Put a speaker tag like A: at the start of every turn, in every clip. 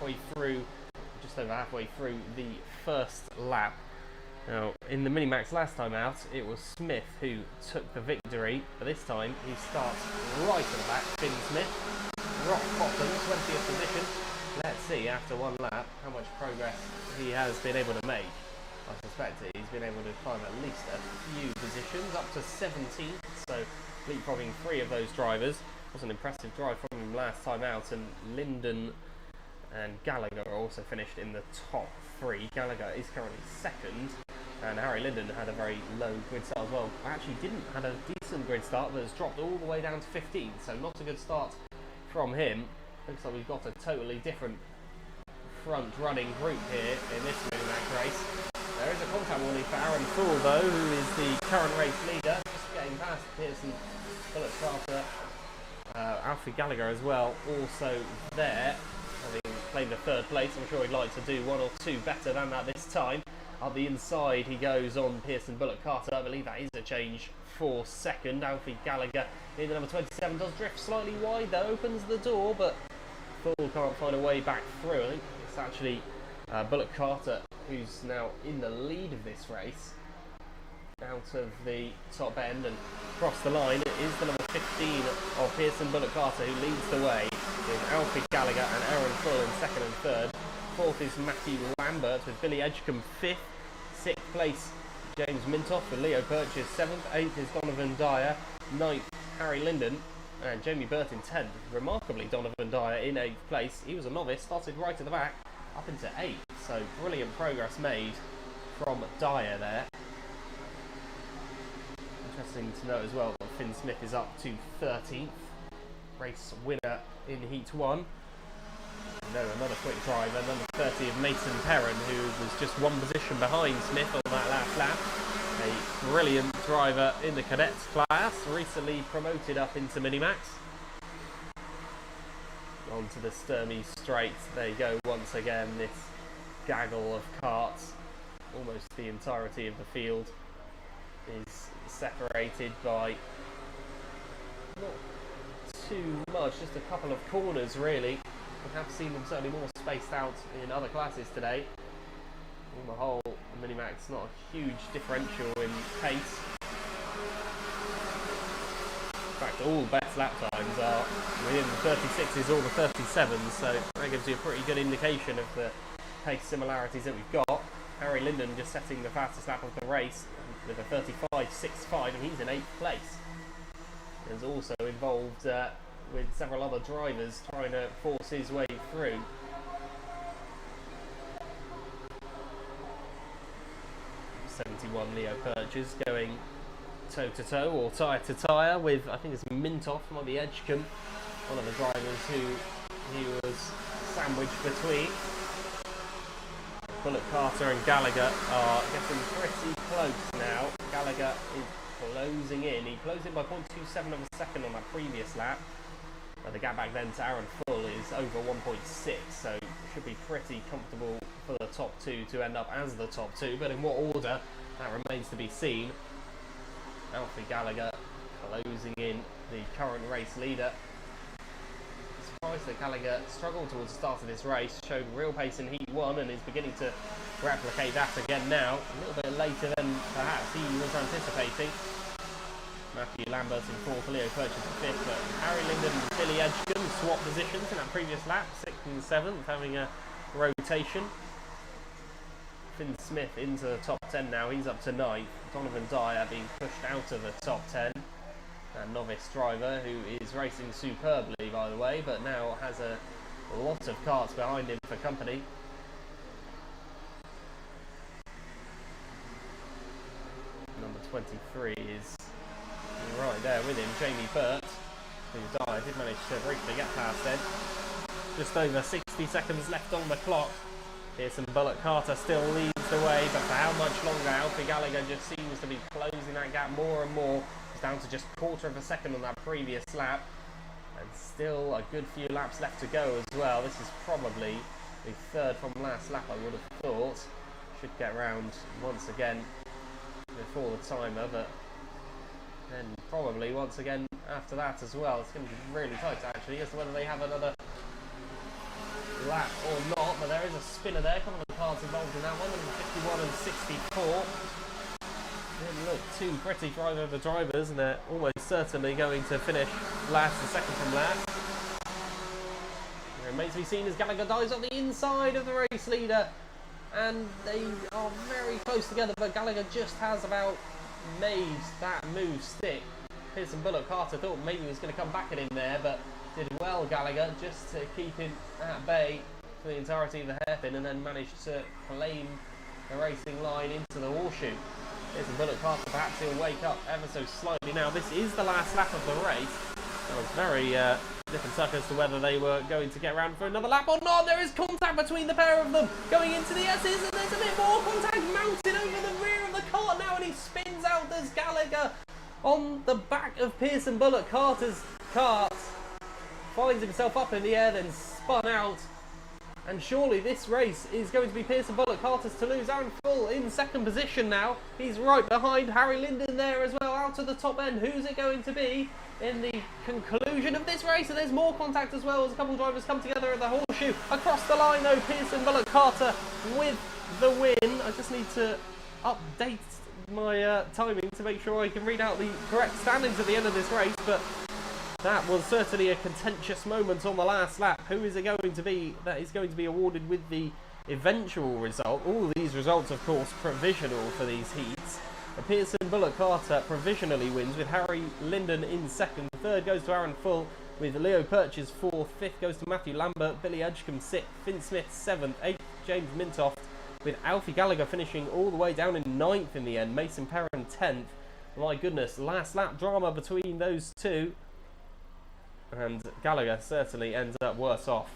A: halfway through, just over halfway through the first lap. Now, in the Minimax last time out, it was Smith who took the victory, but this time he starts right at the back. Finn Smith, rock bottom, 20th position. Let's see, after one lap, how much progress he has been able to make. I suspect he's been able to climb at least a few positions, up to 17th, so leapfrogging 3 of those drivers. It was an impressive drive from him last time out, and Linden and Gallagher are also finished in the top 3. Gallagher is currently 2nd, and Harry Linden had a very low grid start as well. Actually didn't, had a decent grid start, but has dropped all the way down to 15, so not a good start from him. Looks like we've got a totally different front running group here in this Minimax race. There is a contact warning for Aaron Fool though, who is the current race leader, just getting past Pearson, Bullock Carter, Alfie Gallagher as well, also there, having claimed a 3rd place. I'm sure he'd like to do 1 or 2 better than that this time. Up the inside he goes on Pearson, Bullock Carter. I believe that is a change for 2nd. Alfie Gallagher in the number 27 does drift slightly wide though, opens the door, but Fool can't find a way back through. I think it's actually Bullock Carter who's now in the lead of this race, out of the top end and across the line. It is the number 15 of Pearson, Bullock Carter, who leads the way, with Alfie Gallagher and Aaron Full in 2nd and 3rd. 4th is Matthew Lambert with Billy Edgecombe 5th. 6th place James Mintoff with Leo Purchase 7th. 8th is Donovan Dyer. 9th Harry Linden and Jamie Burton 10th. Remarkably, Donovan Dyer in 8th place. He was a novice, started right at the back up into 8th, so brilliant progress made from Dyer there. Interesting to note as well that Finn Smith is up to 13th, race winner in Heat 1. And then another quick driver, number 30 of Mason Perrin, who was just 1 position behind Smith on that last lap. A brilliant driver in the cadets class, recently promoted up into Minimax. Onto the Sturmey straights, there you go once again, this gaggle of karts. Almost the entirety of the field is separated by not too much, just a couple of corners really. We have seen them certainly more spaced out in other classes today. On the whole, the Minimax not a huge differential in pace. In fact, all best lap times are within the 36s or the 37s, so that gives you a pretty good indication of the pace similarities that we've got. Harry Linden just setting the fastest lap of the race with a 35.65, and he's in 8th place. He's also involved with several other drivers trying to force his way through. '71 Leo Purchase going toe-to-toe or tyre-to-tyre with, I think it's Mintoff, might be Edgecombe, one of the drivers who he was sandwiched between. Bullock Carter and Gallagher are getting pretty close now. Gallagher is closing in. He closed in by 0.27 of a second on that previous lap. The gap back then to Aaron Full is over 1.6, so it should be pretty comfortable for the top 2 to end up as the top 2, but in what order, that remains to be seen. Alfie Gallagher closing in, the current race leader. Surprised that Gallagher struggled towards the start of this race, showed real pace in Heat 1 and is beginning to replicate that again now. A little bit later than perhaps he was anticipating. Matthew Lambert in 4th, Leo Purchase in 5th, but Harry Linden and Billy Edgecombe swapped positions in that previous lap, 6th and 7th, having a rotation. Finn Smith into the top 10 now, he's up to 9th. Donovan Dyer being pushed out of the top 10. A novice driver who is racing superbly, by the way, but now has a lot of karts behind him for company. Number 23 is right there with him, Jamie Burt, who Dyer did manage to briefly get past then. Just over 60 seconds left on the clock. Pearson Bullock Carter still leads the way, but for how much longer? Alfie Gallagher just seems to be closing that gap more and more. He's down to just 1/4 of a second on that previous lap, and still a good few laps left to go as well. This is probably the 3rd from last lap, I would have thought. Should get round once again before the timer, but then probably once again after that as well. It's going to be really tight actually as to whether they have another lap or not, but there is a spinner there. A couple of cars involved in that one, number 51 and 64. Didn't look too pretty for either of the drivers, and they're almost certainly going to finish last and second from last. It remains to be seen as Gallagher dives on the inside of the race leader, and they are very close together, but Gallagher just has about made that move stick. Pearson Bullock Carter thought maybe he was going to come back at him there, but did well, Gallagher, just to keep him at bay for the entirety of the hairpin, and then managed to claim the racing line into the horseshoe. Pearson Bullock Carter, perhaps he'll wake up ever so slightly now. This is the last lap of the race. That was very different suck as to whether they were going to get around for another lap or not. There is contact between the pair of them going into the S's, and there's a bit more contact mounted over the rear of the cart now, and he spins out as Gallagher on the back of Pearson Bullock Carter's cart. Finds himself up in the air, then spun out. And surely this race is going to be Pearson Bullock Carter's to lose. Aaron Full in second position now. He's right behind Harry Linden there as well, out to the top end. Who's it going to be in the conclusion of this race? And there's more contact as well as a couple of drivers come together at the horseshoe. Across the line though, Pearson Bullock Carter with the win. I just need to update my timing to make sure I can read out the correct standings at the end of this race, but that was certainly a contentious moment on the last lap. Who is it going to be that is going to be awarded with the eventual result? All of these results, of course, provisional for these heats. Pearson Bullock Carter provisionally wins with Harry Linden in second. Third goes to Aaron Full with Leo Purchase fourth. Fifth goes to Matthew Lambert, Billy Edgecombe sixth, Finn Smith seventh, eighth James Mintoft, with Alfie Gallagher finishing all the way down in ninth in the end. Mason Perrin 10th. My goodness, last lap drama between those two. And Gallagher certainly ends up worse off.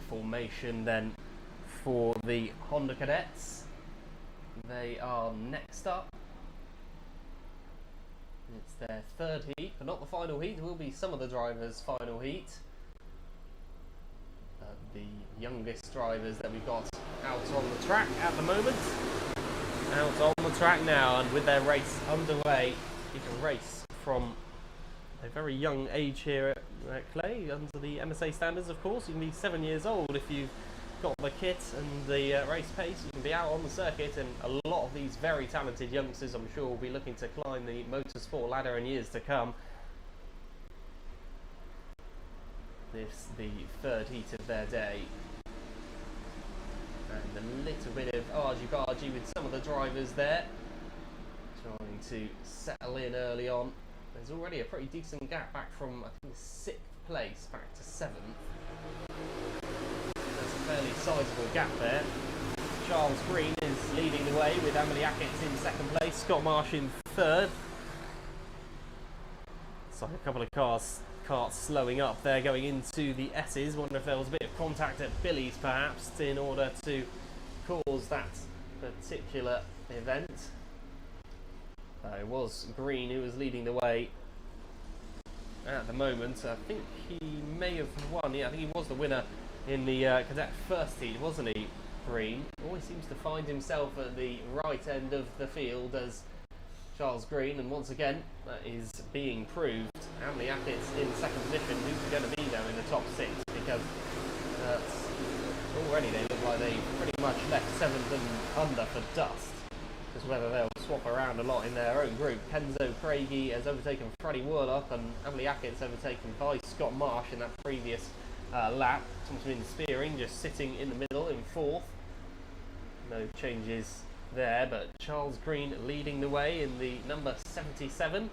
A: formation then for the Honda Cadets. They are next up. It's their third heat, but not the final heat. It will be some of the drivers' final heat. The youngest drivers that we've got out on the track at the moment. Out on the track now, and with their race underway, you can race from a very young age here at Clay, under the MSA standards, of course. You can be 7 years old if you've got the kit and the race pace. You can be out on the circuit, and a lot of these very talented youngsters, I'm sure, will be looking to climb the motorsport ladder in years to come. This the third heat of their day, and a little bit of argy-bargy with some of the drivers there, trying to settle in early on. There's already a pretty decent gap back from, I think, 6th place back to 7th. There's a fairly sizable gap there. Charles Green is leading the way with Emily Ackett's in 2nd place, Scott Marsh in 3rd. It's like a couple of carts slowing up there going into the S's. Wonder if there was a bit of contact at Billy's perhaps in order to cause that particular event. It was Green who was leading the way at the moment. I think he may have won. Yeah, I think he was the winner in the Cadet first heat, wasn't he, Green? Always seems to find himself at the right end of the field as Charles Green, and once again that is being proved. Emily Ackett's in 2nd position. Who's going to be there in the top 6? Because already they look like they pretty much left 7th and under for dust. Just whether they'll swap around a lot in their own group. Kenzo Craigie has overtaken Freddie Warlock, and Emily Ackett's overtaken by Scott Marsh in that previous lap. Thompson Spearing just sitting in the middle in 4th. No changes there, but Charles Green leading the way in the number 77.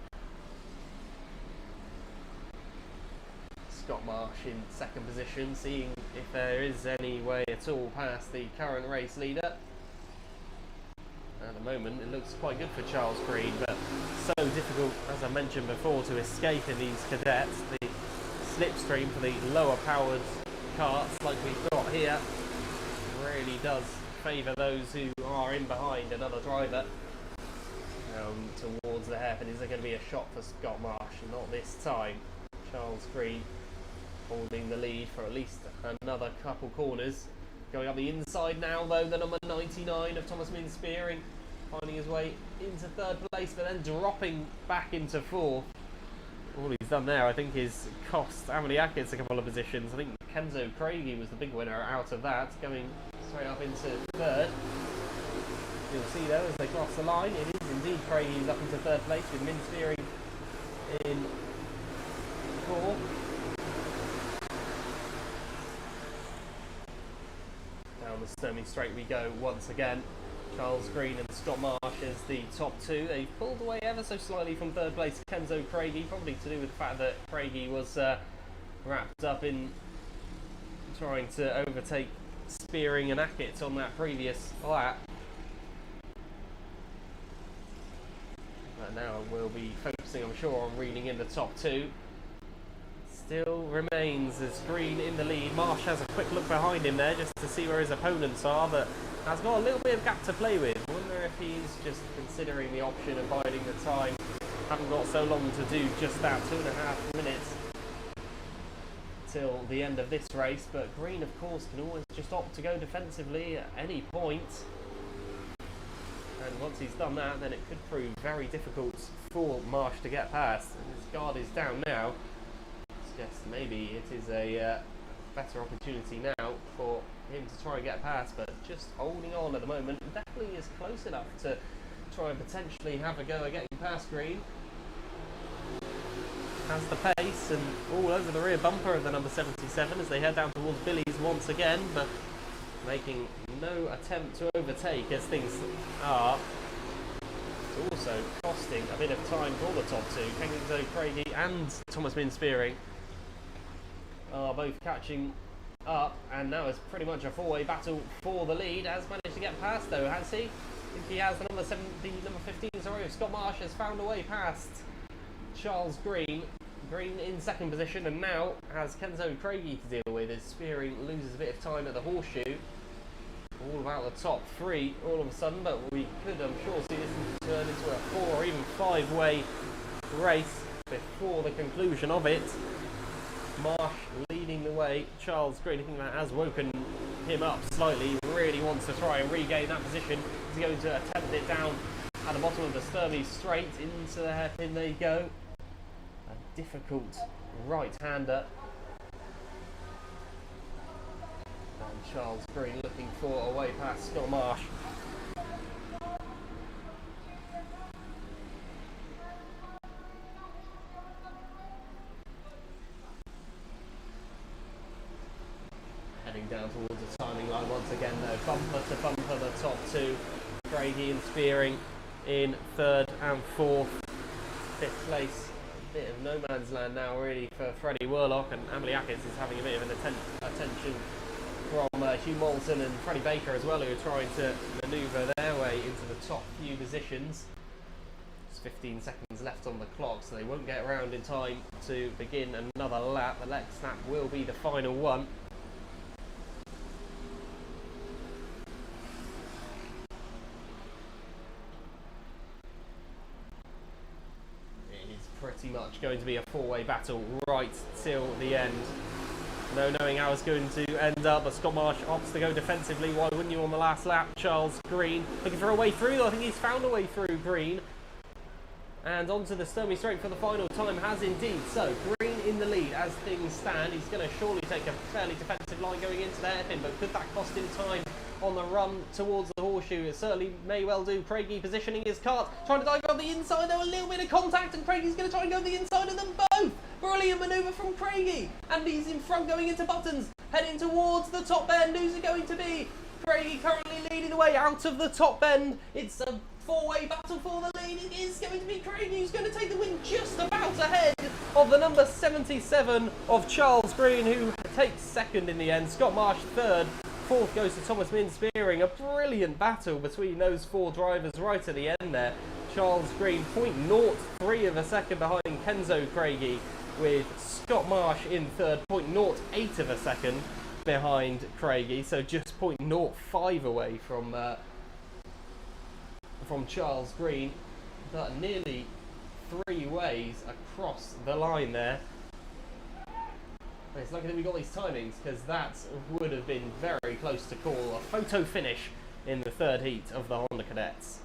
A: Scott Marsh in 2nd position, seeing if there is any way at all past the current race leader. At the moment it looks quite good for Charles Green, but so difficult, as I mentioned before, to escape in these cadets. The slipstream for the lower powered karts like we've got here really does favour those who are in behind another driver. Towards the hairpin. Is there going to be a shot for Scott Marsh? Not this time. Charles Green holding the lead for at least another couple corners. Going up the inside now though, the number 99 of Thomas Min Spearing, finding his way into 3rd place, but then dropping back into 4th. All he's done there, I think, is cost Emily Ackett's a couple of positions. I think Kenzo Craigie was the big winner out of that, going straight up into 3rd. You'll see though as they cross the line, it is indeed Craigie's up into 3rd place with Min Spearing in 4th. Down the Sturmey Straight we go once again. Charles Green and Scott Marsh as the top 2. They've pulled away ever so slightly from 3rd place Kenzo Craigie, probably to do with the fact that Craigie was wrapped up in trying to overtake Spearing and Ackett on that previous lap. But now we'll be focusing, I'm sure, on reading in the top 2. Still remains as Green in the lead. Marsh has a quick look behind him there just to see where his opponents are, but has got a little bit of gap to play with. Wonder if he's just considering the option of biding the time. Haven't got so long to do just that, 2.5 minutes till the end of this race, but Green of course can always just opt to go defensively at any point. And once he's done that, then it could prove very difficult for Marsh to get past. And his guard is down now. Yes, maybe it is a better opportunity now for him to try and get past, but just holding on at the moment. Definitely is close enough to try and potentially have a go at getting past Green. Has the pace and all over the rear bumper of the number 77 as they head down towards Billy's once again, but making no attempt to overtake as things are. It's also costing a bit of time for the top 2. Kenzo Craigie and Thomas Min Spearing are both catching up, and now it's pretty much a 4-way battle for the lead. Has managed to get past though, has he? I think he has. The number 15, sorry, Scott Marsh has found a way past Charles Green. Green in second position, and now has Kenzo Craigie to deal with. His spearing loses a bit of time at the horseshoe. All about the top three all of a sudden, but we could, I'm sure, see this turn into a 4 or even 5-way race before the conclusion of it. Marsh leading the way. Charles Green, I think that has woken him up slightly. He really wants to try and regain that position. He's going to attempt it down at the bottom of the Sturmey straight into the hairpin. There you go. A difficult right-hander. And Charles Green looking for a way past Scott Marsh. Heading down towards the timing line once again though. Bumper to bumper, the top two. Craigie and Spearing in third and fourth. Fifth place. A bit of no man's land now really for Freddie Worlock, and Ameliakis is having a bit of an attention from Hugh Moulton and Freddie Baker as well, who are trying to manoeuvre their way into the top few positions. There's 15 seconds left on the clock, so they won't get around in time to begin another lap. The next lap will be the final one. Pretty much going to be a 4-way battle right till the end. No knowing how it's going to end up, but Scott Marsh opts to go defensively. Why wouldn't you on the last lap? Charles Green looking for a way through. I think he's found a way through, Green. And onto the Sturmey straight for the final time has indeed. So Green in the lead as things stand. He's going to surely take a fairly defensive line going into the hairpin, but could that cost him time on the run towards the horseshoe? It certainly may well do. Craigie positioning his kart, trying to dive on the inside. There was a little bit of contact, and Craigie's going to try and go the inside of them both. Brilliant manoeuvre from Craigie, and he's in front going into buttons, heading towards the top bend. Who's it going to be? Craigie currently leading the way out of the top bend. It's a 4-way battle for the lead. It is going to be Craigie who's going to take the win, just about ahead of the number 77 of Charles Green, who takes second in the end. Scott Marsh third. Fourth goes to Thomas Min Spearing. A brilliant battle between those four drivers right at the end there. Charles Green 0.03 of a second behind Kenzo Craigie, with Scott Marsh in third, 0.08 of a second behind Craigie, so just 0.05 away from Charles Green, but nearly 3 ways across the line there. It's lucky that we got these timings, because that would have been very close to call a photo finish in the third heat of the Honda Cadets.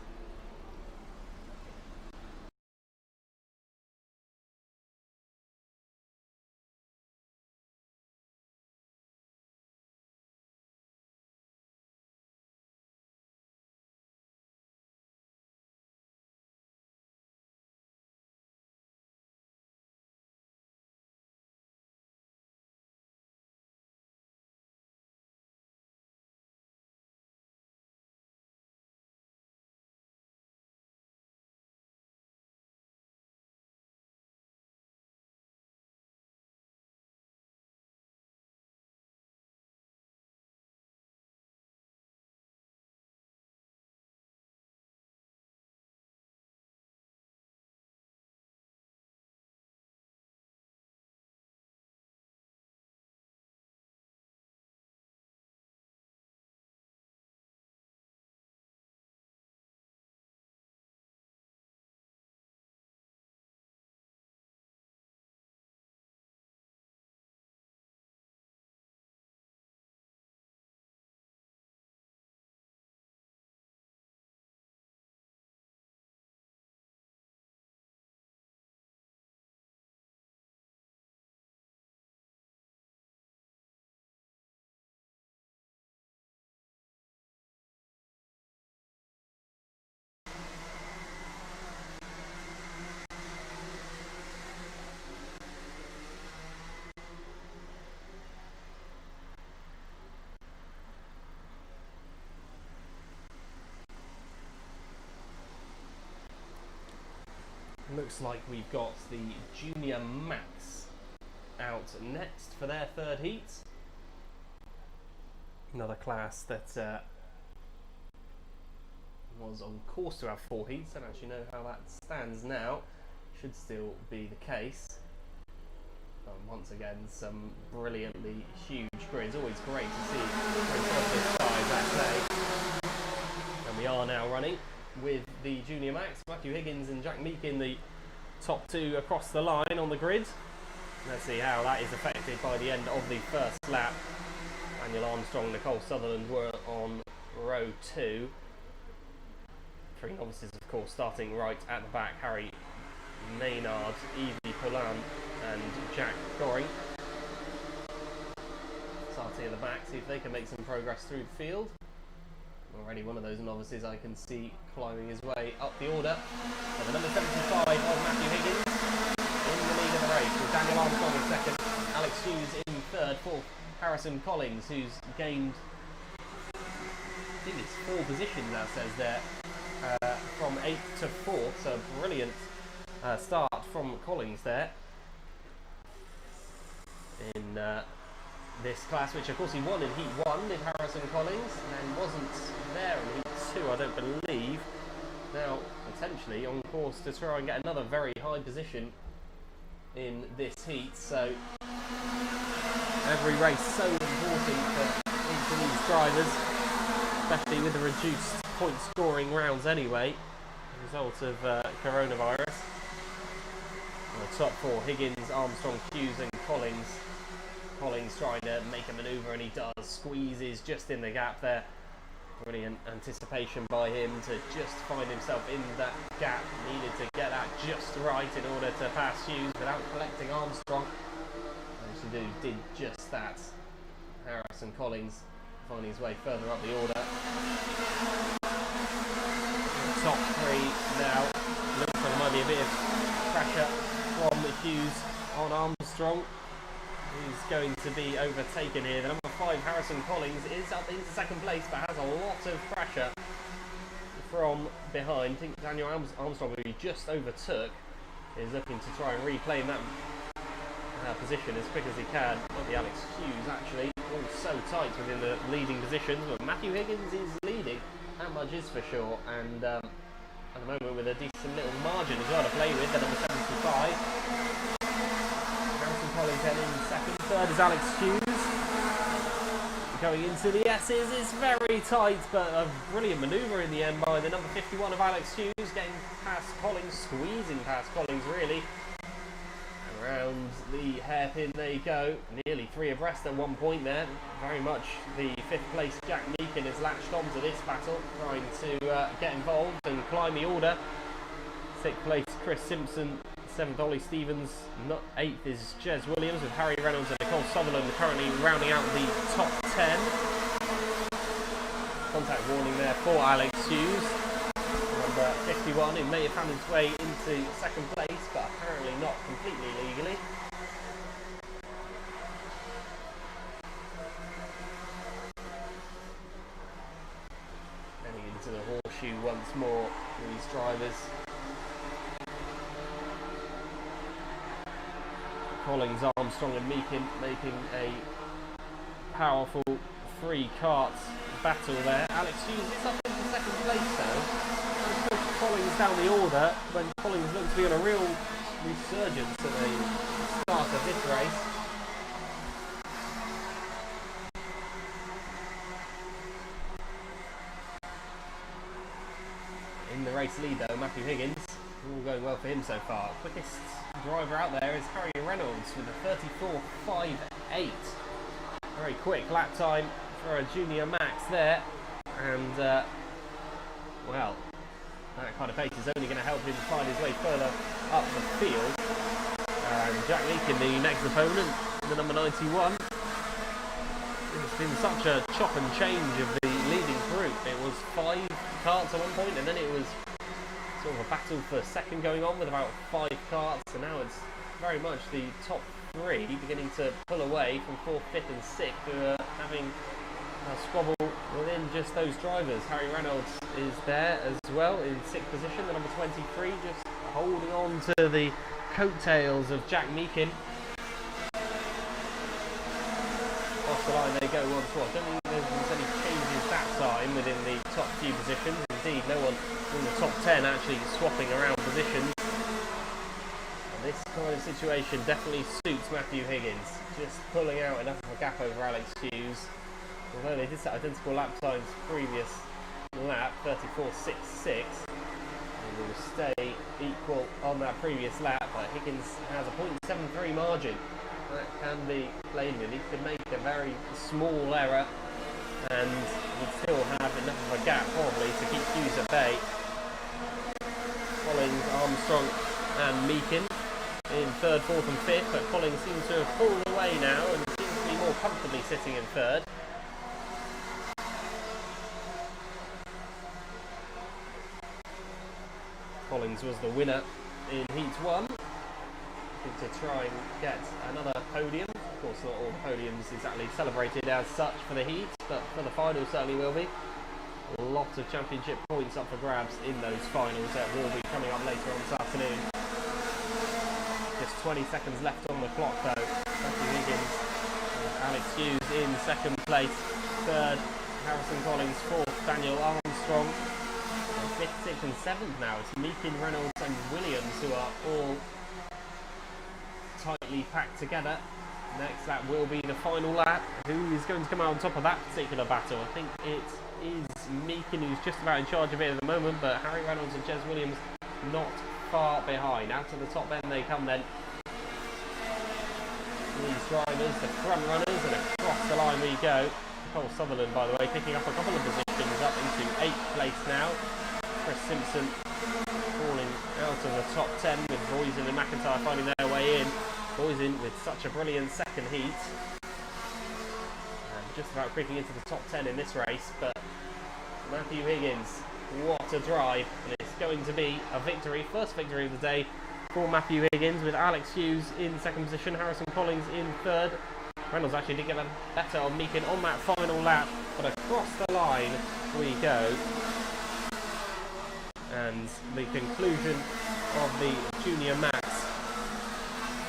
A: Looks like we've got the Junior Max out next for their third heat. Another class that was on course to have 4 heats. I don't actually know how that stands now. Should still be the case. Once again, some brilliantly huge grids. Always great to see grids of this size at play. And we are now running with the Junior Max, Matthew Higgins and Jack Meakin, the top two across the line on the grid. Let's see how that is affected by the end of the first lap. Daniel Armstrong and Nicole Sutherland were on row 2. 3 novices, of course, starting right at the back. Harry Maynard, Evie Poulin and Jack Goring. Starting at the back, see if they can make some progress through the field. Already one of those novices I can see climbing his way up the order. So the number 75 of Matthew Higgins in the lead of the race, with Daniel Armstrong in second, Alex Hughes in third, fourth Harrison Collins, who's gained, I think it's 4 positions that says there, from 8th to 4th, so a brilliant start from Collins there in this class, which of course he won in Heat 1, did Harrison Collins, and then wasn't there in Heat 2, I don't believe. Now potentially on course to try and get another very high position in this heat, so every race so important for each of these drivers, especially with the reduced point scoring rounds anyway, as a result of coronavirus. The top 4, Higgins, Armstrong, Hughes and Collins. Collins trying to make a manoeuvre, and he does, squeezes just in the gap there. Brilliant anticipation by him to just find himself in that gap. Needed to get that just right in order to pass Hughes without collecting Armstrong. Actually did just that. Harrison Collins finding his way further up the order. Top 3 now. Looks like there might be a bit of pressure from Hughes on Armstrong, who's going to be overtaken here. The number 5, Harrison Collins, is up into second place, but has a lot of pressure from behind. I think Daniel Armstrong, who he just overtook, is looking to try and reclaim that position as quick as he can. Might be Alex Hughes, actually. All so tight within the leading positions, but Matthew Higgins is leading, that much is for sure, and at the moment with a decent little margin as well to play with. The number 75. Harrison Collins then in second. Third is Alex Hughes. Going into the S's, it's very tight, but a brilliant manoeuvre in the end by the number 51 of Alex Hughes, getting past Collins, squeezing past Collins really. Around the hairpin they go, nearly 3 abreast at one point there. Very much the 5th place Jack Meakin has latched on to this battle, trying to get involved and climb the order. 6th place Chris Simpson, 7th Ollie Stevens, 8th is Jez Williams, with Harry Reynolds and Nicole Sutherland currently rounding out the top 10. Contact warning there for Alex Hughes. Number 51, who may have found his way into second place, but apparently not completely legally. Heading into the horseshoe once more for these drivers. Collins, Armstrong and Meakin making a powerful 3 karts battle there. Alex Hughes is up into second place now. Collins down the order when Collins looks to be on a real resurgence at the start of this race. In the race lead though, Matthew Higgins, all going well for him so far. Quickest driver out there is Harry Reynolds with a 34.58. Very quick lap time for a Junior Max there, and well, that kind of pace is only going to help him find his way further up the field. And Jack Meakin, the next opponent, the number 91. It's been such a chop and change of the leading group. It was 5 karts at one point, and then it was sort of a battle for second going on with about 5 karts, and now it's very much the top 3 beginning to pull away from 4th, 5th and 6th, who are having a squabble within just those drivers. Harry Reynolds is there as well in 6th position, the number 23, just holding on to the coattails of Jack Meakin. Off the line they go once more. I don't think there's any changes that time within the top few positions. Indeed, no one in the top 10 actually swapping around positions. And this kind of situation definitely suits Matthew Higgins, just pulling out enough of a gap over Alex Hughes. Although they did set identical lap times previous lap, 34.66, and will stay equal on that previous lap, but Higgins has a 0.73 margin. That can be played with. He could make a very small error and would still have enough of a gap probably to keep Hughes at bay. Collins, Armstrong and Meakin in third, fourth and fifth, but Collins seems to have pulled away now and seems to be more comfortably sitting in third. Collins was the winner in Heat 1, looking to try and get another podium. Of course, not all the podiums exactly celebrated as such for the Heat, but for the final certainly will be. Lots of championship points up for grabs in those finals that will be coming up later on this afternoon. Just 20 seconds left on the clock though. Matthew Higgins and Alex Hughes in second place. Third, Harrison Collins. Fourth, Daniel Armstrong. And fifth, sixth and seventh now. It's Meakin, Reynolds and Williams who are all tightly packed together. Next lap will be the final lap. Who is going to come out on top of that particular battle? I think it is Meakin who's just about in charge of it at the moment, but Harry Reynolds and Jez Williams not far behind. Out to the top end they come then. These drivers, the front runners, and across the line we go. Nicole Sutherland, by the way, picking up a couple of positions up into 8th place now. Chris Simpson falling out of the top 10 with Boysen and McIntyre finding their way in. Boysen with such a brilliant second heat. And just about creeping into the top 10 in this race, but Matthew Higgins, what a drive. And it's going to be a victory, first victory of the day for Matthew Higgins, with Alex Hughes in second position, Harrison Collins in third. Reynolds actually did get a better on Meakin on that final lap, but across the line we go. And the conclusion of the Junior Max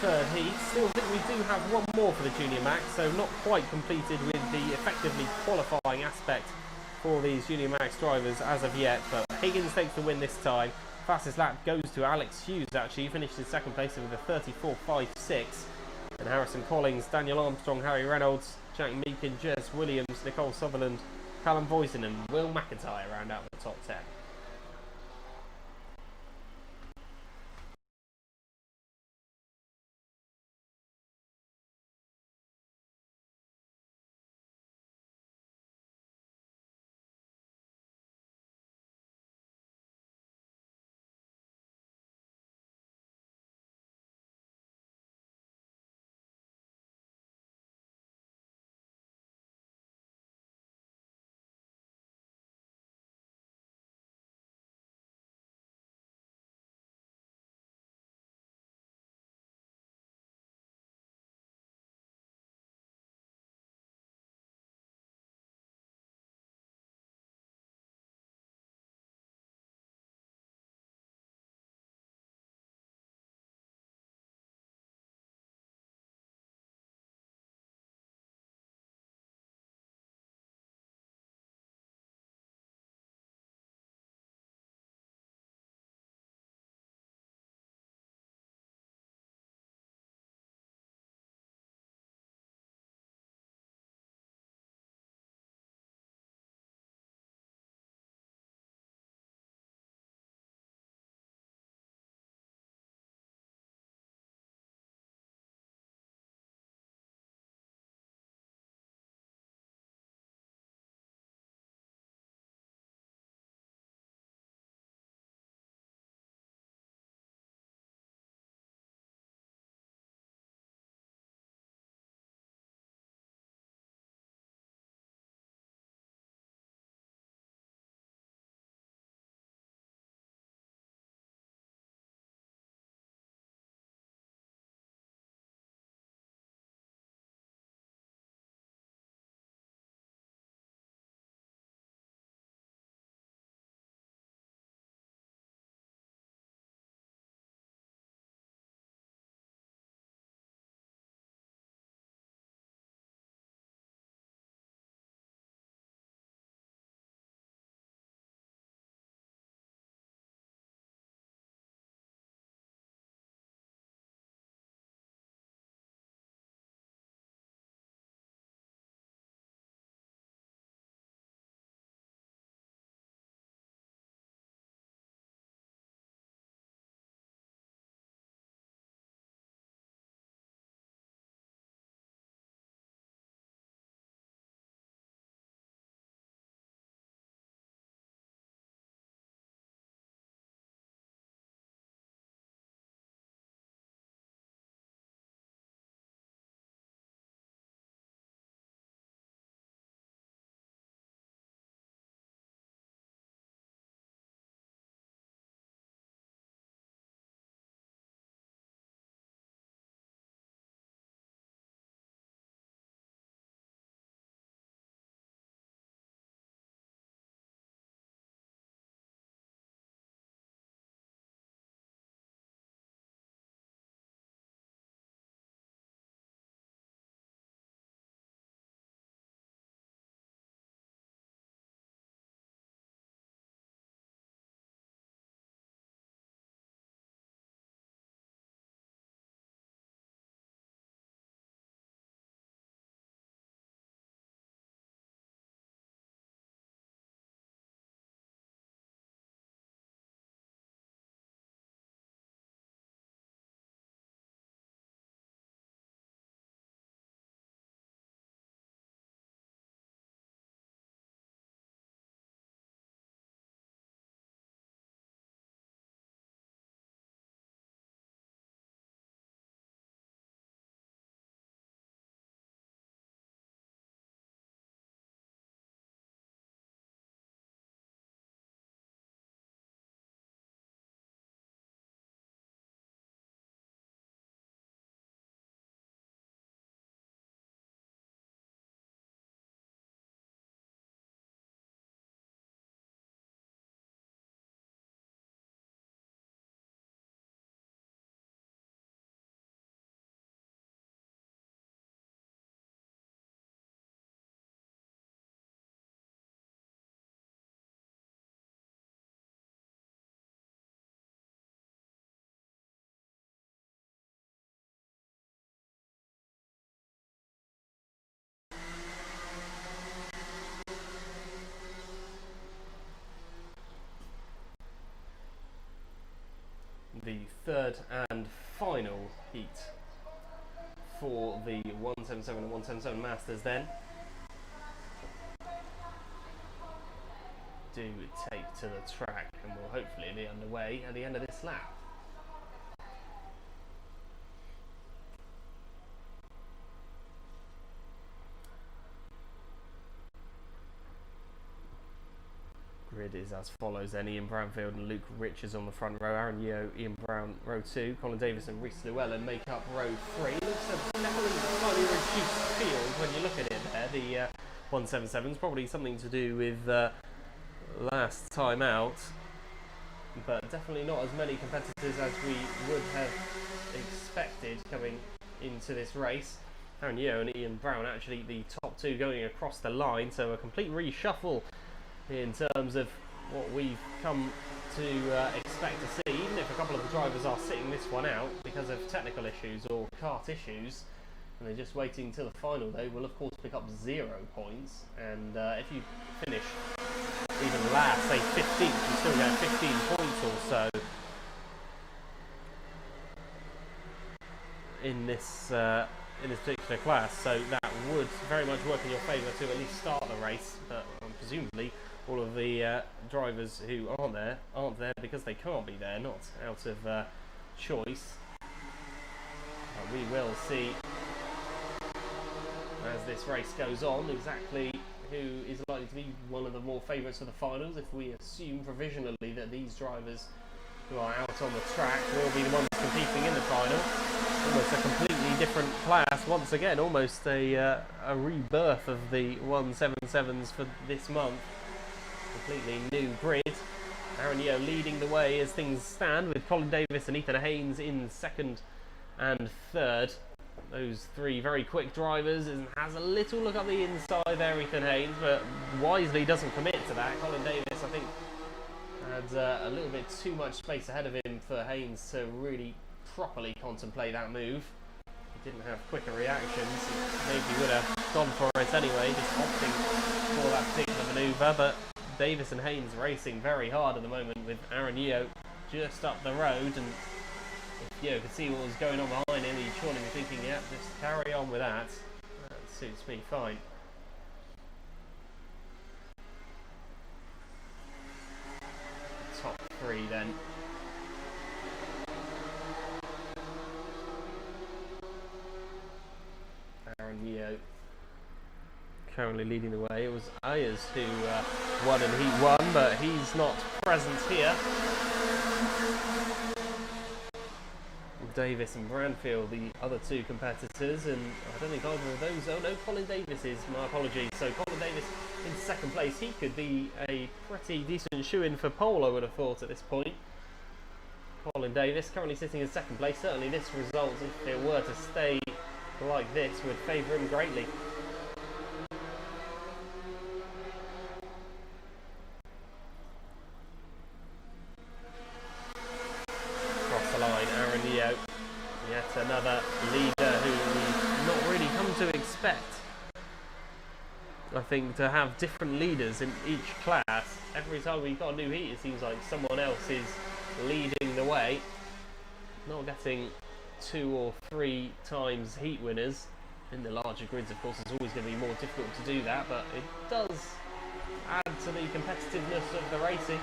A: third heat. Still think we do have one more for the Junior Max, so not quite completed with the effectively qualifying aspect for these Junior Max drivers as of yet, but Higgins takes the win this time. Fastest lap goes to Alex Hughes, actually. He finished in second place with a 34.56. And Harrison Collins, Daniel Armstrong, Harry Reynolds, Jack Meakin, Jez Williams, Nicole Sutherland, Callum Boysen and Will McIntyre round out the top 10. third and final heat for the 177 and 177 Masters then do take to the track, and will hopefully be underway at the end of this lap. Grid is as follows then: Ian Brownfield and Luke Richards on the front row, Aaron Yeo, Ian Brown row 2, Colin Davis and Reece Llewellyn make up row 3. Looks a definitely slightly reduced field when you look at it there. The 177's probably something to do with last time out, but definitely not as many competitors as we would have expected coming into this race. Aaron Yeo and Ian Brown actually the top 2 going across the line, so a complete reshuffle in terms of what we've come to expect to see. Even if a couple of the drivers are sitting this one out because of technical issues or kart issues, and they're just waiting till the final, they will of course pick up 0 points. And if you finish even last, say 15th, you still get 15 points or so in this particular class. So that would very much work in your favour to at least start the race. But presumably all of the drivers who aren't there because they can't be there, not out of choice. We will see as this race goes on exactly who is likely to be one of the more favourites for the finals, if we assume provisionally that these drivers who are out on the track will be the ones competing in the final. Almost a completely different class once again, almost a rebirth of the 177s for this month. Completely new grid. Aaron Yeo leading the way as things stand, with Colin Davis and Ethan Haynes in second and third. Those 3 very quick drivers, and has a little look up the inside there, Ethan Haynes, but wisely doesn't commit to that. Colin Davis, I think, had a little bit too much space ahead of him for Haynes to really properly contemplate that move. He didn't have quicker reactions. Maybe he would have gone for it anyway, just opting for that particular manoeuvre. But Davis and Haynes racing very hard at the moment, with Aaron Yeo just up the road, and if Yeo could see what was going on behind him, he'd surely be thinking, yeah, just carry on with that. That suits me fine. Top 3 then. Aaron Yeo currently leading the way. It was Ayers who won in Heat 1, but he's not present here. Davis and Branfield, the other 2 competitors, and I don't think either of those. Oh no, Colin Davis is, my apologies. So Colin Davis in second place. He could be a pretty decent shoe-in for pole, I would have thought at this point. Colin Davis currently sitting in second place. Certainly this result, if it were to stay like this, would favour him greatly. Yet another leader who we've not really come to expect. I think to have different leaders in each class. Every time we've got a new heat, it seems like someone else is leading the way. Not getting 2 or 3 times heat winners. In the larger grids, of course, it's always going to be more difficult to do that, but it does add to the competitiveness of the racing.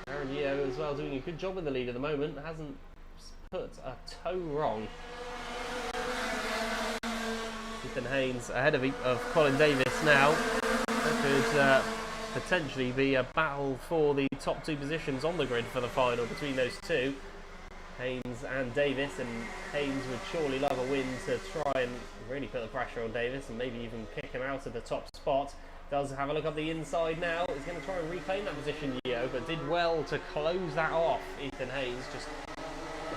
A: Aaron Yeo as well doing a good job in the lead at the moment. Hasn't put a toe wrong. Ethan Haynes ahead of Colin Davis now. That could potentially be a battle for the top 2 positions on the grid for the final between those 2, Haynes and Davis, and Haynes would surely love a win to try and really put the pressure on Davis and maybe even kick him out of the top spot. Does have a look up the inside now. He's going to try and reclaim that position, Yeo, but did well to close that off. Ethan Haynes just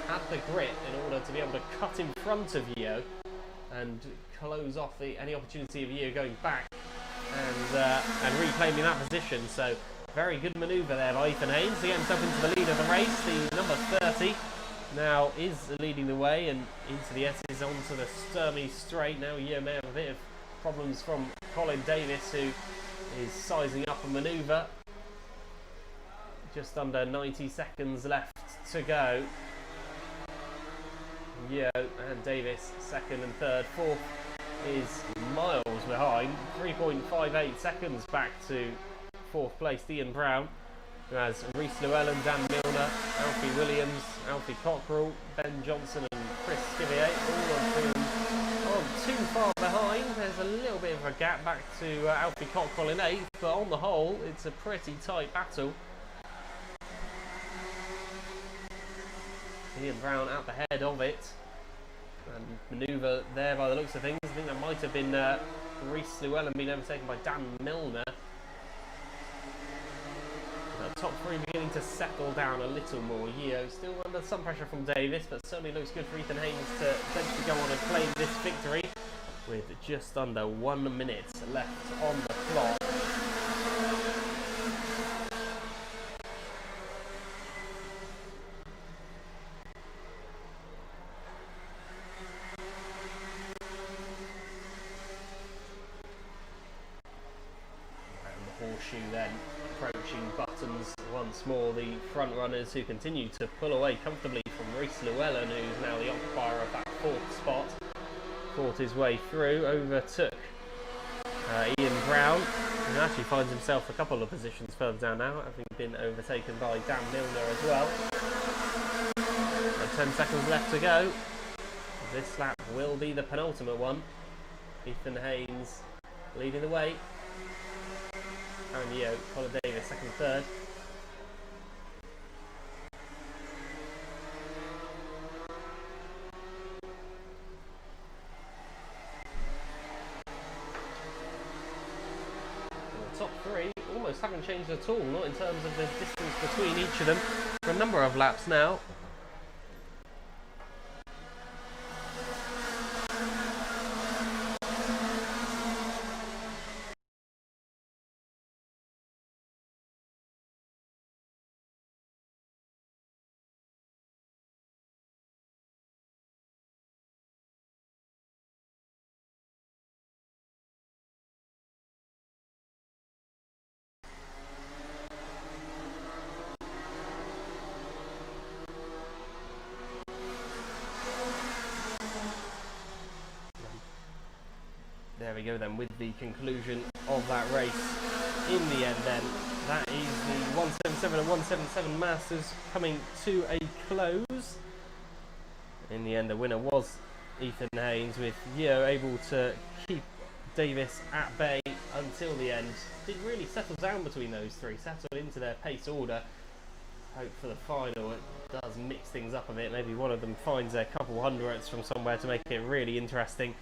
A: had the grit in order to be able to cut in front of Yeo and close off any opportunity of Yeo going back and reclaiming that position. So very good manoeuvre there by Ethan Haynes to get himself into the lead of the race. The number 30 now is leading the way and into the S's onto the Sturmey straight. Now Yeo may have a bit of problems from Colin Davis, who is sizing up a manoeuvre. Just under 90 seconds left to go. Yo and Davis second and third. Fourth is miles behind. 3.58 seconds back to fourth place. Ian Brown, who has Reese Llewellyn, Dan Milner, Alfie Williams, Alfie Cockrell, Ben Johnson and Chris Skivier, all of whom aren't too far behind. There's a little bit of a gap back to Alfie Cockrell in 8th, but on the whole it's a pretty tight battle. Ian Brown out the head of it, and manoeuvre there by the looks of things. I think that might have been Reese Llewellyn being overtaken by Dan Milner. Top three beginning to settle down a little more. Yeo still under some pressure from Davis, but certainly looks good for Ethan Haynes to eventually go on and claim this victory with just under 1 minute left on the clock. Horseshoe then approaching Buttons once more. The front runners who continue to pull away comfortably from Reese Llewellyn, who's now the occupier of that fourth spot. Fought his way through, overtook Ian Brown, and actually finds himself a couple of positions further down now, having been overtaken by Dan Milner as well. And 10 seconds left to go. This lap will be the penultimate one. Ethan Haynes leading the way. Aaron Yeo, Colin Davis, second, third. And the top three almost haven't changed at all, not in terms of the distance between each of them for a number of laps now. There we go then, with the conclusion of that race. In the end then, that is the 177 and 177 Masters coming to a close. In the end, the winner was Ethan Haynes, with Yeo able to keep Davis at bay until the end. Did really settle down between those three, settled into their pace order. Hope for the final it does mix things up a bit. Maybe one of them finds a couple hundredths from somewhere to make it really interesting.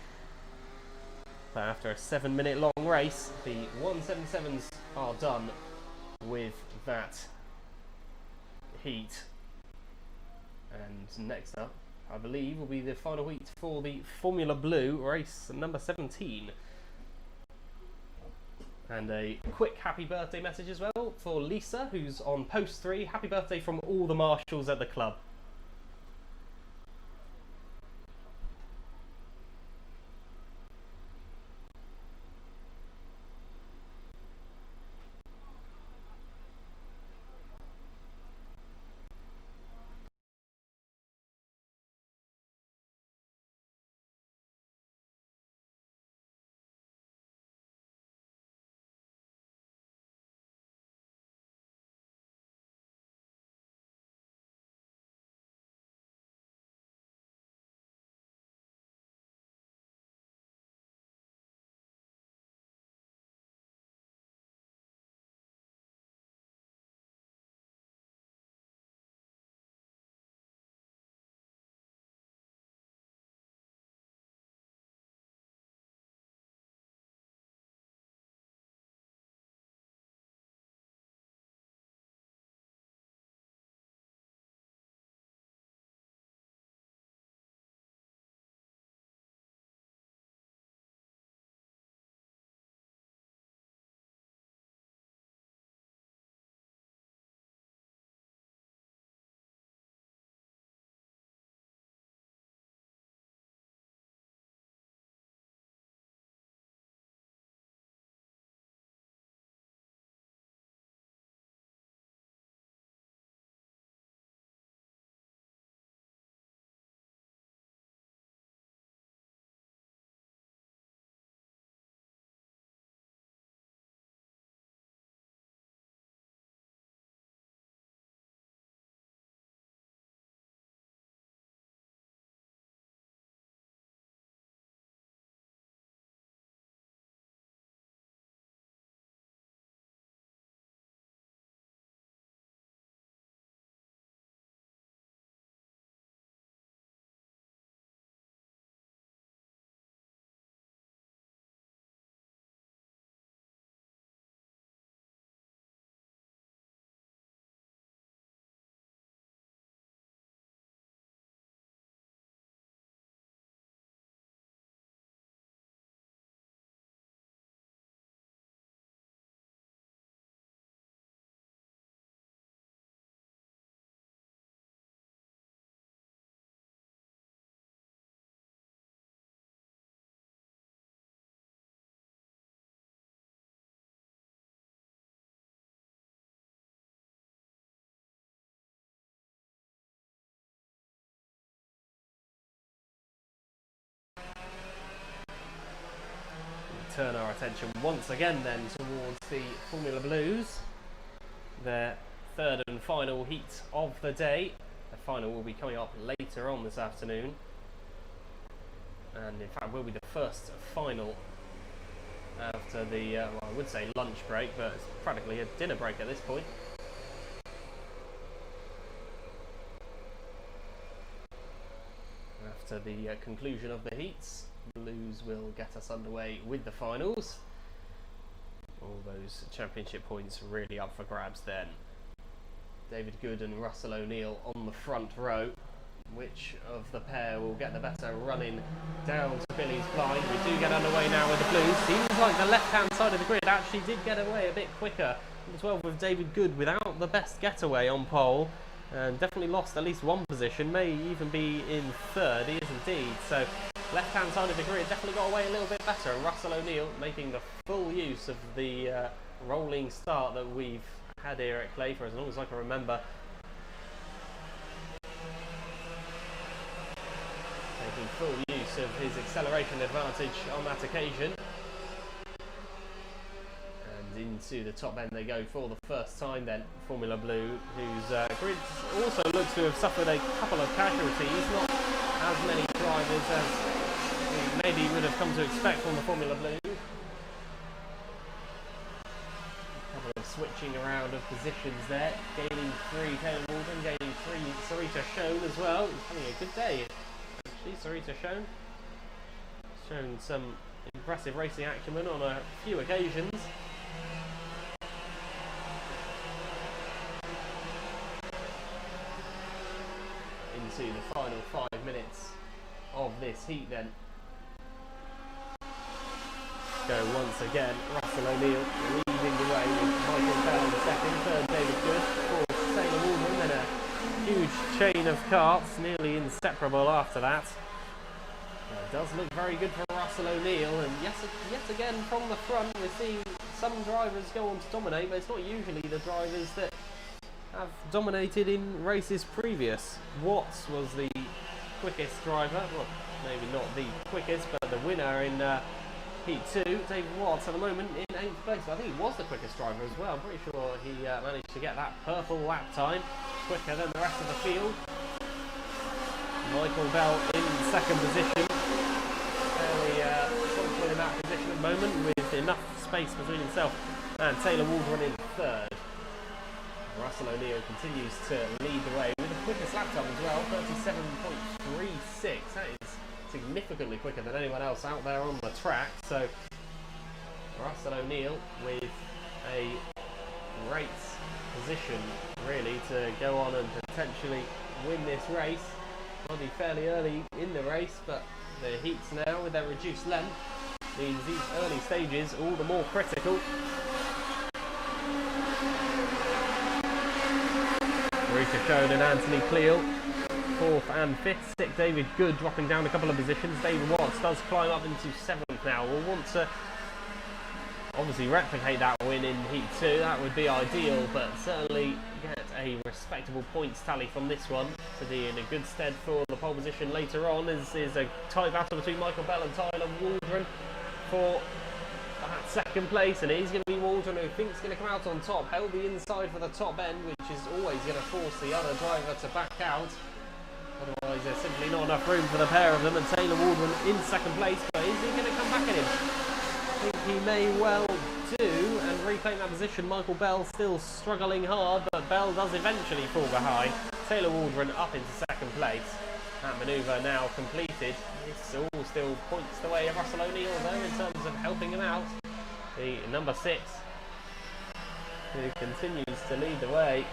A: But after a 7-minute long race, the 177s are done with that heat. And next up, I believe, will be the final heat for the Formula Blue race number 17. And a quick happy birthday message as well for Lisa, who's on post 3. Happy birthday from all the marshals at the club. turn our attention once again then towards the Formula Blues, their third and final heat of the day. The final will be coming up later on this afternoon, and in fact will be the first final after the, well, I would say lunch break, but it's practically a dinner break at this point. After the conclusion of the heats, Blues will get us underway with the finals. All those championship points really up for grabs then. David Good and Russell O'Neill on the front row. Which of the pair will get the better running down to Billy's blind? We do get underway now with the Blues. Seems like the left-hand side of the grid actually did get away a bit quicker as well, with David Good without the best getaway on pole. And definitely lost at least one position, may even be in third, he is indeed. So left-hand side of the grid definitely got away a little bit better. And Russell O'Neill making the full use of the rolling start that we've had here at Clay for as long as I can remember. Making full use of his acceleration advantage on that occasion. Into the top end they go for the first time then. Formula Blue, whose grid also looks to have suffered a couple of casualties, not as many drivers as we maybe would have come to expect from the Formula Blue. A couple of switching around of positions there, gaining 3 Taylor Waldron, gaining 3 Sarita Schoen as well. He's having a good day actually, Sarita Schoen. Shown some impressive racing acumen on a few occasions. Into the final 5 minutes of this heat then. Go once again, Russell O'Neill leading the way with Michael Bell in second, third David Good, fourth Taylor Waldron, then a huge chain of karts, nearly inseparable after that. It does look very good for Russell O'Neill, and yet again from the front we're seeing some drivers go on to dominate, but it's not usually the drivers that have dominated in races previous. Watts was the quickest driver, well, maybe not the quickest, but the winner in Heat 2. David Watts at the moment in 8th place. I think he was the quickest driver as well. I'm pretty sure he managed to get that purple lap time quicker than the rest of the field. Michael Bell in second position, fairly comfortable in that position at the moment, with enough space between himself and Taylor Waldron in third. Russell O'Neill continues to lead the way with the quickest lap time as well, 37.36. That is significantly quicker than anyone else out there on the track. So Russell O'Neill with a great position really to go on and potentially win this race. Might be fairly early in the race, but the heats now with their reduced length means these early stages all the more critical. Rita Schoen and Anthony Cleal, 4th and 5th. Stick David Good dropping down a couple of positions. David Watts does climb up into 7th now. We'll want to obviously replicate that win in Heat 2. That would be ideal, but certainly get a respectable points tally from this one to be in a good stead for the pole position later on. Is a tight battle between Michael Bell and Tyler Waldron for that second place, and it is going to be Waldron who thinks going to come out on top. Held the inside for the top end, which is always going to force the other driver to back out. Otherwise there's simply not enough room for the pair of them, and Taylor Waldron in second place, but is he going to come back at him? I think he may well do and reclaim that position. Michael Bell still struggling hard, but Bell does eventually fall behind. Taylor Waldron up into second place. That manoeuvre now completed. This all still points the way of Russell O'Neill though in terms of helping him out. The number 6 who continues to lead the way.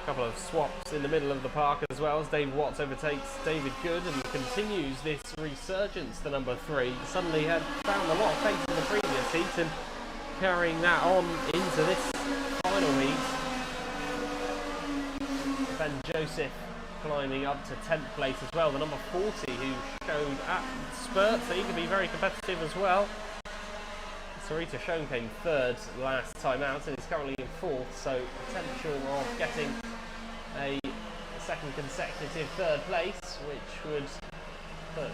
A: A couple of swaps in the middle of the park as well as Dave Watts overtakes David Good and continues this resurgence to number 3. Suddenly had found a lot of pace in the previous heat and carrying that on into this final heat. Ben Joseph climbing up to 10th place as well, the number 40 who showed at spurts that he could be very competitive as well. Sarita Schoen came 3rd last time out and is currently in 4th, so potential of getting a second consecutive 3rd place, which would put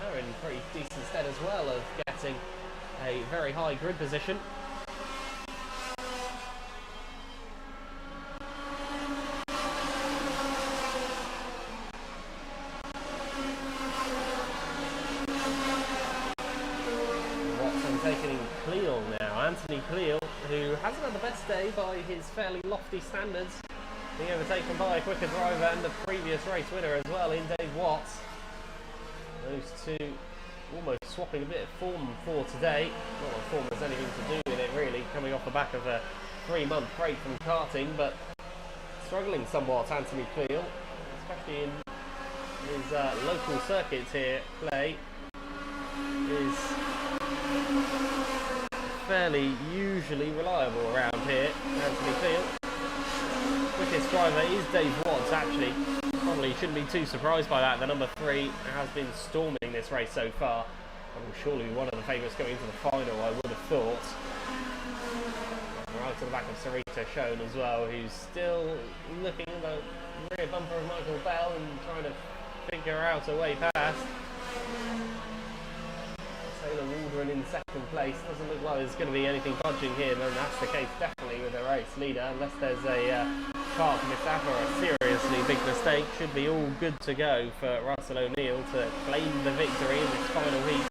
A: her in pretty decent stead as well of getting a very high grid position. Taking Cleal now, Anthony Cleal, who hasn't had the best day by his fairly lofty standards, being overtaken by a quicker driver and the previous race winner as well in Dave Watts. Those two almost swapping a bit of form for today. Not that form has anything to do with it really, coming off the back of a 3-month break from karting, but struggling somewhat, Anthony Cleal, especially in his local circuits here. Clay is fairly usually reliable around here. Anthony Cleal. Quickest driver is Dave Watts actually. Probably shouldn't be too surprised by that. The number 3 has been storming this race so far. And will surely be one of the favourites going into the final, I would have thought. Right to the back of Sarita Schoen as well, who's still looking at the rear bumper of Michael Bell and trying to figure out a way past. Taylor Waldron in second place. Doesn't look like there's going to be anything budging here, and that's the case definitely with the race leader, unless there's a park mishap or a seriously big mistake. Should be all good to go for Russell O'Neill to claim the victory in this final heat.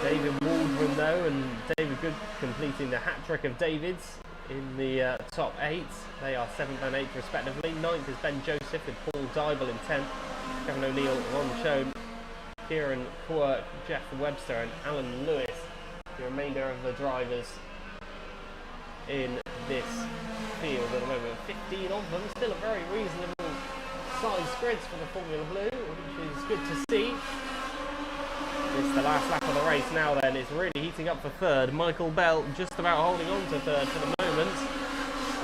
A: David Waldron though, and David Good completing the hat-trick of Davids in the top 8. They are 7th and 8th respectively. 9th is Ben Joseph with Paul Dybel in 10th. Kevin O'Neill, Ron Schoen, Kieran Quirk, Jeff Webster and Alan Lewis, the remainder of the drivers in this field at the moment. 15 of them, still a very reasonable size grids for the Formula Blue, which is good to see. It's the last lap of the race now then, it's really heating up for third. Michael Bell just about holding on to third for the moment.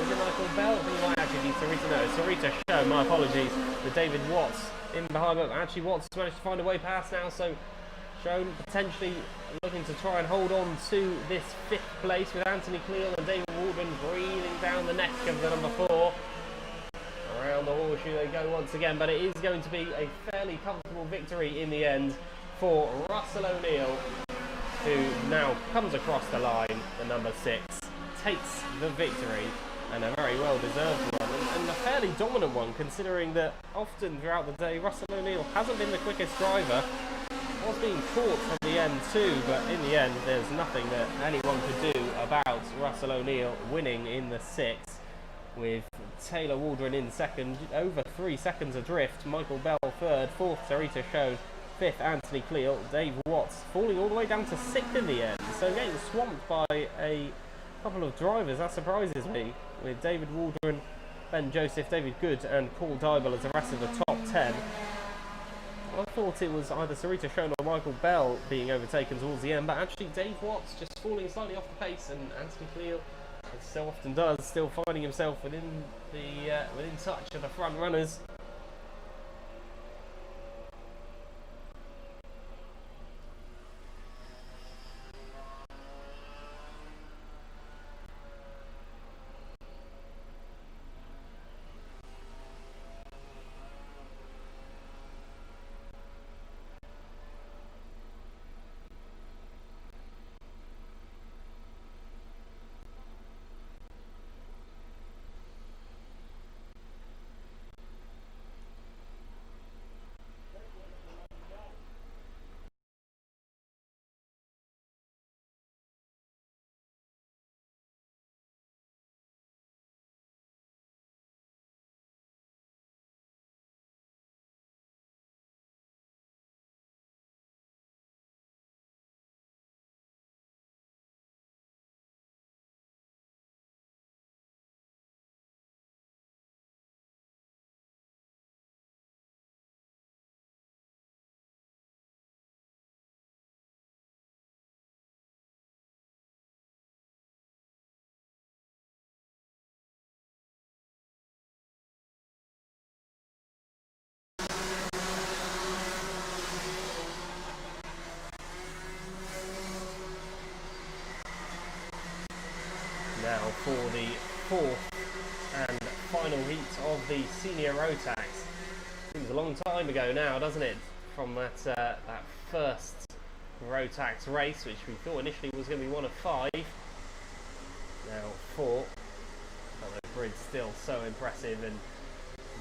A: Is it Michael Bell? I think it might actually be Sarita. No, Sarita Schoen, my apologies. The David Watts in behind, but actually Watts managed to find a way past now, so Schoen potentially looking to try and hold on to this 5th place with Anthony Cleal and David Waldron breathing down the neck of the number 4. Around the horseshoe they go once again, but it is going to be a fairly comfortable victory in the end for Russell O'Neill, who now comes across the line, the number 6, takes the victory, and a very well-deserved one, and a fairly dominant one, considering that often throughout the day Russell O'Neill hasn't been the quickest driver. Was being caught at the end too, but in the end there's nothing that anyone could do about Russell O'Neill winning in the 6th, with Taylor Waldron in 2nd, over 3 seconds adrift, Michael Bell 3rd, 4th Sarita Schoen, 5th Anthony Cleal, Dave Watts falling all the way down to 6th in the end, so getting swamped by a couple of drivers. That surprises me, with David Waldron, Ben Joseph, David Good and Paul Dybel as the rest of the top 10. I thought it was either Sarita Schoen or Michael Bell being overtaken towards the end, but actually Dave Watts just falling slightly off the pace, and Anthony Cleal, as so often does, still finding himself within touch of the front runners. Now for the 4th and final heat of the senior Rotax. Seems Seems a long time ago now, doesn't it? From that first Rotax race, which we thought initially was going to be one of 5. Now 4. But the grid's still so impressive, and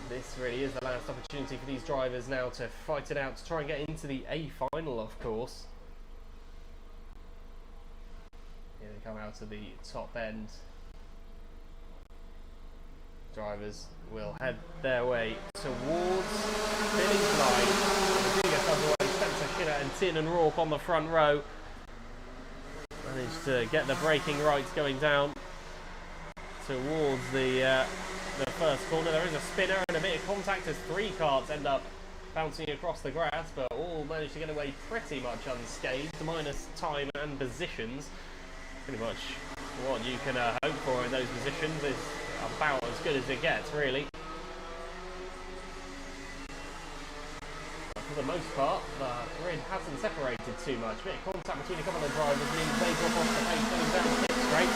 A: this really is the last opportunity for these drivers now to fight it out to try and get into the A final, of course. Here they come out to the top end. Drivers will head their way towards finish line. The biggest underway, Spencer Skinner and Tin and Rourke on the front row. Managed to get the braking right going down towards the first corner. There is a spinner and a bit of contact as 3 karts end up bouncing across the grass, but all managed to get away pretty much unscathed, minus time and positions. Pretty much what you can hope for in those positions is about as good as it gets, really. But for the most part, the grid hasn't separated too much. Bit of contact between a couple of drivers means they drop off the pace going down the pit straight.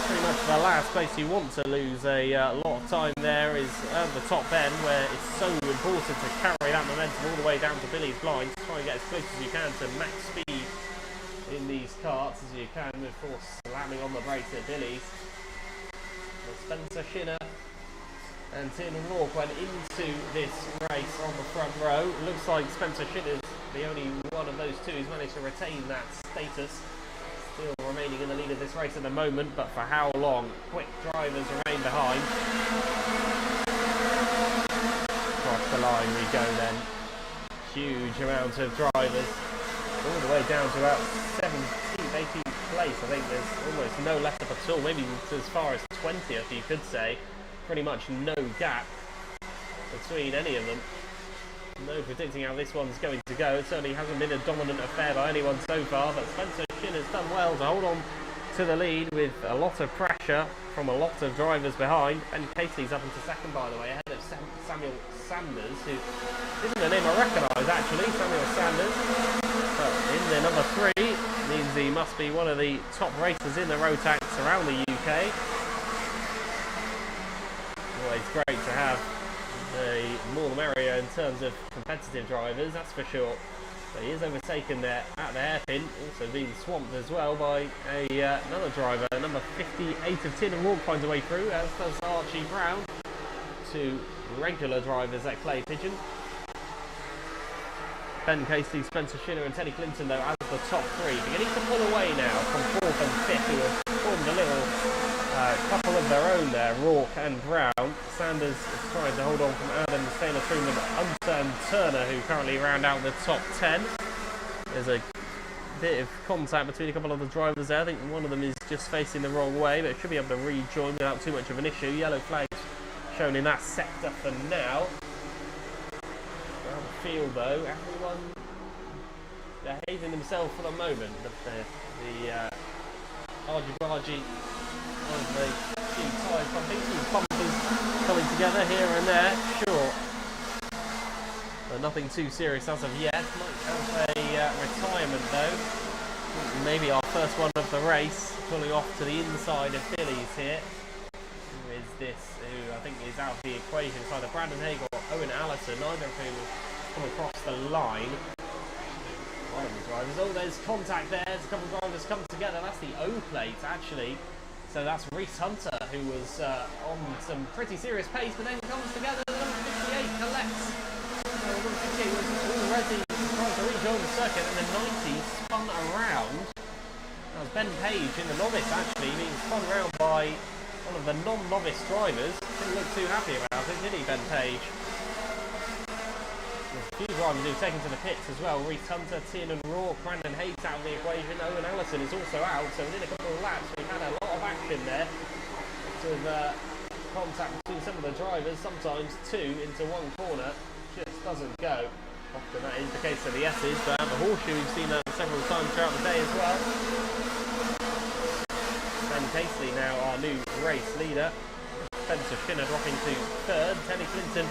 A: Pretty much the last place you want to lose a lot of time there is at the top end, where it's so important to carry that momentum all the way down to Billy's blind, to try and get as close as you can to max speed in these karts as you can before slamming on the brakes at Billy's. Spencer Skinner and Tin and Rourke went into this race on the front row. Looks like Spencer Skinner's the only one of those two who's managed to retain that status. Still remaining in the lead of this race at the moment, but for how long? Quick drivers remain behind. Across the line we go then. Huge amount of drivers, all the way down to about 17th, 18th place. I think there's almost no let up at all, maybe as far as 20th you could say. Pretty much no gap between any of them. No predicting how this one's going to go. It certainly hasn't been a dominant affair by anyone so far, but Spencer Skinner's done well to hold on to the lead with a lot of pressure from a lot of drivers behind. Ben Casey's up into second, by the way, ahead of Samuel Sanders, who isn't a name I recognise actually, Samuel Sanders. But in the number 3 means he must be one of the top racers in the Rotax around the UK. Always great to have the more the merrier in terms of competitive drivers, that's for sure. But he is overtaken there at the hairpin, also being swamped as well by another driver. Number 58 of Tin and Rourke finds a way through, as does Archie Brown. 2 regular drivers at Clay Pigeon. Ben Casey, Spencer Skinner and Teddy Clinton though as the top 3. Beginning to pull away now from 4th and 5th, who have formed a little couple of their own there, Rourke and Brown. Sanders is trying to hold on from Adam Taylor through with Hunter and Turner, who currently round out the top 10. There's a bit of contact between a couple of the drivers there. I think one of them is just facing the wrong way, but should be able to rejoin without too much of an issue. Yellow flags shown in that sector for now. Around the field though, everyone behaving themselves for the moment. The argy-bargy of the few tyre pumping, some bumpers coming together here and there, sure. But nothing too serious as of yet. Might have a retirement though. Maybe our first one of the race, pulling off to the inside of Billy's here. Who is this? Who I think is out of the equation. It's either Brandon Haig or Owen Allison, neither of whom have come across the line. One of the drivers. Oh, there's contact there. There's a couple of drivers come together. That's the O plate actually. So that's Reese Hunter, who was on some pretty serious pace, but then comes together. Number 58 collects. Number 58 was already trying to rejoin the circuit, and the 90 spun around. That was Ben Page in the novice actually, being spun around by one of the non-novice drivers. Didn't look too happy about it, did he, Ben Page? There's a few drivers who've taken to the pits as well. Reese Hunter, Tin and Rourke, Brandon Haig's out of the equation. Owen Allison is also out, so within a couple of laps we've had a lot of action there. With contact between some of the drivers, sometimes 2 into one corner, just doesn't go. Often that is the case for the S's, but the horseshoe we've seen that several times throughout the day as well. Ben Casey now our new race leader. Spencer Skinner dropping to 3rd. Teddy Clinton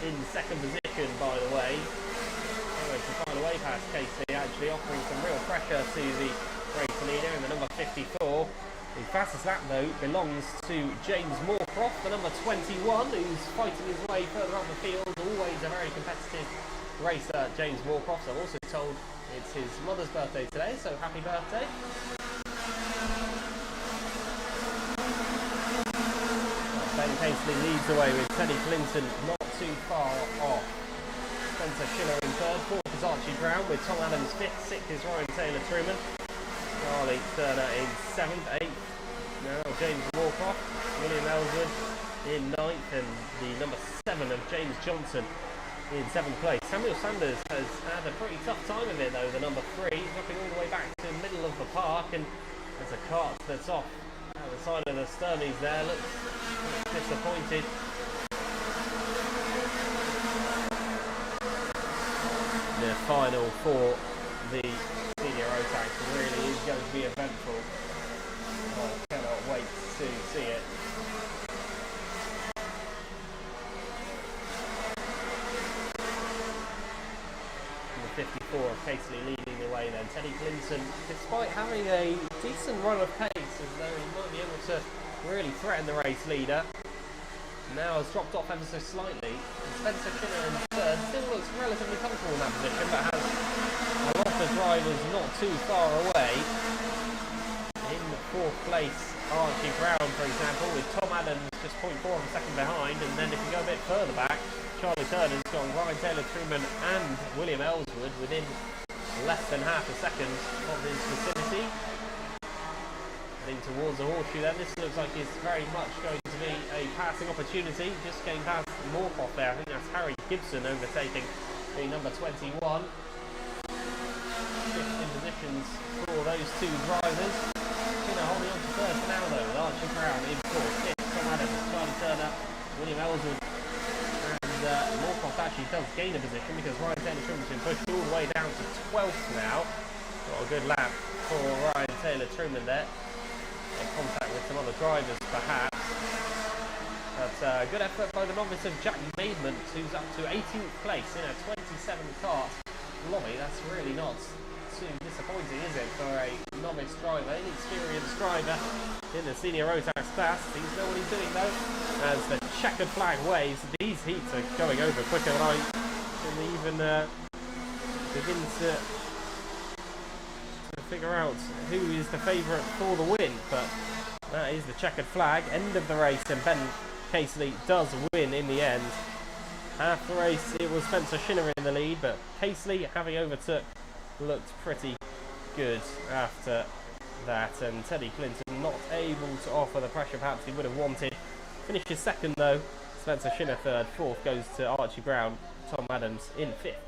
A: in 2nd position, by the way. To find a way past Casey, actually offering some real pressure to the race leader in the number 54. The fastest lap though belongs to James Moore Moorcroft, the number 21, who's fighting his way further up the field. Always a very competitive racer, James Moorcroft. I'm also told it's his mother's birthday today, so happy birthday. Ben Casely leads the way with Teddy Clinton not too far off. Spencer Schiller in third, fourth is Archie Brown with Tom Adams fifth, sixth is Ryan Taylor Truman. Charlie Turner in seventh, eighth. Now James Moorcroft, William Ellswood in ninth, and the number 7 of James Johnson in 7th place. Samuel Sanders has had a pretty tough time of it though, the number 3, dropping all the way back to the middle of the park, and there's a cart that's off at the side of the Stermies there, looks disappointed. The final for the senior Rotax really is going to be eventful. I cannot wait to see it. Number 54 of Casely leading the way then. Teddy Clinton, despite having a decent run of pace, as though he might be able to really threaten the race leader, now has dropped off ever so slightly. And Spencer Schiller in third still looks relatively comfortable in that position, but has a lot of drivers not too far away. In fourth place, Archie Brown, for example, with Tom Adams just 0.4 of a second behind, and then if you go a bit further back, Charlie Turner's got Ryan Taylor Truman and William Ellswood within less than half a second of his vicinity. Heading towards the horseshoe then, this looks like it's very much going to be a passing opportunity. Just getting past Moorcroft there, I think that's Harry Gibson overtaking the number 21. Shift in positions for those two drivers. Holding on to third for now though, with Archie Brown in fourth, fifth, Tom Adams, Charlie Turner, William Ellswood, and Moorcroft actually does gain a position because Ryan Taylor Truman's been pushed all the way down to 12th now. Got a good lap for Ryan Taylor Truman there. In contact with some other drivers perhaps. But good effort by the novice of Jack Maidment, who's up to 18th place in a 27 kart lobby. That's really not too disappointing, is it, for a novice driver, inexperienced driver in the senior Rotax class. Seems to know what he's doing though, as the checkered flag waves. These heats are going over quicker than I can even begin to figure out who is the favourite for the win, but that is the checkered flag. End of the race, and Ben Casely does win in the end. Half the race it was Spencer Schiller in the lead, but Casely, having overtook, looked pretty good after that, and Teddy Clinton not able to offer the pressure perhaps he would have wanted. Finishes second though, Spencer Schiller third, fourth goes to Archie Brown, Tom Adams in fifth.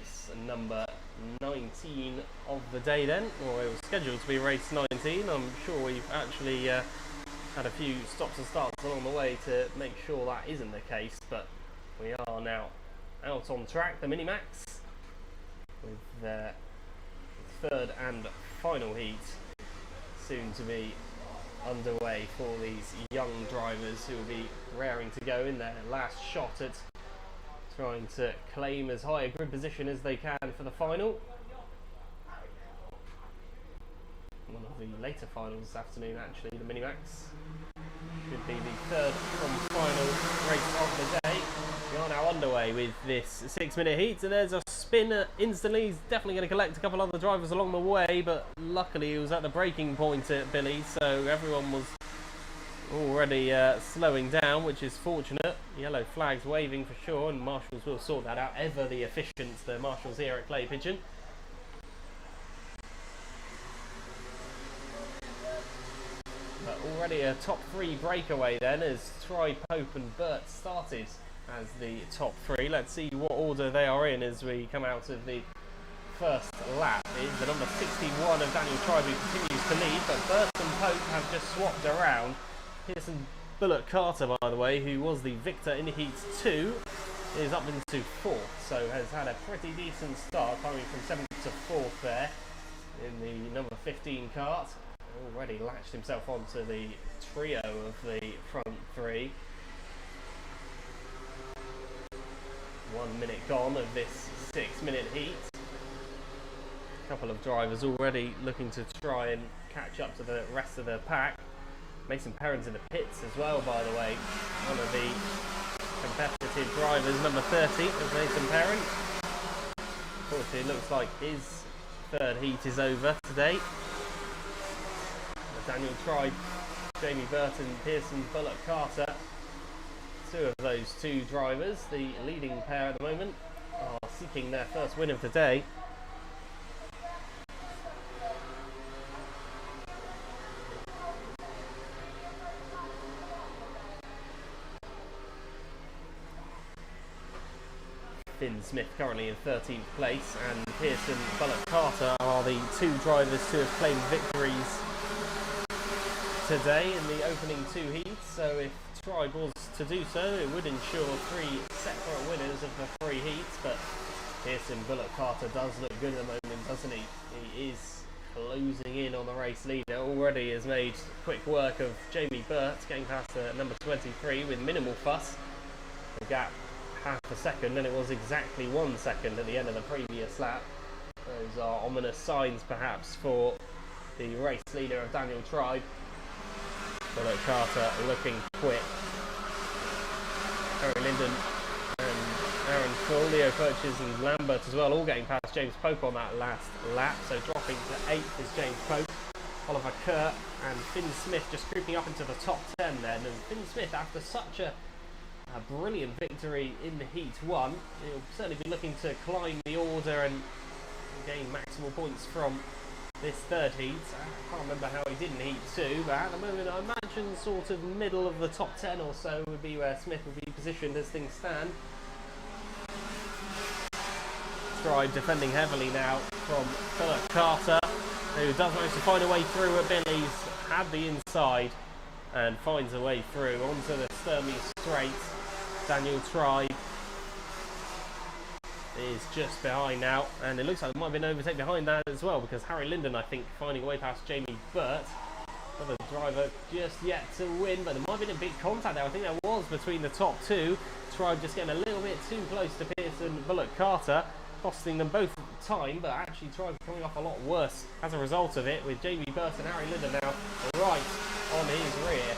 A: race number 19 of the day then, or it was scheduled to be race 19. I'm sure we've actually had a few stops and starts along the way to make sure that isn't the case, but we are now out on track, the Minimax, with their third and final heat soon to be underway for these young drivers who will be raring to go in their last shot at trying to claim as high a grid position as they can for the final. One of the later finals this afternoon, actually, the Minimax. Should be the third and final race of the day. We are now underway with this 6-minute heat, and there's a spin instantly. He's definitely going to collect a couple other drivers along the way, but luckily he was at the braking point at Billy, so everyone was already slowing down, which is fortunate. Yellow flags waving for sure, and marshals will sort that out. Ever the efficient, the marshals here at Clay Pigeon. But already a top three breakaway then, as Troy, Pope and Burt started as the top three. Let's see what order they are in as we come out of the first lap. Is the number 61 of Daniel Tribe, who continues to lead, but Burt and Pope have just swapped around. Pearson Bullock Carter, by the way, who was the victor in Heat 2, is up into 4th, so has had a pretty decent start, coming from 7th to 4th there in the number 15 kart. Already latched himself onto the trio of the front three. 1 minute gone of this 6-minute heat. A couple of drivers already looking to try and catch up to the rest of the pack. Mason Perrin's in the pits as well, by the way. One of the competitive drivers, number 30, is Mason Perrin. Unfortunately, it looks like his third heat is over today. Daniel Tribe, Jamie Burton, Pearson Bullock Carter, two of those two drivers, the leading pair at the moment, are seeking their first win of the day. Finn Smith currently in 13th place, and Pearson Bullock Carter are the two drivers to have claimed victories today in the opening two heats, so if Tribe was to do so, it would ensure 3 separate winners of the 3 heats, but Pearson Bullock Carter does look good at the moment, doesn't he? He is closing in on the race leader, already has made quick work of Jamie Burt, getting past number 23 with minimal fuss. The gap half a second, and it was exactly 1 second at the end of the previous lap. Those are ominous signs perhaps for the race leader of Daniel Tribe. Bullock Carter looking quick. Harry Linden and Aaron Full, Leo Purchase and Lambert as well, all getting past James Pope on that last lap. So dropping to 8th is James Pope, Oliver Kerr and Finn Smith just creeping up into the top 10 then. And Finn Smith, after such a brilliant victory in the Heat 1, he'll certainly be looking to climb the order and gain maximal points from this third heat. I can't remember how he did in Heat 2, but at the moment I imagine sort of middle of the top 10 or so would be where Smith would be positioned as things stand. Tribe defending heavily now from Bullock Carter, who does manage to find a way through at Billy's, had the inside and finds a way through onto the Sturmey Straight. Daniel Tribe is just behind now, and it looks like there might have been an overtake behind that as well, because Harry Linden, I think, finding a way past Jamie Burt. Another driver just yet to win, but there might have been a big contact there. I think there was between the top two. Tribe just getting a little bit too close to Pearson Bullock Carter, costing them both time, but actually Tribe coming off a lot worse as a result of it, with Jamie Burt and Harry Linden now right on his rear.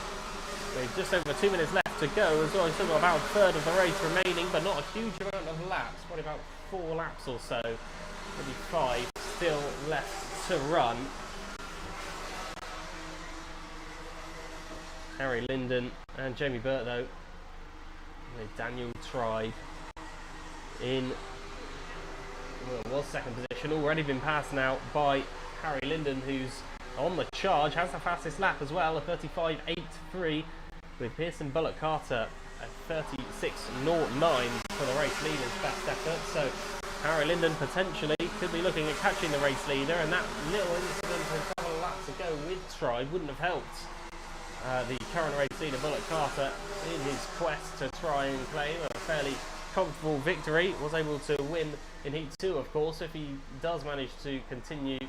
A: With just over 2 minutes left to go as well. He's still got about a third of the race remaining, but not a huge amount of laps, probably about 4 laps or so, maybe 5 still left to run. Harry Linden and Jamie Burt though, with Daniel Tribe in, well, it was second position, already been passed now by Harry Linden, who's on the charge, has the fastest lap as well, a 35.83, with Pearson Bullock Carter at 36.09 for the race leader's best effort. So Harry Linden potentially could be looking at catching the race leader, and that little incident a couple of laps ago with Tribe wouldn't have helped the current race leader Bullock Carter in his quest to try and claim a fairly comfortable victory. Was able to win in Heat 2, of course. If he does manage to continue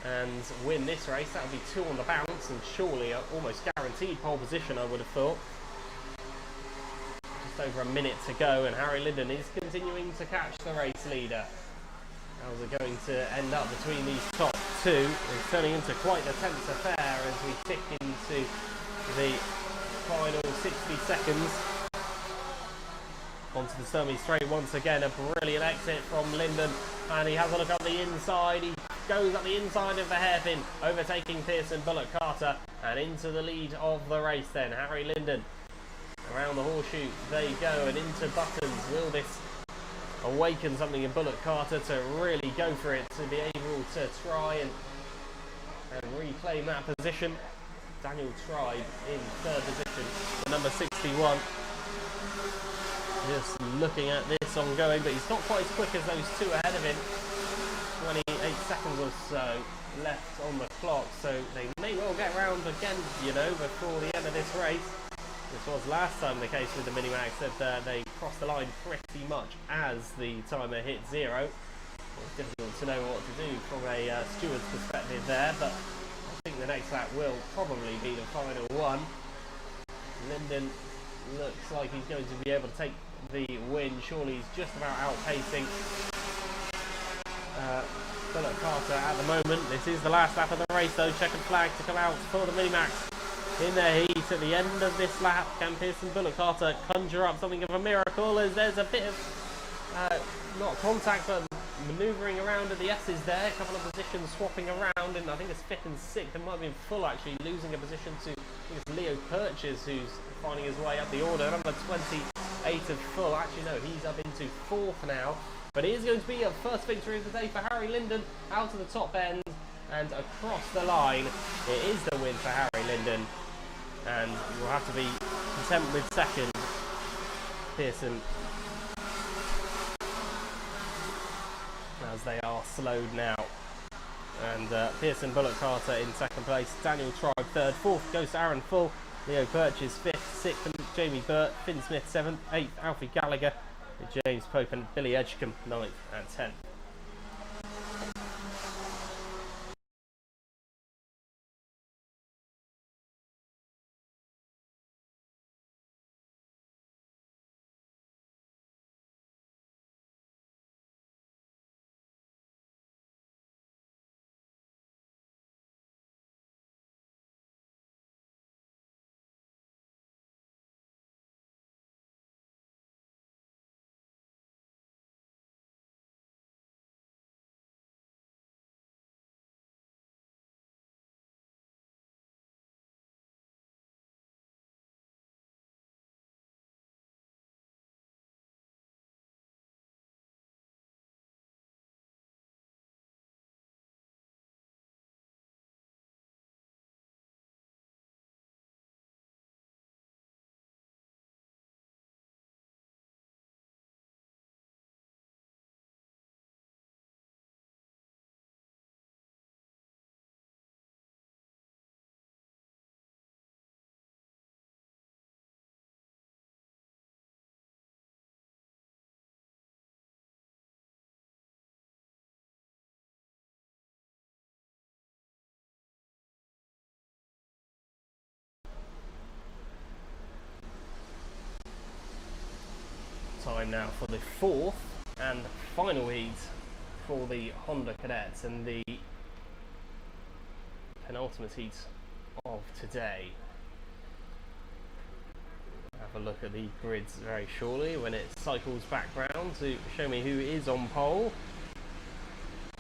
A: and win this race, that would be 2 on the bounce, and surely an almost guaranteed pole position, I would have thought. Just over a minute to go, and Harry Linden is continuing to catch the race leader. How's it going to end up between these top 2? It's turning into quite a tense affair as we tick into the final 60 seconds. Onto the semi straight once again, a brilliant exit from Linden, and he has a look up the inside. He goes up the inside of the hairpin, overtaking Pearson Bullock Carter, and into the lead of the race then. Harry Linden around the horseshoe they go, and into Buttons. Will this awaken something in Bullock Carter to really go for it, to be able to try and reclaim that position? Daniel Tribe in 3rd position, the number 61. Just looking at this ongoing, but he's not quite as quick as those 2 ahead of him. 28 seconds or so left on the clock, so they may well get round again, you know, before the end of this race. This was last time the case with the Minimax, that they crossed the line pretty much as the timer hit 0. It's difficult to know what to do from a steward's perspective there, but I think the next lap will probably be the final one. Linden looks like he's going to be able to take the win. Surely he's just about outpacing Bullock Carter at the moment. This is the last lap of the race though. Checkered flag to come out for the Minimax in their heat at the end of this lap. Can Pearson Bullock Carter conjure up something of a miracle, as there's a bit of not contact but manoeuvring around at the S's there. A couple of positions swapping around, and I think it's 5th and 6th. It might have been Full actually losing a position to, I think it's Leo Purchase who's finding his way up the order. Number 28 of Full, actually no, he's up into 4th now. But it is going to be a first victory of the day for Harry Linden, out of the top end and across the line. It is the win for Harry Linden, and we'll have to be content with 2nd. Pearson, as they are slowed now. And Pearson Bullock Carter in 2nd place, Daniel Tribe 3rd, 4th goes to Aaron Full, Leo Purchase 5th, 6th Jamie Burt, Finn Smith 7th, 8th Alfie Gallagher, James Pope and Billy Edgecombe 9th and 10th. Time now for the 4th and final heat for the Honda Cadets, and the penultimate heat of today. Have a look at the grids very shortly when it cycles back round to show me who is on pole.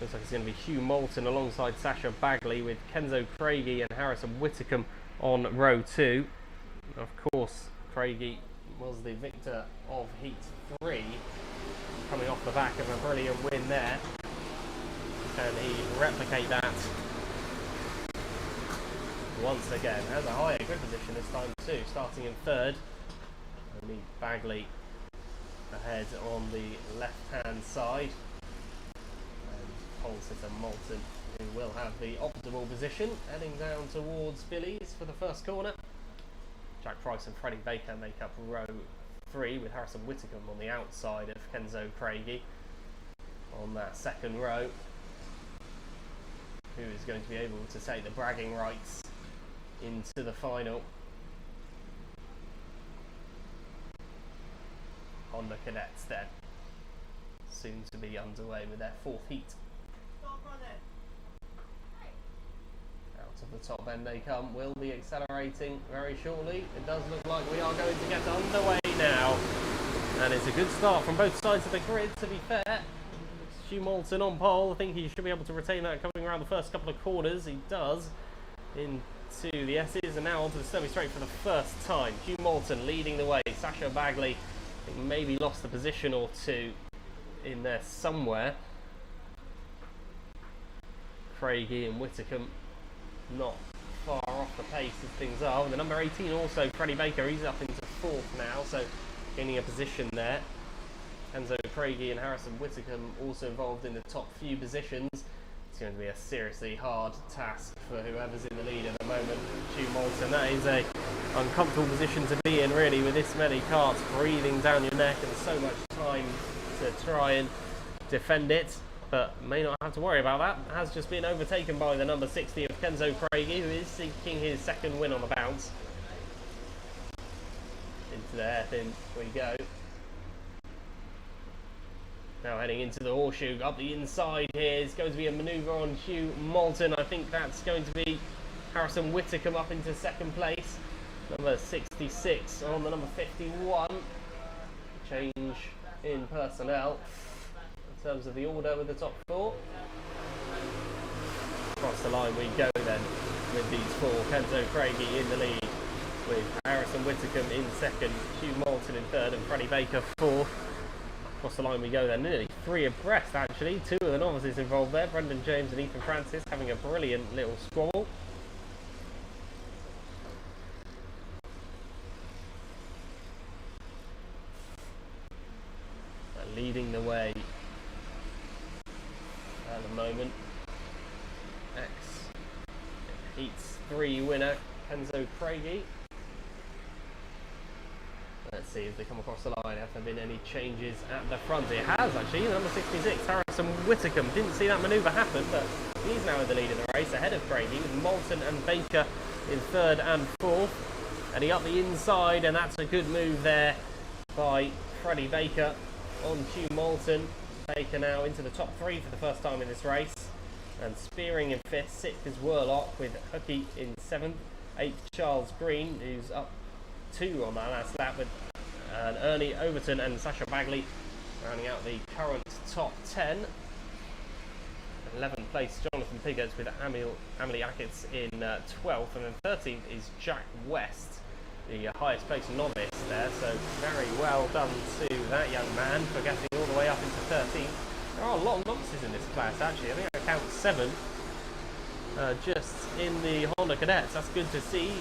A: Looks like it's going to be Hugh Moulton alongside Sasha Bagley, with Kenzo Craigie and Harrison Whitcomb on row 2. Of course, Craigie was the victor of Heat 3, coming off the back of a brilliant win there. Can he replicate that once again? Has a higher grid position this time too, starting in 3rd. Only Bagley ahead on the left-hand side. And pole sitter Moulton, who will have the optimal position, heading down towards Billy's for the first corner. Jack Price and Freddie Baker make up row 3, with Harrison Whitcomb on the outside of Kenzo Craigie on that second row, who is going to be able to take the bragging rights into the final. Honda Cadets then, soon to be underway with their 4th heat. Out of the top end they come, will be accelerating very shortly. It does look like we are going to get underway now. And it's a good start from both sides of the grid, to be fair. Stu Moulton on pole. I think he should be able to retain that coming around the first couple of corners. He does. Into the S's and now onto the semi straight for the first time. Stu Moulton leading the way. Sasha Bagley, I think, maybe lost a position or two in there somewhere. Craigie and Whitcomb not far off the pace as things are. With the number 18 also, Freddie Baker, he's up into 4th now, so gaining a position there. Kenzo Craigie and Harrison Whitcomb also involved in the top few positions. It's going to be a seriously hard task for whoever's in the lead at the moment. Stu Moulton, that is a uncomfortable position to be in, really, with this many carts breathing down your neck and so much time to try and defend it. But may not have to worry about that. Has just been overtaken by the number 60 of Kenzo Craigie, who is seeking his 2nd win on the bounce. Into the hairpin we go. Now heading into the horseshoe, up the inside here. It's going to be a manoeuvre on Stu Moulton. I think that's going to be Harrison Whitcomb up into 2nd place. Number 66 on the number 51. Change in personnel in terms of the order with the top 4. Across the line we go then with these 4. Kenzo Craigie in the lead, with Harrison Whitcomb in 2nd, Stu Moulton in 3rd, and Freddie Baker 4th. Across the line we go then, nearly 3 abreast actually. 2 of the novices involved there, Brendan James and Ethan Francis, having a brilliant little squabble. Leading the way at the moment, Heat's 3 winner, Kenzo Craigie. Let's see if they come across the line. Have there been any changes at the front? It has actually. Number 66, Harrison Whitcomb. Didn't see that manoeuvre happen, but he's now in the lead of the race, ahead of Craigie, with Moulton and Baker in 3rd and 4th. Heading up the inside, and that's a good move there by Freddie Baker on Stu Moulton. Baker now into the top 3 for the first time in this race. And spearing in 5th, 6th is Worlock, with Hookie in 7th. 8th, Charles Green, who's up 2 on that last lap, with Ernie Overton and Sasha Bagley rounding out the current top 10. 11th place, Jonathan Piggott, with Amelie Ackett in 12th. And then 13th is Jack West, the highest placed novice there. So very well done to that young man for getting all the way up into 13th. There are a lot of novices in this class actually. I think I count 7 just in the Honda Cadets. That's good to see.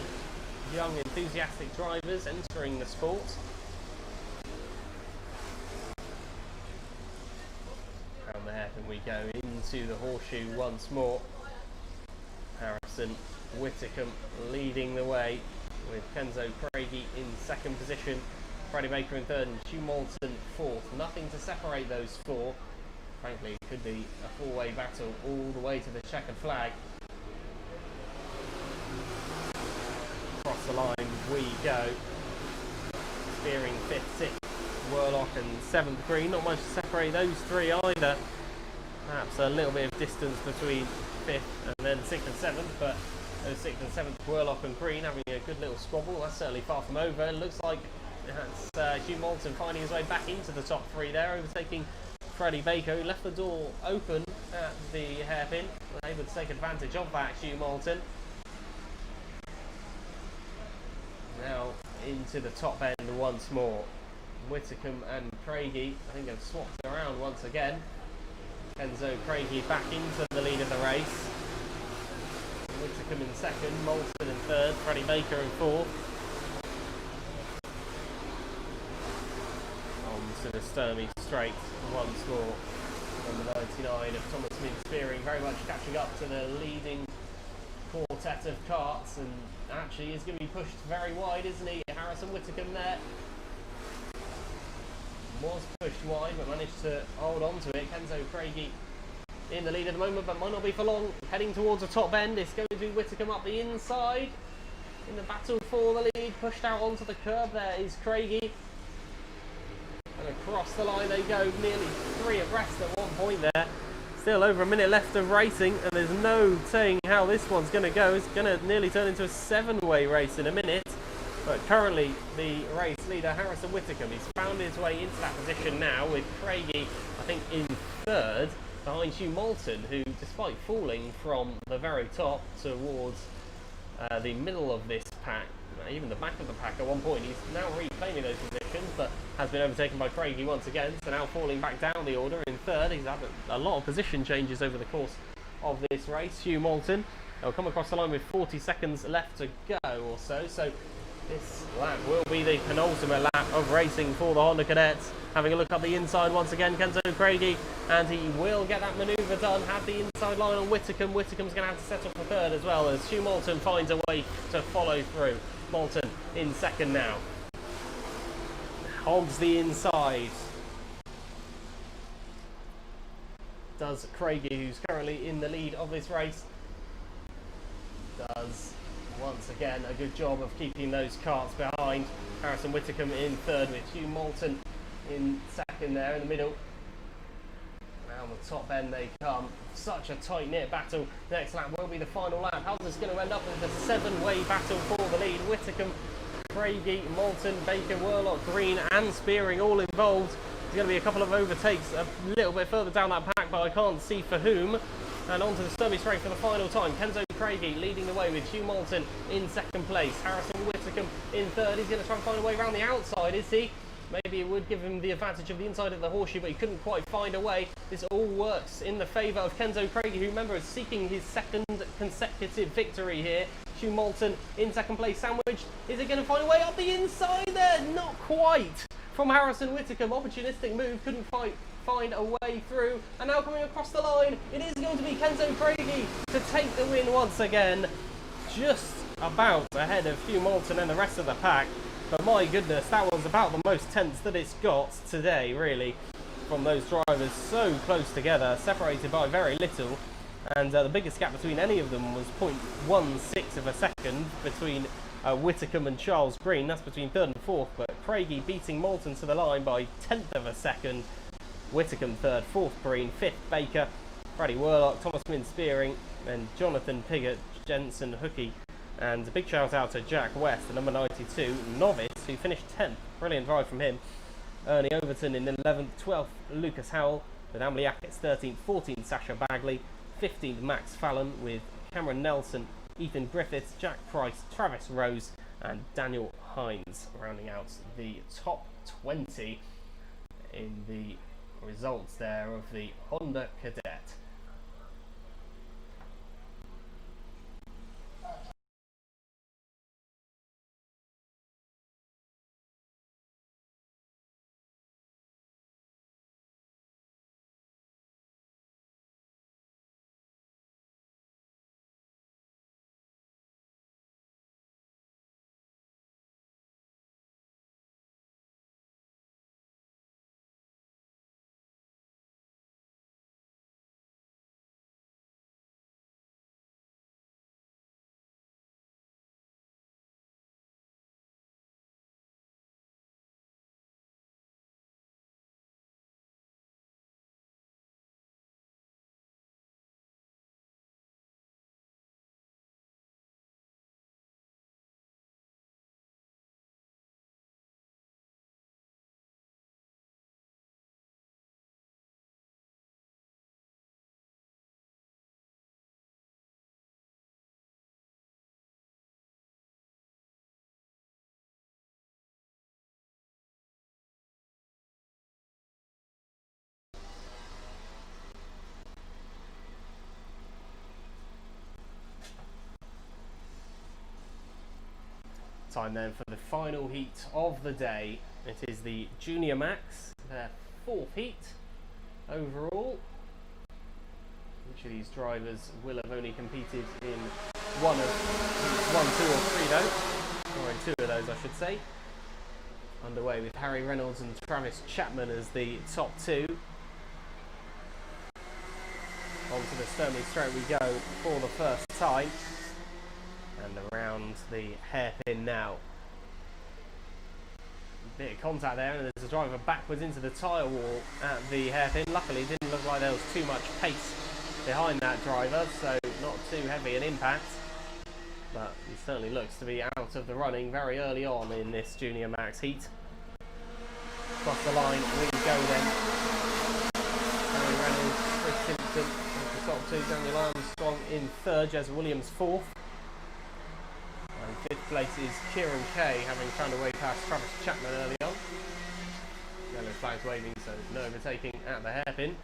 A: Young enthusiastic drivers entering the sport. Around the hairpin we go, into the horseshoe once more. Harrison Whitcomb leading the way, with Kenzo Craigie in 2nd position, Freddie Baker in 3rd, and Stu Moulton 4th. Nothing to separate those 4. Frankly, it could be a 4-way battle all the way to the checkered flag. Across the line we go. Spearing 5th, 6th, Worlock and 7th Green. Not much to separate those 3 either. Perhaps a little bit of distance between 5th and then 6th and 7th, but those 6th and 7th, Worlock and Green, having a good little squabble. That's certainly far from over. It looks like that's Stu Moulton finding his way back into the top 3 there, overtaking Freddie Baker, who left the door open at the hairpin. Able to take advantage of that, Stu Moulton. Now into the top end once more. Whitcomb and Craigie, I think, have swapped around once again. Kenzo Craigie back into the lead of the race. Whitcomb in 2nd, Moulton in 3rd, Freddie Baker in 4th. On to the Sturmy straight once more. Number 99 of Thomas Smith Spearing, very much catching up to the leading quartet of karts, and actually is going to be pushed very wide, isn't he? Harrison Whitcomb there was pushed wide but managed to hold on to it. Kenzo Craigie in the lead at the moment, but might not be for long. Heading towards the top end, it's going to be Whitcomb up the inside in the battle for the lead. Pushed out onto the curb, there is Craigie, and across the line they go, nearly 3 abreast at one point there. Still over a minute left of racing, and there's no saying how this one's going to go. It's going to nearly turn into a 7-way race in a minute. But currently, the race leader, Harrison Whitcomb, he's found his way into that position now, with Craigie, I think, in 3rd, behind Hugh Moulton, who, despite falling from the very top towards the middle of this pack, even the back of the pack at one point, he's now reclaiming those positions, but has been overtaken by Craigie once again, so now falling back down the order in 3rd. He's had a lot of position changes over the course of this race. Hugh Moulton, he'll come across the line with 40 seconds left to go or so, so this lap will be the penultimate lap of racing for the Honda Cadets. Having a look up the inside once again, Kenzo Craigie, and he will get that manoeuvre done. Have the inside line on Whitcomb. Whitcomb's going to have to settle for 3rd as well, as Hugh Moulton finds a way to follow through. Moulton in 2nd now. Hogs the inside. Does Craigie, who's currently in the lead of this race. Does once again a good job of keeping those karts behind. Harrison Whitcomb in 3rd, with Hugh Moulton in 2nd there in the middle. Around the top end they come. Such a tight-knit battle. Next lap will be the final lap. How's this going to end up with a 7-way battle for the lead? Whitcomb, Craigie, Moulton, Baker, Worlock, Green and Spearing all involved. There's going to be a couple of overtakes a little bit further down that pack, but I can't see for whom. And onto the Sturmy straight for the final time. Kenzo Craigie leading the way, with Hugh Moulton in 2nd place. Harrison Whitcomb in 3rd. He's going to try and find a way around the outside, is he? Maybe it would give him the advantage of the inside of the horseshoe, but he couldn't quite find a way. This all works in the favour of Kenzo Craigie, who, remember, is seeking his 2nd consecutive victory here. Hugh Moulton in 2nd place, sandwiched. Is it going to find a way up the inside there? Not quite. From Harrison Whitcomb, opportunistic move, couldn't find a way through. And now coming across the line, it is going to be Kenzo Craigie to take the win once again. Just about ahead of Hugh Moulton and the rest of the pack. But my goodness, that was about the most tense that it's got today, really, from those drivers so close together, separated by very little. And the biggest gap between any of them was 0.16 of a second between Whitcomb and Charles Green. That's between 3rd and 4th, but Craigie beating Moulton to the line by 1/10 of a second. Whitcomb 3rd, 4th Green, 5th Baker, Brady Worlock, Thomas Min Spearing, and Jonathan Piggott, Jensen Hookey. And a big shout out to Jack West, the number 92 novice, who finished 10th. Brilliant drive from him. Ernie Overton in 11th, 12th Lucas Howell, with Amley Ackett's 13th, 14th Sasha Bagley, 15th Max Fallon, with Cameron Nelson, Ethan Griffiths, Jack Price, Travis Rose and Daniel Hines, rounding out the top 20 in the results there of the Honda Cadet. Time then for the final heat of the day. It is the Junior Max. their fourth heat overall. Each of these drivers will have only competed in one, two or three though, or in two of those I should say. Underway with Harry Reynolds and Travis Chapman as the top two. Onto the Sturmey straight we go for the first time. And around the hairpin now. Bit of contact there, and there's a driver backwards into the tyre wall at the hairpin. Luckily it didn't look like there was too much pace behind that driver, so not too heavy an impact. But he certainly looks to be out of the running very early on in this Junior Max Heat. Across the line we go then. Harry Reynolds, Chris Simpson with the top two, Daniel Armstrong in third, Jez Williams fourth. And fifth place is Kieran Kay, having found a way past Travis Chapman early on. Yellow flags waving, so no overtaking at the hairpin.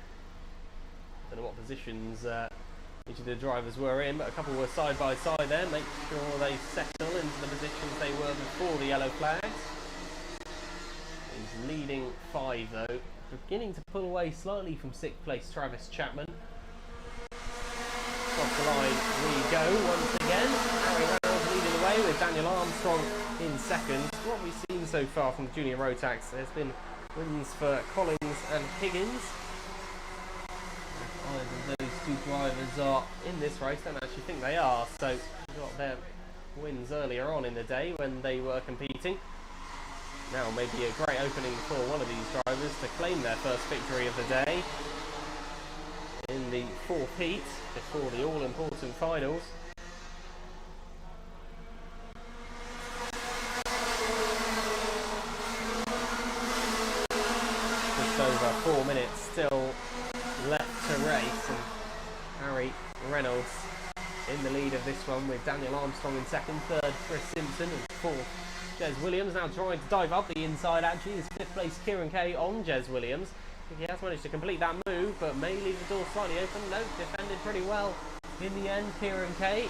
A: Don't know what positions each of the drivers were in, but a couple were side by side there. Make sure they settle into the positions they were before the yellow flags. He's leading 5 though, beginning to pull away slightly from 6th place Travis Chapman. Across the line we go once again. Harry Reynolds leading the way with Daniel Armstrong in second. What we've seen so far from Junior Rotax, there's been wins for Collins and Higgins. Either of those two drivers are in this race, don't actually think they are, so we got their wins earlier on in the day when they were competing. Now maybe a great opening for one of these drivers to claim their first victory of the day in the fourth heat before the all-important finals. Just over 4 minutes still left to race, and Harry Reynolds in the lead of this one with Daniel Armstrong in second, third Chris Simpson, and fourth Jez Williams. Now trying to dive up the inside actually is fifth place Kieran Kay on Jez Williams. I think he has managed to complete that move, but may leave the door slightly open. No, defended pretty well in the end. Kieran Kay is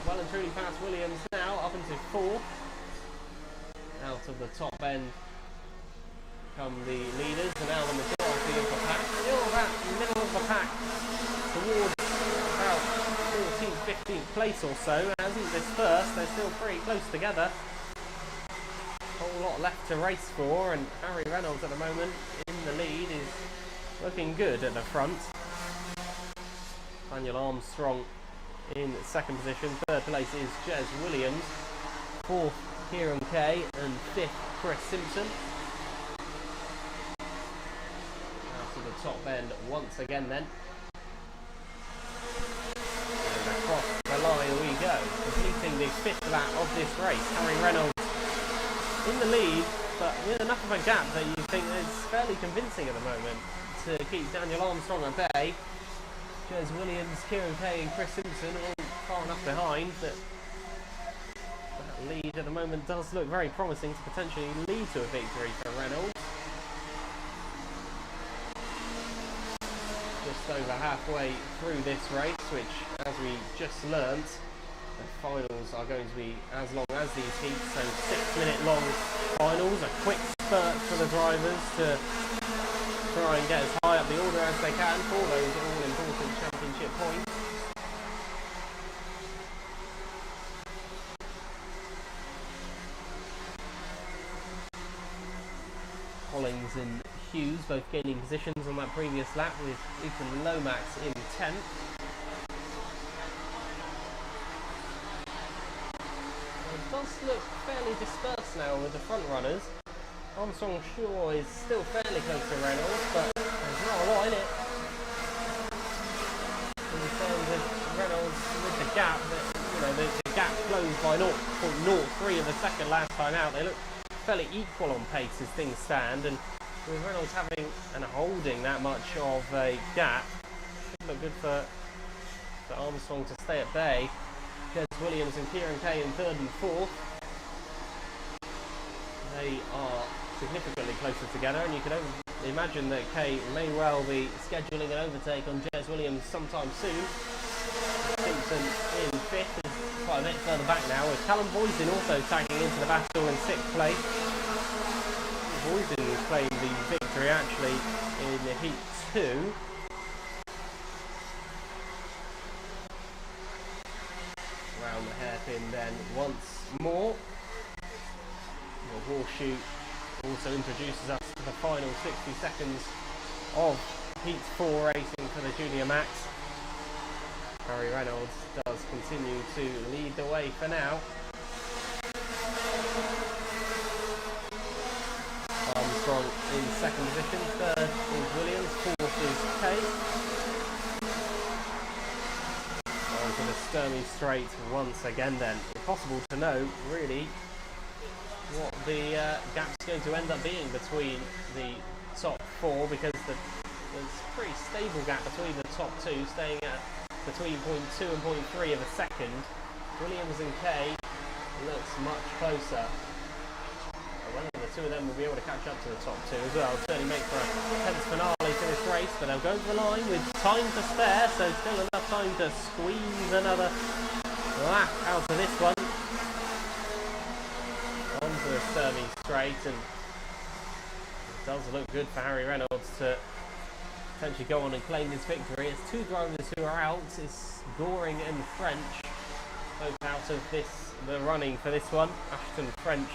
A: well and truly past Williams now, up into fourth. Out of the top end come the leaders, and now the majority of the pack. Still that middle of the pack towards about 14th, 15th place or so. Hasn't dispersed, they're still pretty close together. Whole lot left to race for, and Harry Reynolds at the moment in the lead is looking good at the front. Daniel Armstrong in second position, third place is Jez Williams, fourth Kieran Kay, and fifth Chris Simpson. The top end once again then, and across the line we go, completing the fifth lap of this race. Harry Reynolds in the lead, but with enough of a gap that you think is fairly convincing at the moment to keep Daniel Armstrong at bay. Jez Williams, Kieran Kay and Chris Simpson all far enough behind that that lead at the moment does look very promising to potentially lead to a victory for Reynolds. Just over halfway through this race, which, as we just learnt, the finals are going to be as long as these heats, so 6-minute long finals, a quick spurt for the drivers to try and get as high up the order as they can for those all-important championship points. Collins and Hughes both gaining positions on that previous lap, with Ethan Lomax in 10th. It does look fairly dispersed now with the front runners. Armstrong Shaw is still fairly close to Reynolds, but there's not a lot in it. In terms of Reynolds with the gap, the gap closed by 0.03 of a second last time out. They look fairly equal on pace as things stand, and with Reynolds having and holding that much of a gap, it should look good for Armstrong to stay at bay. Jez Williams and Kieran Kay in third and fourth. They are significantly closer together, and you can imagine that Kay may well be scheduling an overtake on Jez Williams sometime soon. Simpson in fifth is quite a bit further back now, with Callum Boyden also tagging into the battle in sixth place. Boyden claimed the victory actually in the Heat 2. Around the hairpin then once more. The horseshoe also introduces us to the final 60 seconds of Heat 4 racing for the Junior Max. Harry Reynolds does continue to lead the way for now. Armstrong in second position, third is Williams, fourth is Kay. On to the Sturmey Straight once again then. Impossible to know really what the gap's going to end up being between the top four, because there's a pretty stable gap between the top two, staying at between 0.2 and 0.3 of a second. Williams and Kay looks much closer. One of the two of them will be able to catch up to the top two as well. Certainly make for a tense finale to this race, but they'll go to the line with time to spare, so still enough time to squeeze another lap out of this one. Onto the Sturmey Straight, and it does look good for Harry Reynolds to potentially go on and claim this victory. It's two drivers who are out. It's Goring and French, both out of the running for this one. Ashton French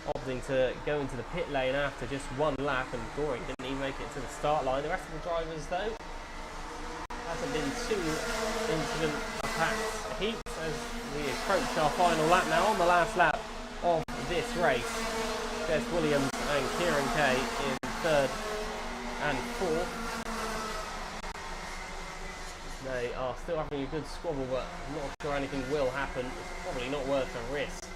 A: opting to go into the pit lane after just one lap, and Goring didn't even make it to the start line. The rest of the drivers though, hasn't been too incident-packed heat as we approach our final lap now. On the last lap of this race, Jess Williams and Kieran Kay in third and fourth. They are still having a good squabble, but I'm not sure anything will happen. It's probably not worth a risk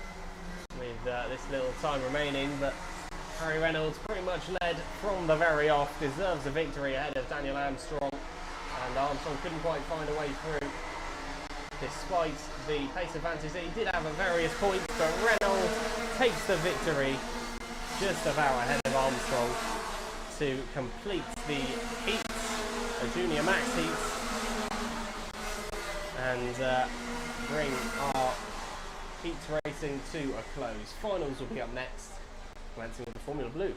A: with this little time remaining, but Harry Reynolds pretty much led from the very off, deserves a victory ahead of Daniel Armstrong, and Armstrong couldn't quite find a way through despite the pace advantage that he did have at various points, but Reynolds takes the victory just about ahead of Armstrong to complete the heats, the Junior Max heats, and bring our heats racing to a close. Finals will be up next, commencing with the Formula Blue.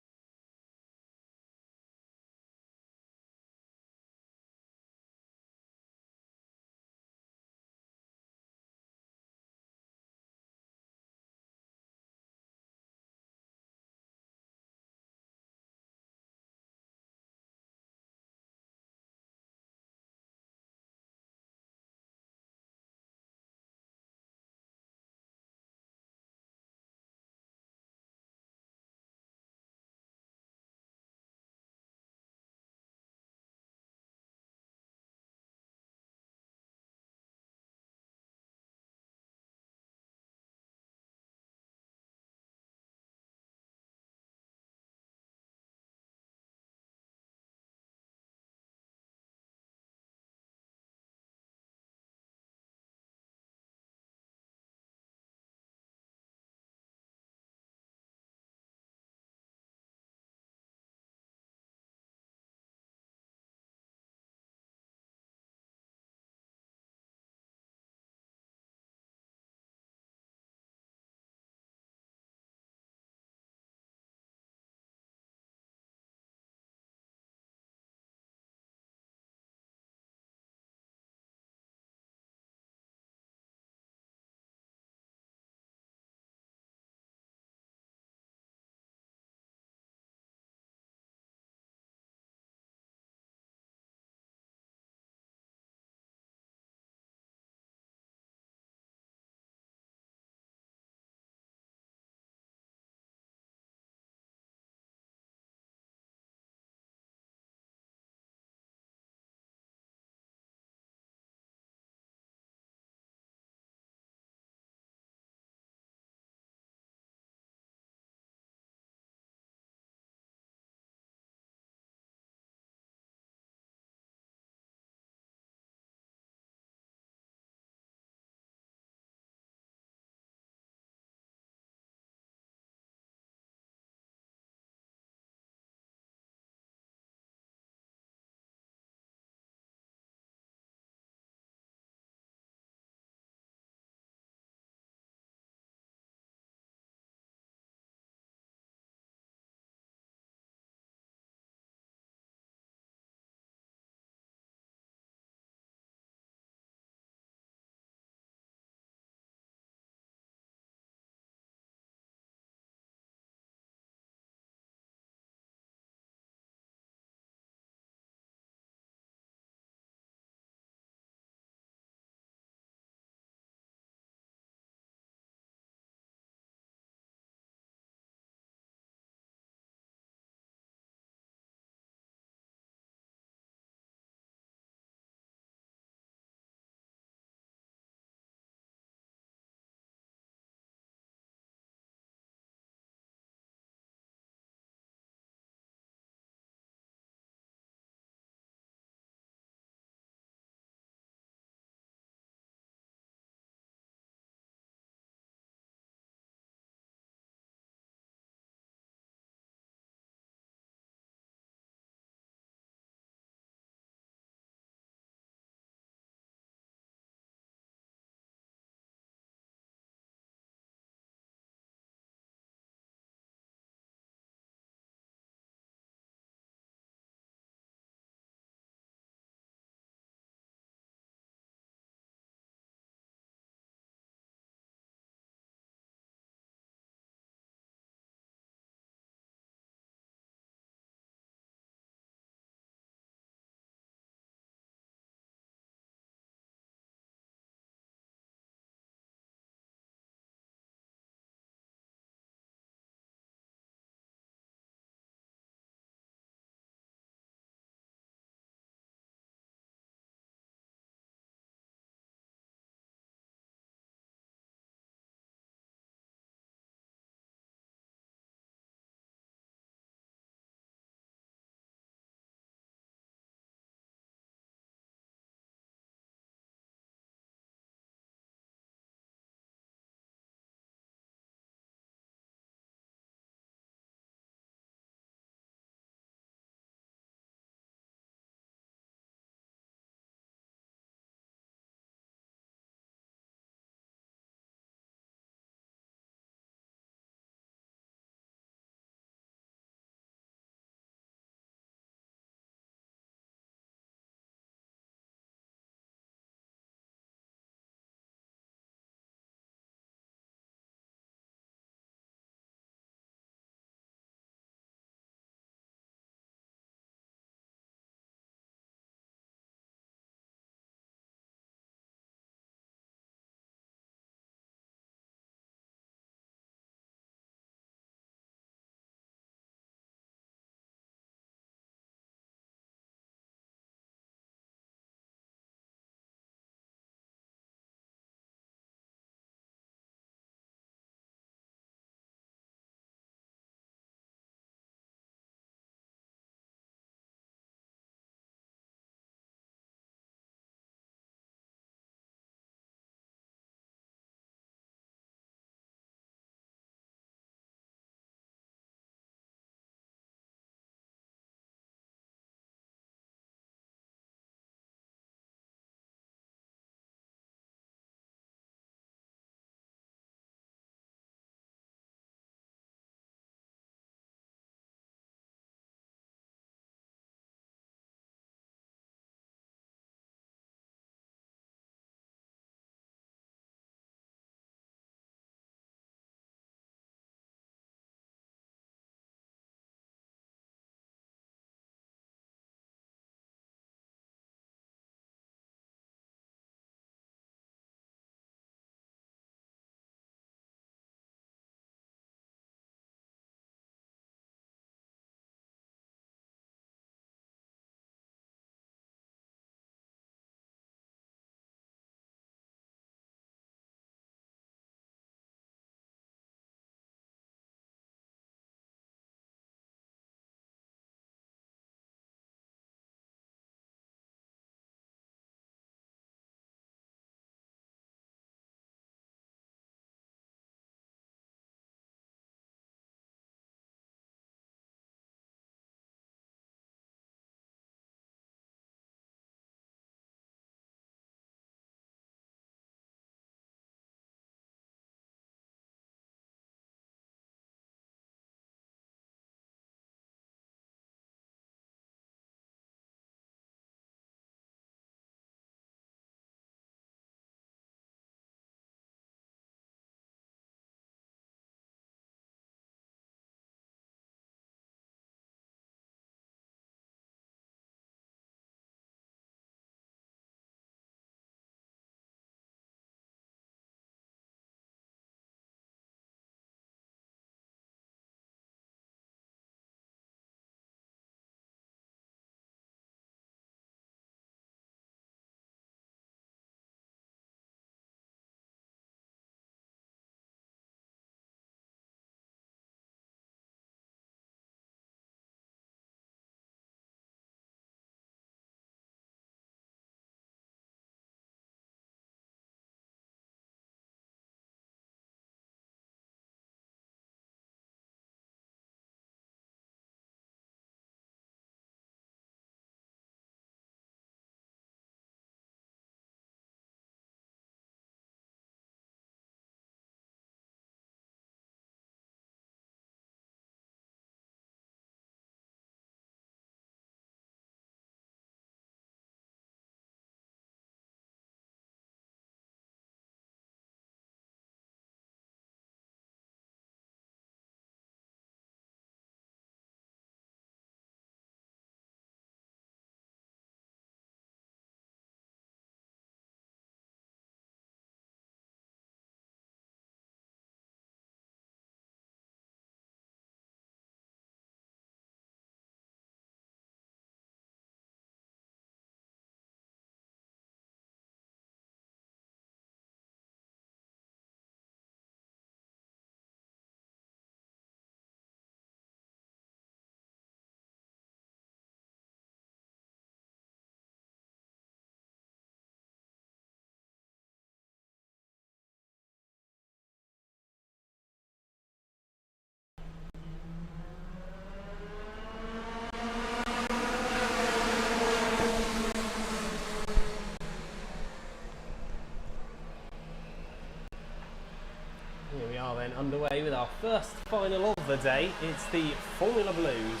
A: underway with our first final of the day. It's the Formula Blues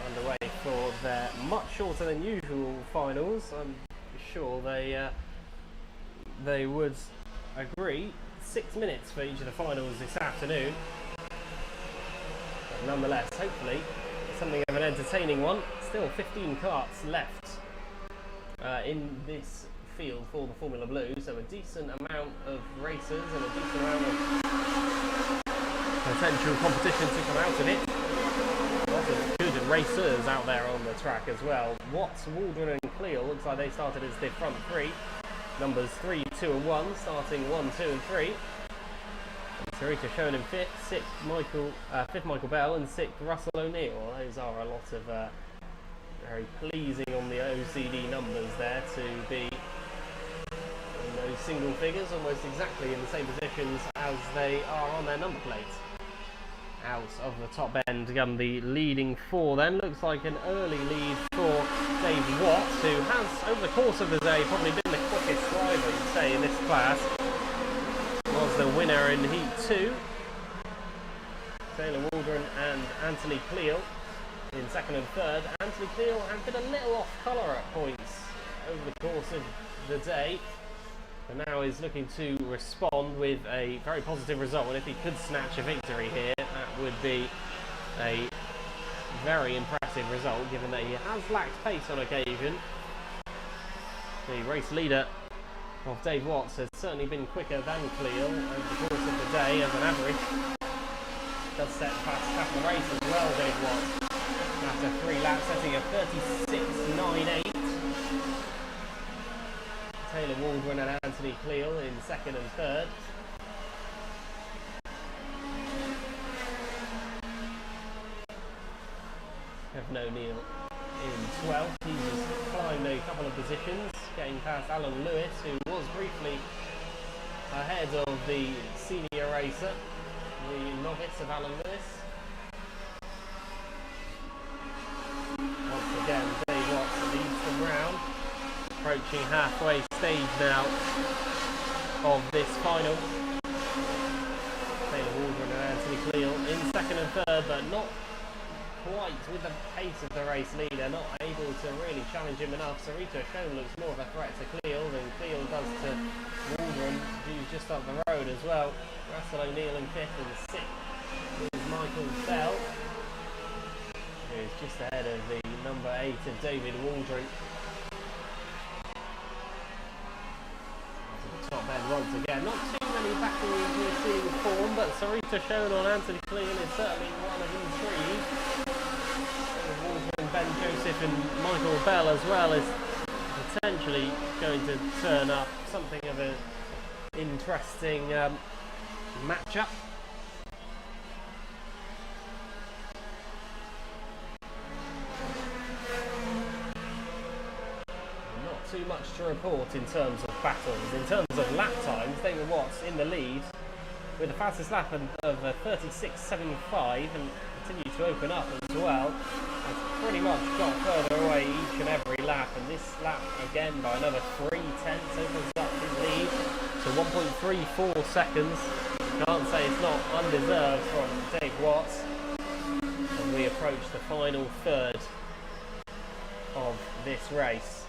A: underway for their much shorter than usual finals. I'm sure they would agree. 6 minutes for each of the finals this afternoon. But nonetheless, hopefully, something of an entertaining one. Still 15 karts left in this field for the Formula Blues, so a decent amount of racers and a decent amount of potential competition to come out of it. Lots of good racers out there on the track as well. Watts, Waldron and Cleal looks like they started as the front three. Numbers 3, 2 and 1 starting 1, 2 and 3. Sarita shown in fifth, fifth Michael Bell and sixth Russell O'Neill. Those are a lot of very pleasing on the OCD numbers there to be in those single figures, almost exactly in the same positions as they are on their number plates. Out of the top end come the leading four then. Looks like an early lead for Dave Watts, who has over the course of the day probably been the quickest driver, you'd say, in this class. Was the winner in Heat 2. Taylor Waldron and Anthony Cleal in second and third. Anthony Cleal has been a little off colour at points over the course of the day, but now is looking to respond with a very positive result, and if he could snatch a victory here, that would be a very impressive result, given that he has lacked pace on occasion. The race leader of Dave Watts has certainly been quicker than Cleal over the course of the day as an average. Does set past half the race as well, Dave Watts. After 3 laps, setting a 36.98. Taylor Waldron and Anthony Cleal in second and third. Kevin O'Neill in 12th. He was climbed a couple of positions, getting past Alan Lewis, who was briefly ahead of the senior racer, the novice of Alan Lewis. Once again, Dave Watts leads them round, approaching halfway stage now of this final. Taylor Waldron and Anthony Cleal in second and third, but not quite with the pace of the race leader, not able to really challenge him enough. Sarita Shone looks more of a threat to Cleal than Cleal does to Waldron, who's just up the road as well. Russell O'Neill in fifth, and sixth is Michael Bell, who's just ahead of the number 8 of David Waldron. Top end once again. Not too many battles we're seeing form, but Sarita Shone on Anthony Cleal is certainly one of intrigue. Waldron, Ben Joseph and Michael Bell as well is potentially going to turn up something of an interesting matchup. Too much to report in terms of battles. In terms of lap times, David Watts in the lead with the fastest lap of 36.75 and continue to open up as well. Has pretty much got further away each and every lap, and this lap again by another 3 tenths opens up his lead to 1.34 seconds. Can't say it's not undeserved from Dave Watts as we approach the final third of this race.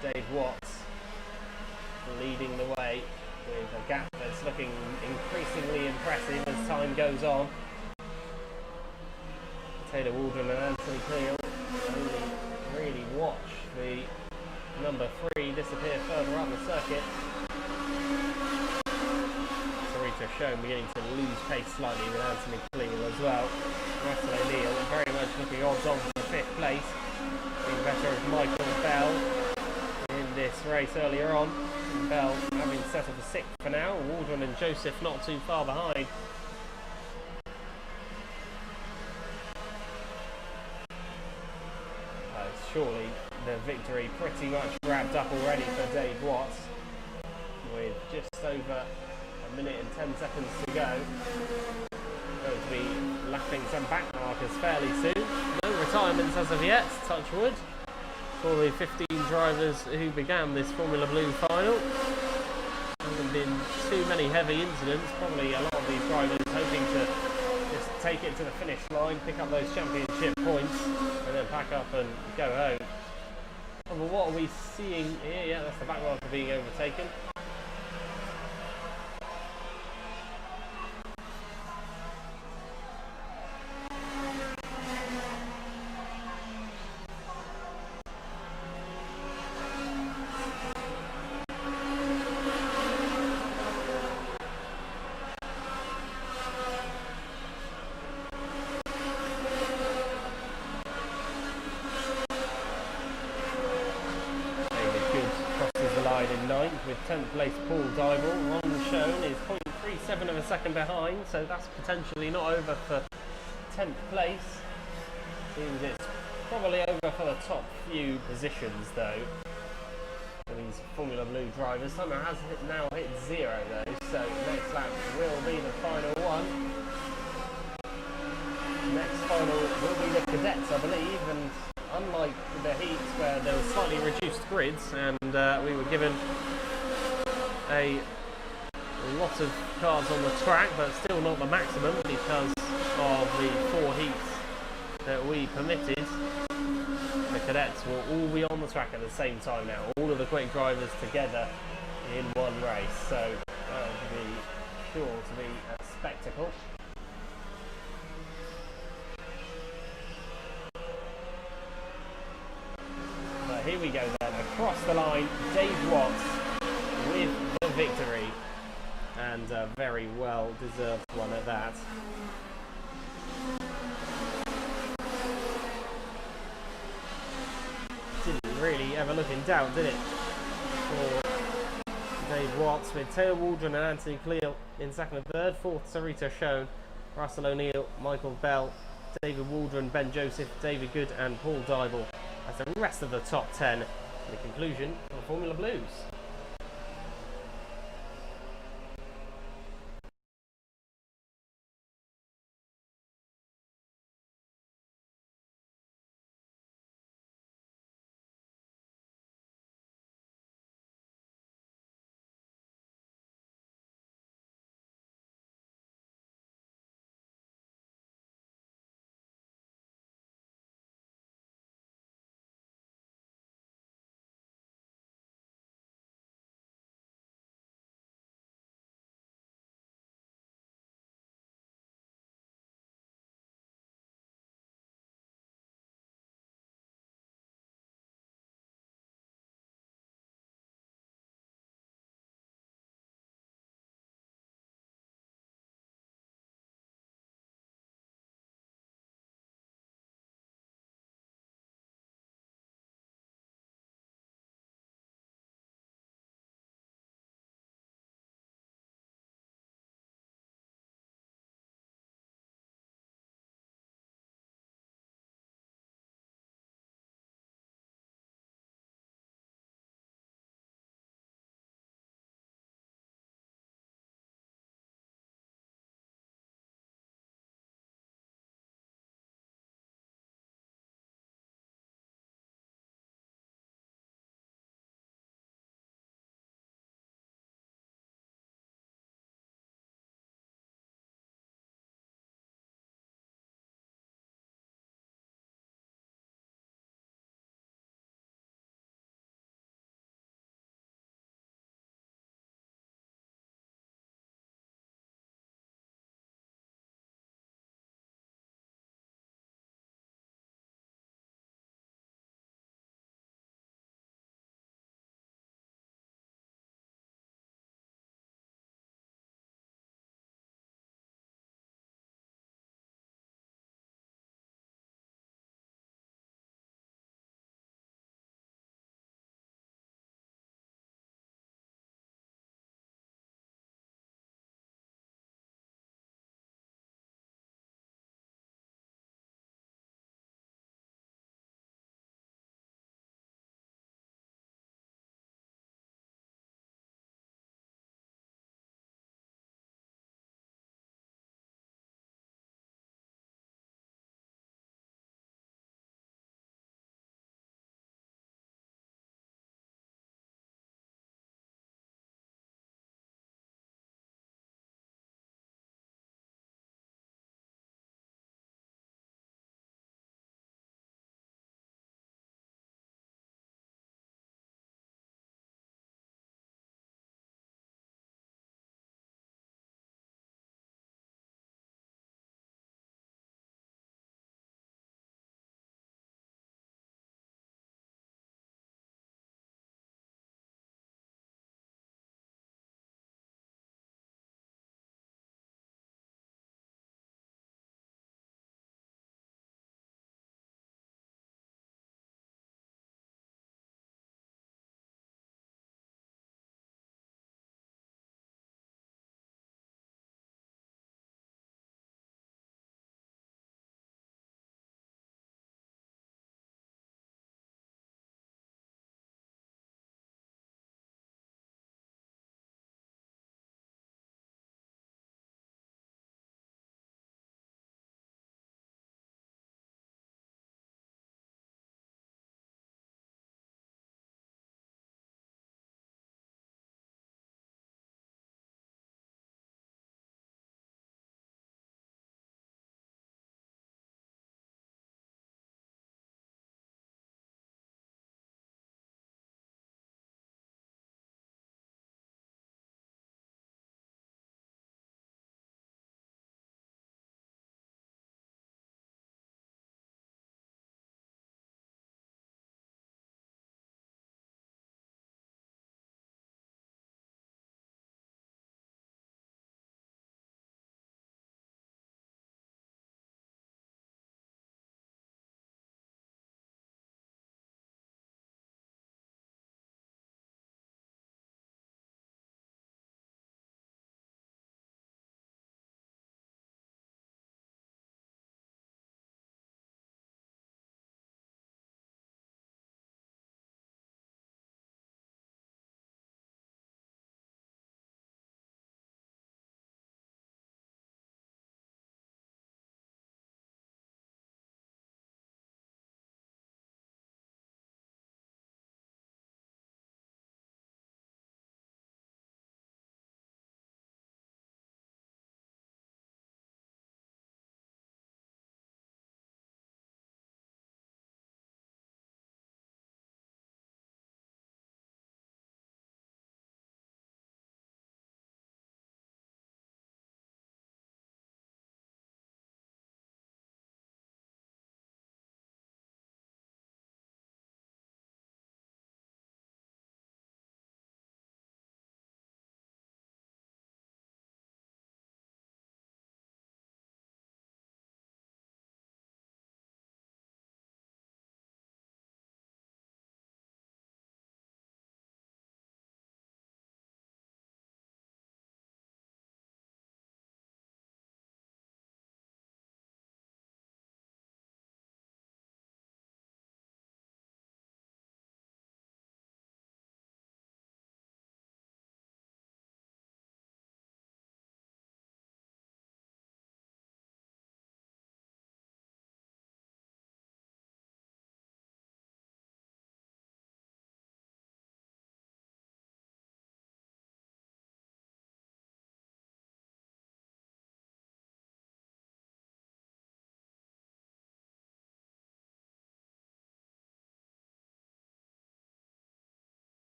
A: Dave Watts leading the way with a gap that's looking increasingly impressive as time goes on. Taylor Waldron and Anthony Cleal only really watch the number 3 disappear further up the circuit. Sarita Shone beginning to lose pace slightly with Anthony Cleal as well. Russell O'Neill very much looking odds on for 5th place. Being better of Michael Bell in this race earlier on. And Bell having settled for 6th for now. Waldron and Joseph not too far behind. Surely the victory pretty much wrapped up already for Dave Watts, with just over 1 minute and 10 seconds to go. Going to be lapping some back markers fairly soon. No retirements as of yet, touch wood, for the 15 drivers who began this Formula Blue final. There haven't been too many heavy incidents, probably a lot of these drivers hoping to just take it to the finish line, pick up those championship points, and then pack up and go home. Oh, well, what are we seeing here? Yeah, that's the back marker being overtaken. In ninth with 10th place Paul Dybel. On shown is 0.37 of a second behind, so that's potentially not over for 10th place. Seems it's probably over for the top few positions though for these Formula Blue drivers. Somehow has now hit 0 though, so next lap will be the final one. Next final will be the cadets, I believe, and unlike the heats where there were slightly reduced grids and we were given a lot of cars on the track, but still not the maximum because of the 4 heats that we permitted, the cadets will all be on the track at the same time now, all of the quick drivers together in one race, so that will be sure to be a spectacle. Here we go then, across the line, Dave Watts with the victory, and a very well deserved one at that. Didn't really ever look in doubt, did it, for Dave Watts, with Taylor Waldron and Anthony Cleal in second and third, fourth Sarita Schoen, Russell O'Neill, Michael Bell, David Waldron, Ben Joseph, David Good and Paul Dybel as the rest of the top 10 in the conclusion of Formula Blues.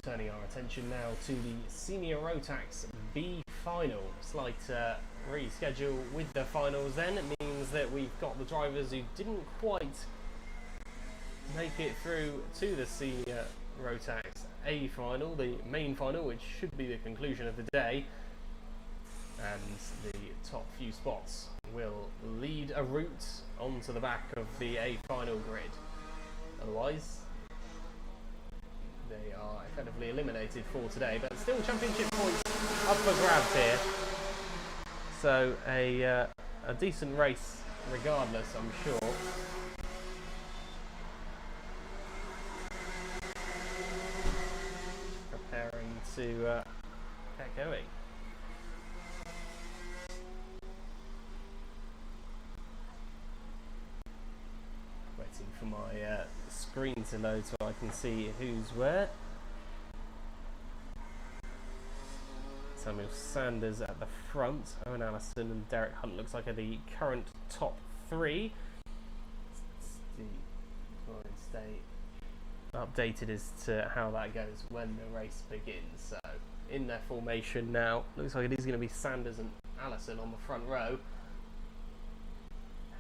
A: Turning our attention now to the Senior Rotax B Final. Slight reschedule with the finals then. It means that we've got the drivers who didn't quite make it through to the Senior Rotax A Final, the main final, which should be the conclusion of the day. And the top few spots will lead a route onto the back of the A Final grid. Otherwise, they are effectively eliminated for today, but still championship points up for grabs here. So a decent race regardless, I'm sure. Preparing to get going. Waiting for my screen to load so I can see who's where. Samuel Sanders at the front. Owen Allison and Derek Hunt looks like are the current top three. Stay updated as to how that goes when the race begins. So in their formation now, looks like it is going to be Sanders and Allison on the front row,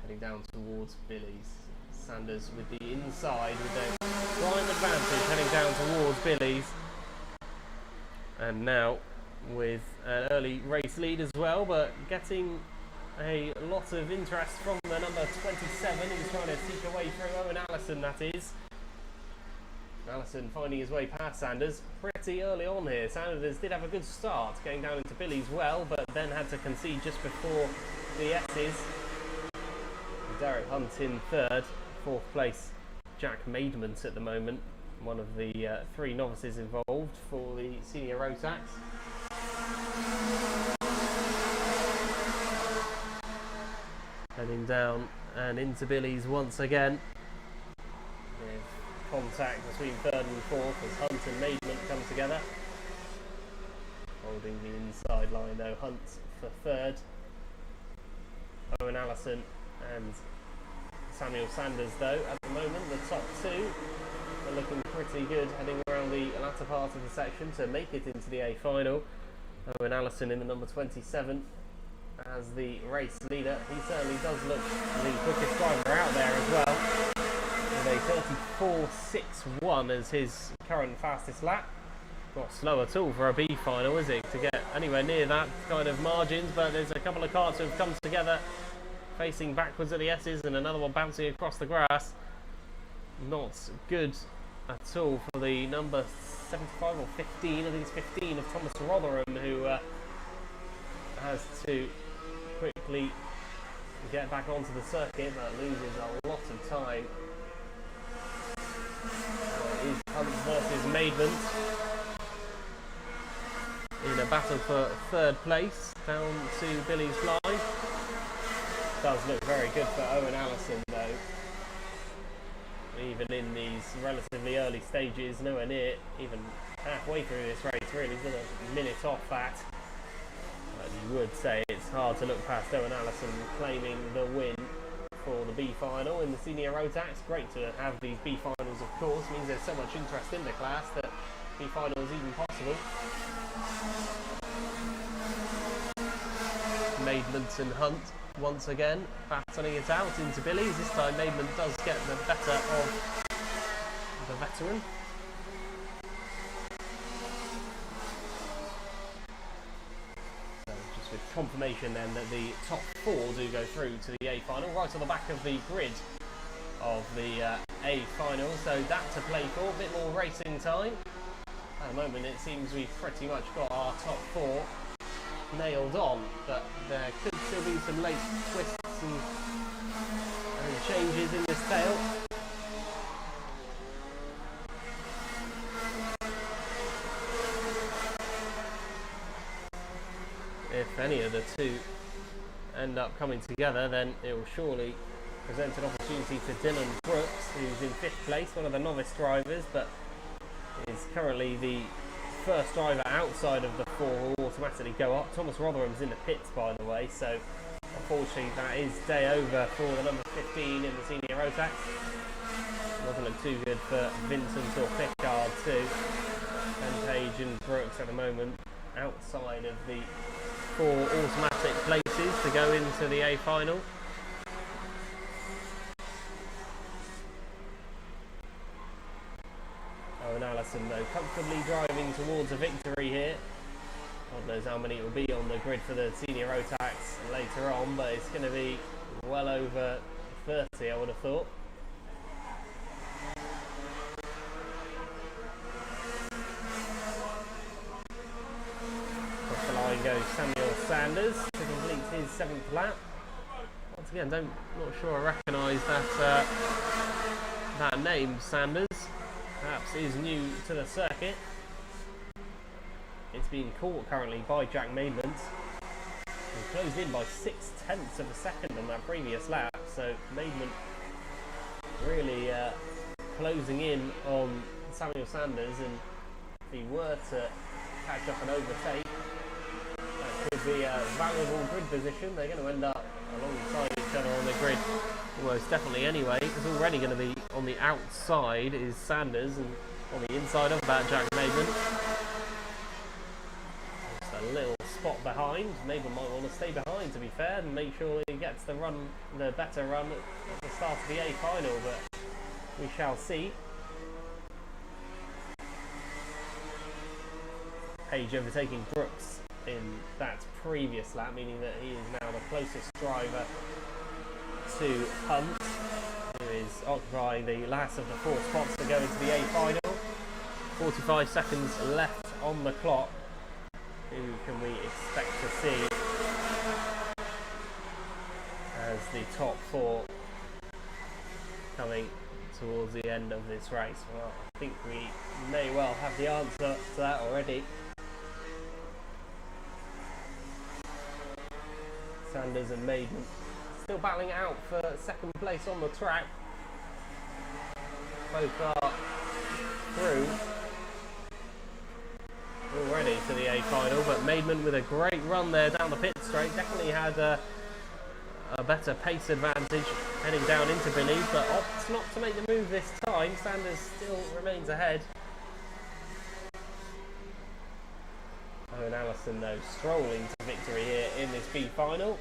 A: heading down towards Billy's. Sanders with the inside with the prime advantage, heading down towards Billy's, and now with an early race lead as well, but getting a lot of interest from the number 27 who's trying to seek a way through. Owen Allison, that is. Allison finding his way past Sanders pretty early on here. Sanders did have a good start getting down into Billy's well, but then had to concede just before the S's. Derek Hunt in third. Fourth place, Jack Maidment at the moment, one of the three novices involved for the Senior Rotax. Heading down and into Billy's once again. With contact between third and fourth as Hunt and Maidment come together. Holding the inside line though, Hunt for third. Owen Allison and Samuel Sanders though, at the moment, the top two are looking pretty good, heading around the latter part of the section to make it into the A Final. Owen Allison in the number 27 as the race leader. He certainly does look the quickest driver out there as well, with a 34.61 as his current fastest lap. Not slow at all for a B Final, is it, to get anywhere near that kind of margins, but there's a couple of cars who have come together facing backwards at the S's and another one bouncing across the grass. Not good at all for the number 75 or 15, I think it's 15 of Thomas Rotherham, who has to quickly get back onto the circuit but loses a lot of time. It is Hunt versus Maidment in a battle for third place down to Billy's line. Does look very good for Owen Allison though, even in these relatively early stages, nowhere near even halfway through this race really, still a minute off that. But you would say it's hard to look past Owen Allison claiming the win for the B Final in the Senior Rotax. Great to have these B Finals, of course, means there's so much interest in the class that B Final is even possible. Maidment and Hunt once again battling it out into Billy's. This time Maidment does get the better of the veteran. So just with confirmation then that the top four do go through to the A Final, right on the back of the grid of the A Final, so that to play for, a bit more racing time. At the moment it seems we've pretty much got our top four nailed on, but there could still be some late twists and changes in this tail. If any of the two end up coming together, then it will surely present an opportunity to Dylan Brooks, who's in fifth place, one of the novice drivers, but is currently the first driver outside of the four will automatically go up. Thomas Rotherham's in the pits, by the way, so unfortunately that is day over for the number 15 in the Senior Rotax. Doesn't look too good for Vincent or Pickard too. And Page and Brooks at the moment outside of the 4 automatic places to go into the A final. Oh, and Allison though comfortably driving towards a victory here. God knows how many it will be on the grid for the senior Rotax later on, but it's going to be well over 30, I would have thought. Off the line goes Samuel Sanders to complete his 7th lap. Once again, not sure I recognise that name, Sanders. Perhaps is new to the circuit. It's being caught currently by Jack Maidment. He closed in by 0.6 of a second on that previous lap, so Maidment really closing in on Samuel Sanders, and if he were to catch up and overtake, that could be a valuable grid position. They're going to end up alongside each other on the grid almost definitely anyway. It's already going to be on the outside is Sanders, and on the inside of that Jack Maidment. Just a little spot behind. Maidment might want to stay behind, to be fair, and make sure he gets the better run at the start of the A final, but we shall see. Page overtaking Brooks in that previous lap, meaning that he is now the closest driver to Hunt, who is occupying the last of the 4 spots to go into the A final. 45 seconds left on the clock. Who can we expect to see as the top 4 coming towards the end of this race? Well, I think we may well have the answer to that already. Sanders and Maidment still battling it out for 2nd place on the track. Both are through already to the A final, but Maidment with a great run there down the pit straight, definitely had a better pace advantage heading down into Billy, but opts not to make the move this time. Sanders still remains ahead. Owen Allison though strolling to victory here in this B final.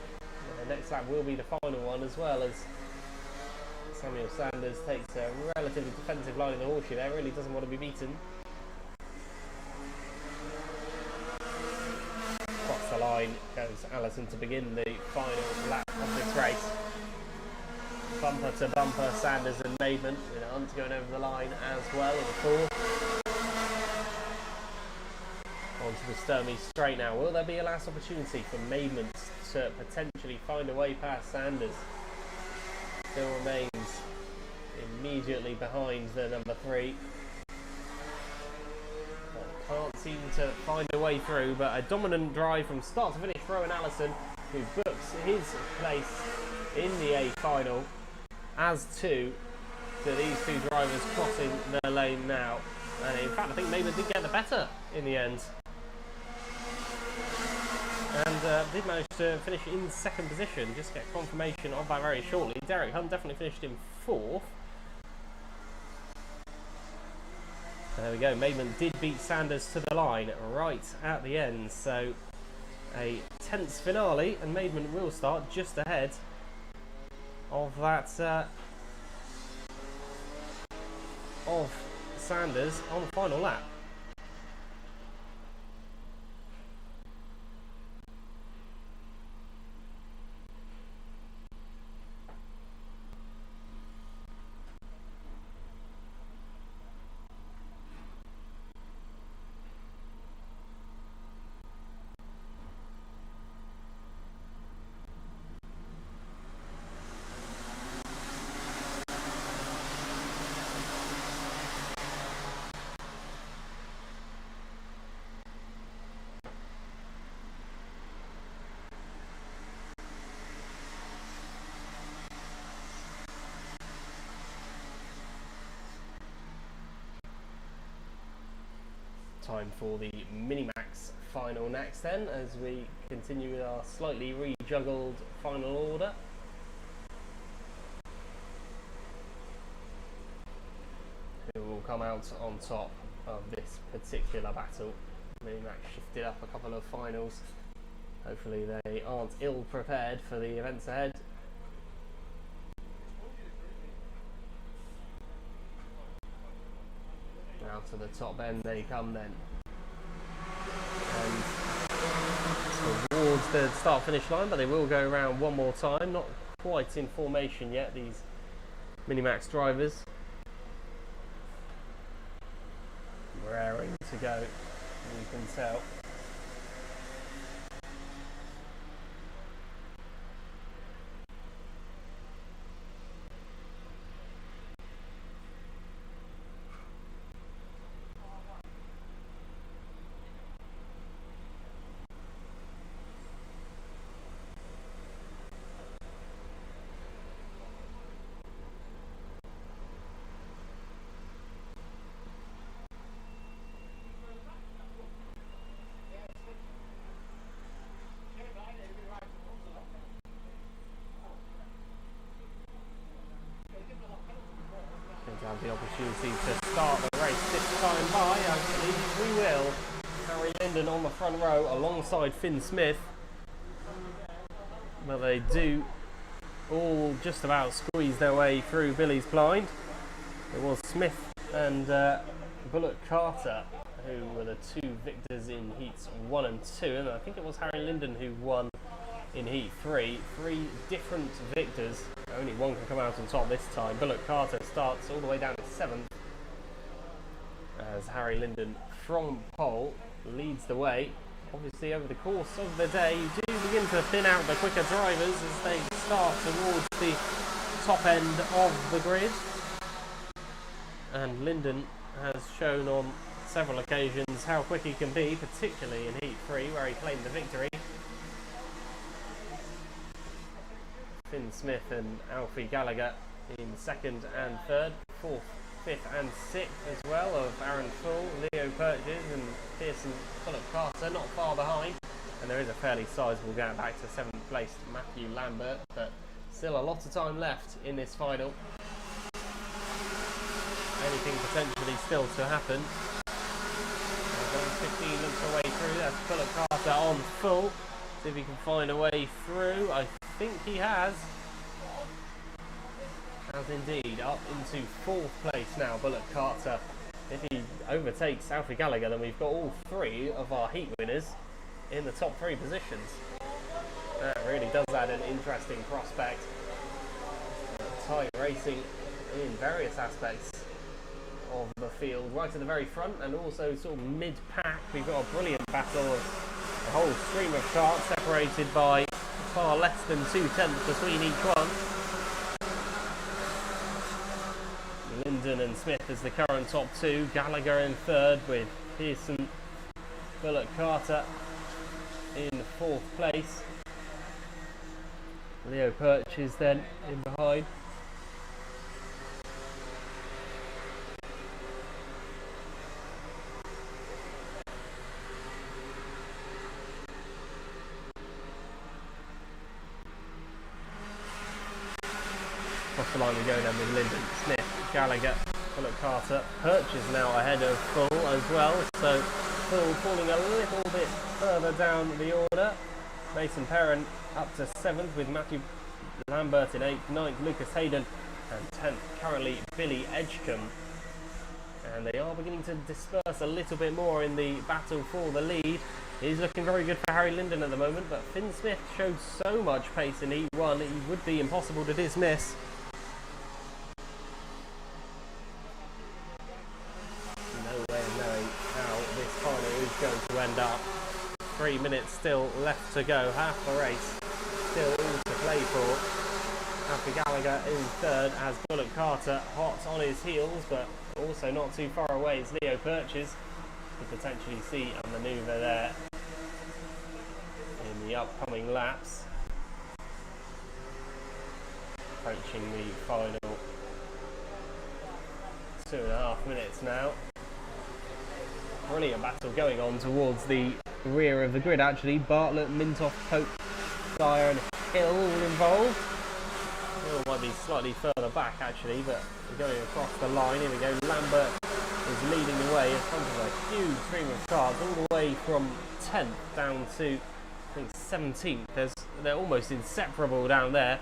A: The next lap will be the final one, as well as Samuel Sanders takes a relatively defensive line in the horseshoe there, really doesn't want to be beaten. Across the line goes Allison to begin the final lap of this race. Bumper to bumper, Sanders and Maidment, with Hunt going over the line as well in the 4th. Onto the Sturmey straight now. Will there be a last opportunity for Maidment to potentially find a way past Sanders? Still remains immediately behind the number 3. Can't seem to find a way through, but a dominant drive from start to finish for Owen Allison, who books his place in the A final, as to these 2 drivers crossing their lane now. And in fact, I think Maidment did get the better in the end. And did manage to finish in 2nd position. Just get confirmation of that very shortly. Derek Hunt definitely finished in 4th. There we go. Maidment did beat Sanders to the line right at the end. So a tense finale, and Maidment will start just ahead of that of Sanders on the final lap. Time for the Minimax Final next then, as we continue with our slightly rejuggled final order. Who will come out on top of this particular battle. Minimax shifted up a couple of finals. Hopefully they aren't ill prepared for the events ahead. Now to the top end they come then. And towards the start finish line, but they will go around one more time. Not quite in formation yet, these Minimax drivers. Raring to go, you can tell. Have the opportunity to start the race this time by, I believe we will. Harry Linden on the front row alongside Finn Smith, but they do all just about squeeze their way through Billy's blind. It was Smith and Bullock Carter who were the two victors in heats 1 and 2, and I think it was Harry Linden who won in heat 3. 3 different victors. Only one can come out on top this time. Bullock Carter starts all the way down to 7th as Harry Linden from pole leads the way. Obviously over the course of the day you do begin to thin out the quicker drivers as they start towards the top end of the grid, and Linden has shown on several occasions how quick he can be, particularly in heat 3 where he claimed the victory. Finn Smith and Alfie Gallagher in 2nd and 3rd, 4th, 5th and 6th as well of Aaron Full, Leo Purchase and Pearson Bullock Carter not far behind, and there is a fairly sizable gap back to 7th placed Matthew Lambert, but still a lot of time left in this final. Anything potentially still to happen. 15 looks the way through, that's Bullock Carter on Full. See if he can find a way through. I think he has indeed, up into 4th place now, Bullock Carter. If he overtakes Alfie Gallagher, then we've got all 3 of our heat winners in the top 3 positions. That really does add an interesting prospect. Tight racing in various aspects of the field, right at the very front and also sort of mid-pack. We've got a brilliant battle of a whole stream of karts separated by far less than 2/10 between each one. Linden and Smith as the current top 2, Gallagher in 3rd with Pearson, Bullock Carter in 4th place. Leo Perch is then in behind. Across the line we go then with Linden, Smith, Gallagher, Bullock Carter. Perch is now ahead of Full as well, so Full falling a little bit further down the order. Mason Perrin up to 7th with Matthew Lambert in 8th, 9th Lucas Hayden and 10th currently Billy Edgecombe. And they are beginning to disperse a little bit more in the battle for the lead. It is looking very good for Harry Linden at the moment, but Finn Smith showed so much pace in heat 1 that he would be impossible to dismiss. Going to end up. 3 minutes still left to go, half the race still all to play for. Alfie Gallagher in 3rd as Bullock Carter hot on his heels, but also not too far away is Leo Purchase. Could potentially see a manoeuvre there in the upcoming laps. Approaching the final 2.5 minutes now. Brilliant battle going on towards the rear of the grid actually. Bartlett, Mintoff, Pope, Dyer and Hill all involved. Hill might be slightly further back actually, but we're going across the line. Here we go, Lambert is leading the way in front of a huge stream of cars, all the way from 10th down to, I think, 17th. They're almost inseparable down there.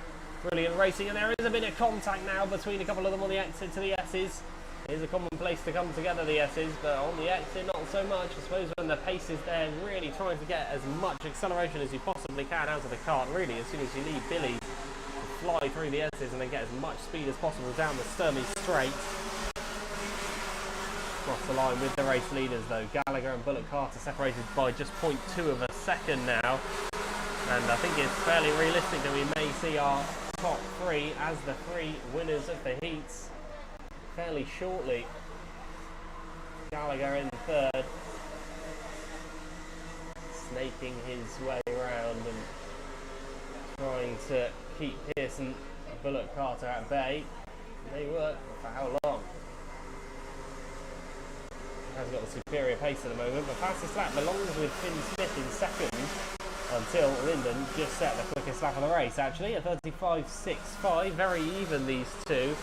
A: Brilliant racing, and there is a bit of contact now between a couple of them on the exit to the S's. It is a common place to come together, the S's, but on the exit, not so much. I suppose when the pace is there, really trying to get as much acceleration as you possibly can out of the kart. Really, as soon as you leave Billy, fly through the S's and then get as much speed as possible down the Sturmey straight. Across the line with the race leaders, though. Gallagher and Bullock Carter separated by just 0.2 of a second now. And I think it's fairly realistic that we may see our top three as the three winners of the heats fairly shortly. Gallagher in third, snaking his way around and trying to keep Pearson and Bullock Carter at bay. They work, for how long? Has got the superior pace at the moment, but fastest lap belongs with Finn Smith in second until Linden just set the quickest lap of the race, actually, a 35.65, very even these two.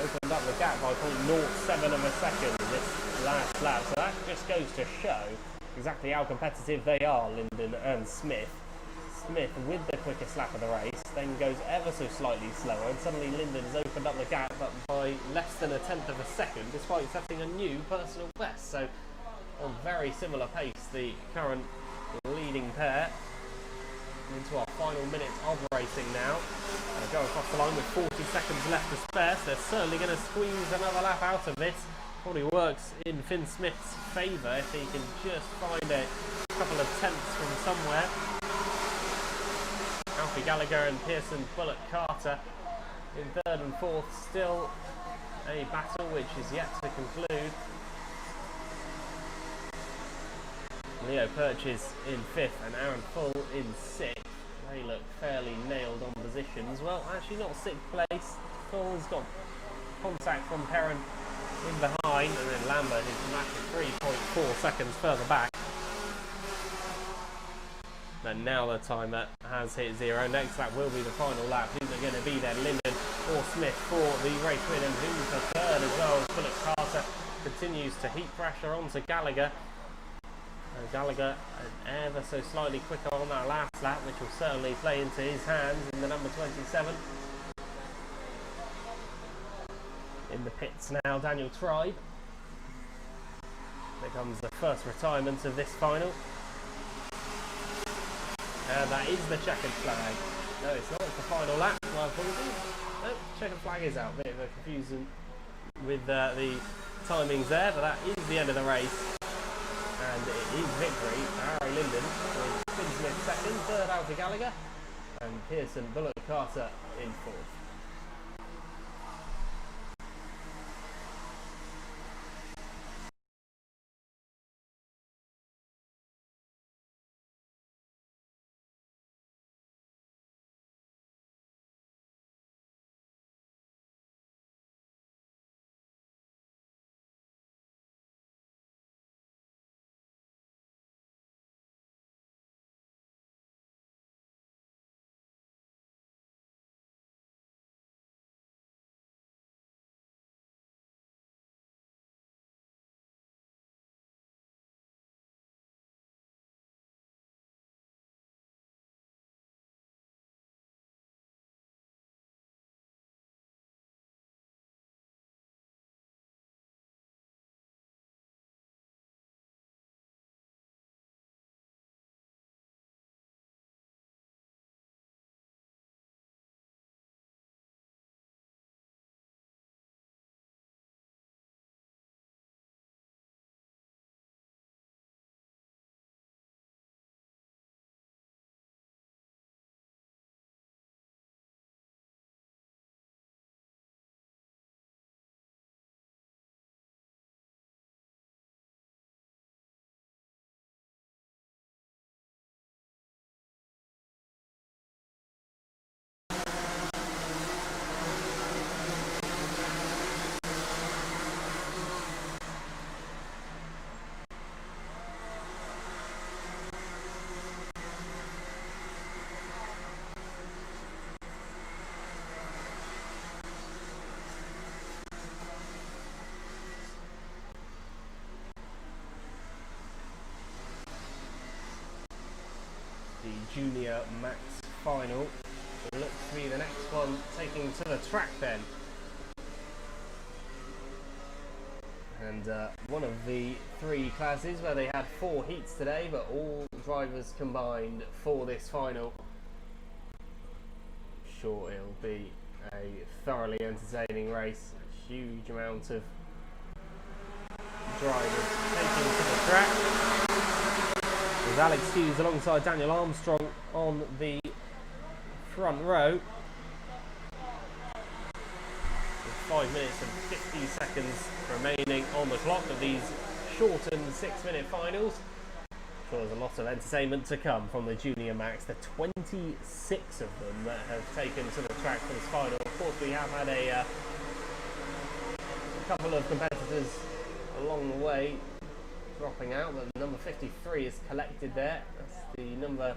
A: Opened up the gap by 0.07 of a second this last lap, so that just goes to show exactly how competitive they are, Linden and Smith. Smith with the quickest lap of the race, then goes ever so slightly slower, and suddenly Linden has opened up the gap but by less than a tenth of a second, despite setting a new personal best. So on very similar pace, the current leading pair. Into our final minutes of racing now. Going to go across the line with 40 seconds left to spare, so they're certainly going to squeeze another lap out of this. Probably works in Finn Smith's favour if he can just find a couple of tenths from somewhere. Alfie Gallagher and Pearson Bullock Carter in third and fourth, still a battle which is yet to conclude. Leo Purchase in fifth and Aaron Full in sixth. They look fairly nailed on positions. Well, actually not sixth place. Full's got contact from Perrin in behind, and then Lambert is massive 3.4 seconds further back. And now the timer has hit zero. Next lap will be the final lap. Who's it going to be then? Linden or Smith for the race win, and who's the third as well? Bullock Carter continues to heap pressure onto Gallagher. Gallagher ever so slightly quicker on that last lap, which will certainly play into his hands in the number 27. In the pits now, Daniel Tribe. There comes the first retirement of this final. And that is the checkered flag. No, it's not. It's the final lap. My apologies. No, checkered flag is out. Bit of a confusion with the timings there, but that is the end of the race. And it is victory for Harry Linden with Finn Smith second, third Alfie Gallagher, and Pearson Bullock Carter in fourth. the Junior Max Final. It looks to be the next one taking to the track then. And one of the three classes where they had 4 heats today, but all drivers combined for this final. Sure, it'll be a thoroughly entertaining race. A huge amount of drivers taking to the track. There's Alex Hughes alongside Daniel Armstrong on the front row. 5 minutes and 50 seconds remaining on the clock of these shortened 6-minute finals. Sure, there's a lot of entertainment to come from the Junior Max. The 26 of them that have taken to the track for this final. Of course, we have had a couple of competitors along the way dropping out, but number 53 is collected there. That's the number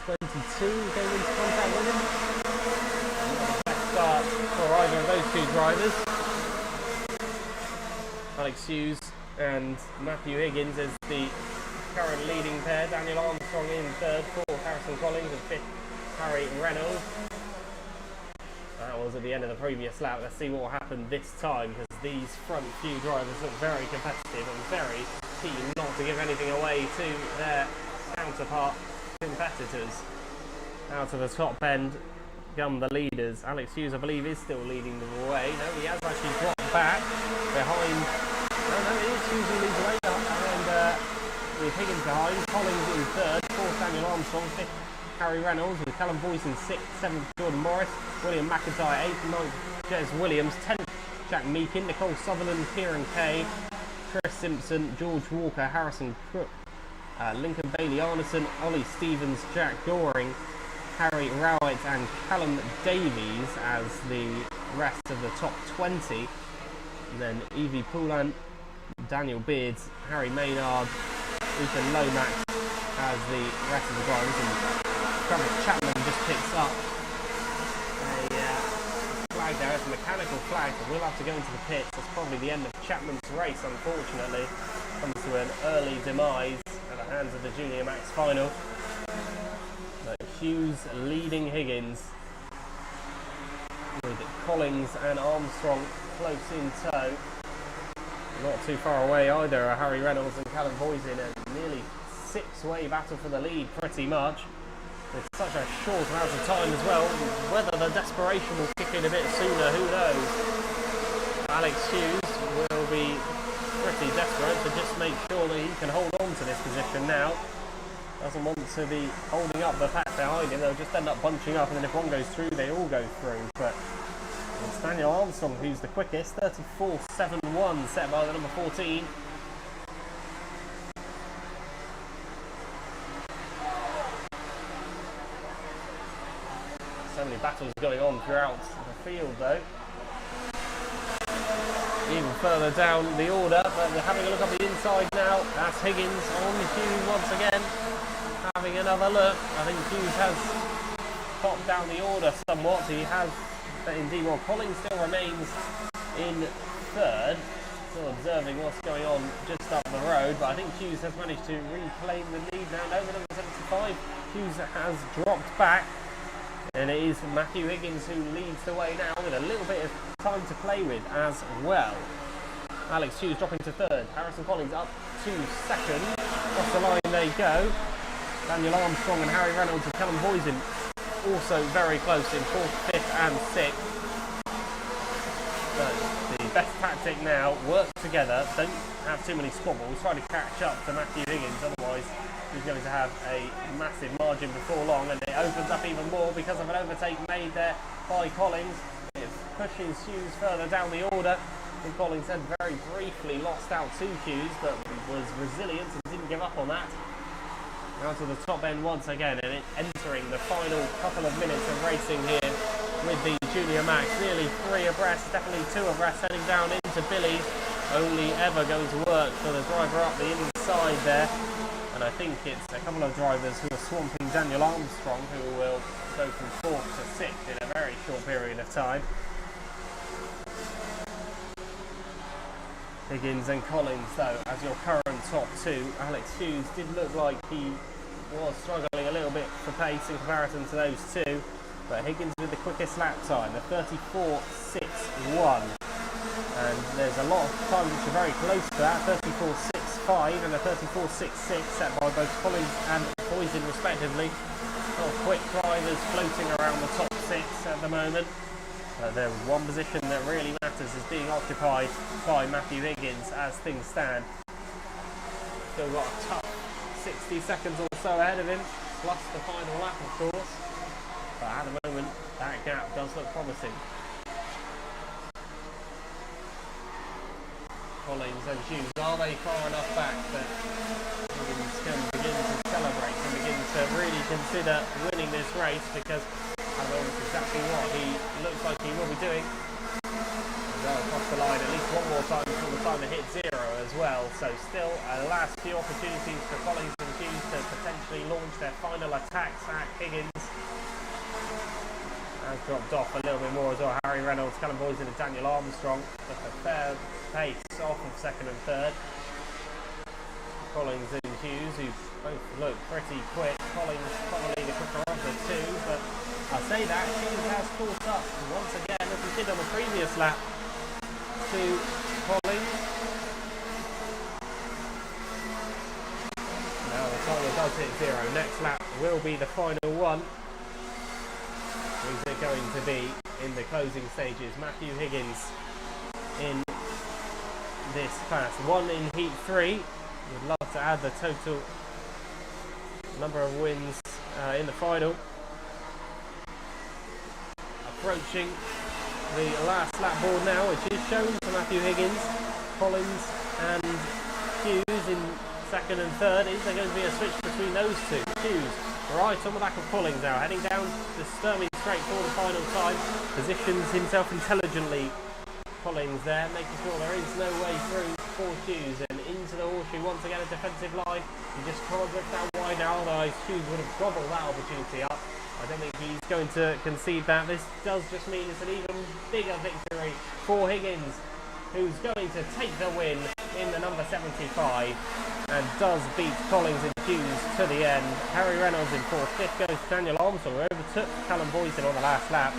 A: 22 who came into contact with him. Best start for either of those two drivers. Alex Hughes and Matthew Higgins as the current leading pair. Daniel Armstrong in third, fourth Harrison Collins, and fifth Harry Reynolds. That was at the end of the previous lap. Let's see what will happen this time, because these front few drivers look very competitive and very keen not to give anything away to their counterpart competitors. Out of the top end come the leaders. Alex Hughes, I believe, is still leading the way. No, he has actually dropped back behind. No, it is Hughes who leads the way up, and with Higgins behind, Collins in third, fourth Daniel Armstrong, fifth Harry Reynolds, with Callum Boyce in sixth, seventh Jordan Morris, William McIntyre eighth, ninth Jez Williams, 10th Jack Meakin, Nicole Sutherland, Kieran Kay, Chris Simpson, George Walker, Harrison Crook, Lincoln Bailey Arneson, Ollie Stevens, Jack Goring, Harry Rowett and Callum Davies as the rest of the top 20. And then Evie Poulan, Daniel Beards, Harry Maynard, Ethan Lomax as the rest of the drivers. And Travis Chapman just picks up a flag there. It's a mechanical flag, so we'll have to go into the pits. That's probably the end of Chapman's race, unfortunately. Comes to an early demise at the hands of the Junior Max Final. But Hughes leading Higgins, with Collins and Armstrong close in tow. Not too far away either are Harry Reynolds and Callum Boyce in a nearly 6-way battle for the lead, pretty much. With such a short amount of time as well. Whether the desperation will kick in a bit sooner, who knows? Alex Hughes will be pretty desperate to just make sure that he can hold on to this position now. Doesn't want to be holding up the pack behind him. They'll just end up bunching up, and then if one goes through, they all go through. But it's Daniel Armstrong who's the quickest, 34.71 set by the number 14. So many battles going on throughout the field though. Even further down the order, but we're having a look up the inside now. That's Higgins on Hughes once again. Having another look. I think Hughes has popped down the order somewhat. He has, but indeed, well, Collins still remains in third. Still observing what's going on just up the road, but I think Hughes has managed to reclaim the lead now. Over number 75, Hughes has dropped back, and it is Matthew Higgins who leads the way now with a little bit of time to play with as well. Alex Hughes dropping to third. Harrison Collins up to second. Across the line they go. Daniel Armstrong and Harry Reynolds and Callum Boyce also very close in fourth, fifth and sixth. So the best tactic now, work together, don't have too many squabbles, try to catch up to Matthew Higgins, otherwise he's going to have a massive margin before long, and it opens up even more because of an overtake made there by Collins. It pushes Hughes further down the order, and Collins had very briefly lost out to Hughes, but was resilient and didn't give up on that. Out to the top end once again, and entering the final couple of minutes of racing here with the Junior Max. Nearly 3 abreast, definitely 2 abreast, heading down into Billy's. Only ever going to work for the driver up the inside there. And I think it's a couple of drivers who are swamping Daniel Armstrong, who will go from 4th to 6th in a very short period of time. Higgins and Collins, though, as your current top 2. Alex Hughes did look like he was struggling a little bit for pace in comparison to those two, but Higgins with the quickest lap time, a 34.61. And there's a lot of times which are very close to that, 34.65 and a 34.66 set by both Collins and Poison respectively. A lot of quick drivers floating around the top six at the moment. The one position that really matters is being occupied by Matthew Higgins as things stand. Still got a tough 60 seconds or so ahead of him, plus the final lap of course. But at the moment, that gap does look promising. Collins and Hughes, are they far enough back that Higgins can begin to celebrate and begin to really consider winning this race, because at the moment exactly what he looks like he will be doing. Well, across the line at least one more time before the timer hits zero as well, so still a last few opportunities for Collins and Hughes to potentially launch their final attacks at Higgins. Has dropped off a little bit more as well. Harry Reynolds, Callum Boyson and Daniel Armstrong with a fair pace off of second and third. Collins and Hughes, who both look pretty quick. Collins probably the quicker of the two, but I say that Hughes has caught up once again, as he did on the previous lap, to Collins. Now the timer does hit zero. Next lap will be the final one. Who's it going to be in the closing stages? Matthew Higgins in this class. One in Heat 3. Would love to add the total number of wins in the final. Approaching the last lap board now, which is shown to Matthew Higgins. Collins and Hughes in second and third. Is there going to be a switch between those two? Hughes right on the back of Collins now, heading down the Sturmey straight for the final time. Positions himself intelligently. Collins there, making sure there is no way through for Hughes, and into the horseshoe once again, a defensive line. He just can't get that wide now, otherwise Hughes would have gobbled that opportunity up. I don't think he's going to concede that. This does just mean it's an even bigger victory for Higgins, who's going to take the win in the number 75 and does beat Collins and Hughes to the end. Harry Reynolds in fourth, fifth goes Daniel Armstrong, who overtook Callum Boyson on the last lap.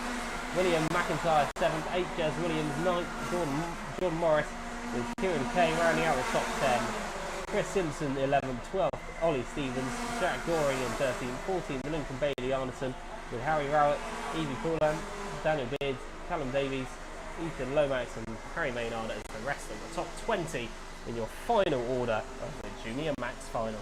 A: William McIntyre seventh, eighth Jez Williams ninth, Jordan Morris with Kieran Kay rounding out the top 10. Chris Simpson 11th, 12th, Ollie Stevens, Jack Goring in 13th, 14th, Lincoln Bailey Arneson with Harry Rowett, Evie Paulan, Daniel Beard, Callum Davies, Ethan Lomax and Harry Maynard as the rest of the top 20 in your final order of the Junior Max Final.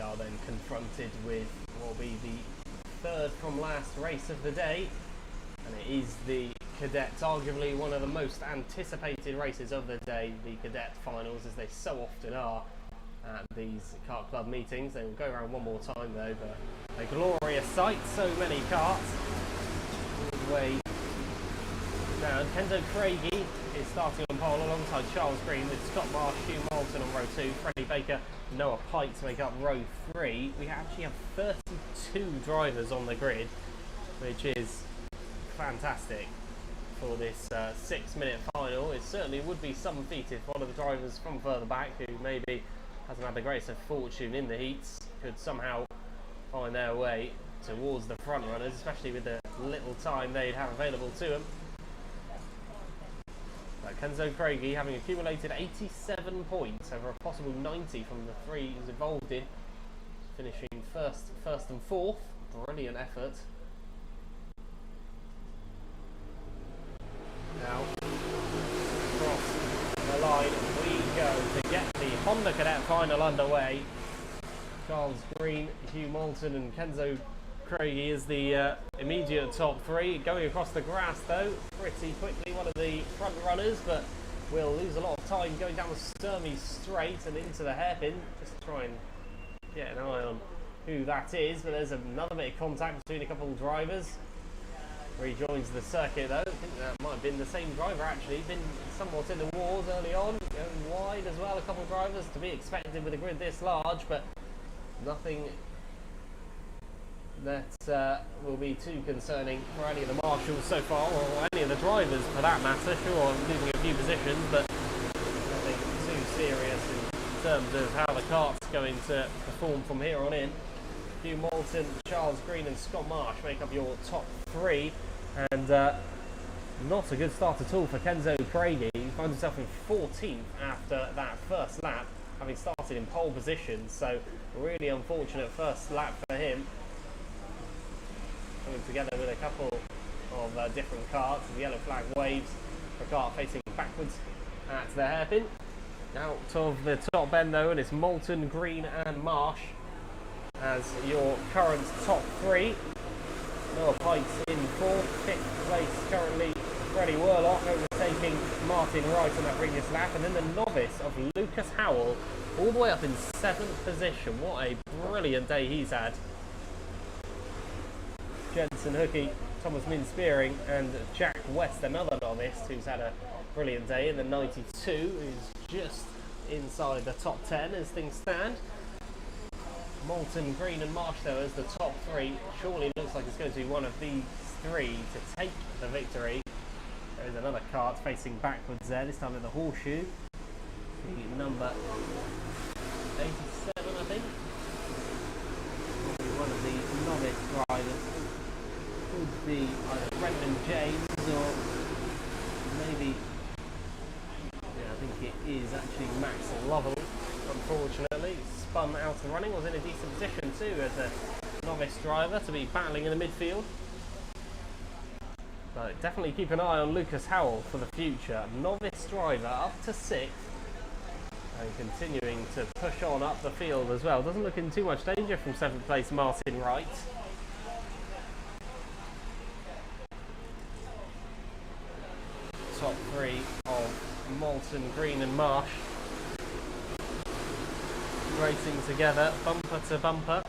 A: are then confronted with what will be the third from last race of the day, and it is the Cadets, arguably one of the most anticipated races of the day, the Cadet Finals, as they so often are at these kart club meetings. They will go around one more time though, but a glorious sight, so many karts all the way down. Kenzo Craigie is starting on pole alongside Charles Green, with Scott Marsh, Hugh Moulton on row 2, Freddie Baker, Noah Pike to make up row 3. We actually have 32 drivers on the grid, which is fantastic for this 6-minute final. It certainly would be some feat if one of the drivers from further back, who maybe hasn't had the greatest of fortune in the heats, could somehow find their way towards the front runners, especially with the little time they'd have available to them. Kenzo Craigie, having accumulated 87 points over a possible 90 from the three he was involved in, finishing first and fourth. Brilliant effort. Now, across the line we go to get the Honda Cadet Final underway. Charles Green, Hugh Moulton and Kenzo Craigie is the immediate top three. Going across the grass though, pretty quickly, one of the front runners, but will lose a lot of time going down the Sturmey straight and into the hairpin. Just try and get an eye on who that is, but there's another bit of contact between a couple of drivers. Rejoins the circuit though. I think that might have been the same driver actually, been somewhat in the wars early on, going wide as well, a couple of drivers to be expected with a grid this large, but nothing that will be too concerning for any of the marshals so far, or any of the drivers for that matter. Sure, losing a few positions, but nothing too serious in terms of how the kart's going to perform from here on in. Hugh Moulton, Charles Green and Scott Marsh make up your top three, and not a good start at all for Kenzo Craigie. He finds himself in 14th after that first lap, having started in pole position, so really unfortunate first lap for him. Coming together with a couple of different karts, the yellow flag waves for a kart facing backwards at the hairpin. Out of the top end though, and it's Moulton, Green and Marsh as your current top three. Noah Pike's in fourth, fifth place currently Freddie Worlock, overtaking Martin Wright on that previous lap, and then the novice of Lucas Howell all the way up in 7th position. What a brilliant day he's had. Jensen Hookey, Thomas Min-Spearing and Jack West, another novice who's had a brilliant day in the 92, who's just inside the top 10 as things stand. Moulton, Green and Marsh though as the top three. Surely looks like it's going to be one of these three to take the victory. There is another kart facing backwards there, this time at the horseshoe. The number 87 I think. One of the novice drivers. Could be either Brendan James or maybe, yeah, I think it is actually Max Lovell. Unfortunately, spun out of the running, was in a decent position too as a novice driver to be battling in the midfield. But definitely keep an eye on Lucas Howell for the future. Novice driver up to 6th and continuing to push on up the field as well. Doesn't look in too much danger from 7th place Martin Wright. Top three of Moulton, Green and Marsh racing together, bumper to bumper.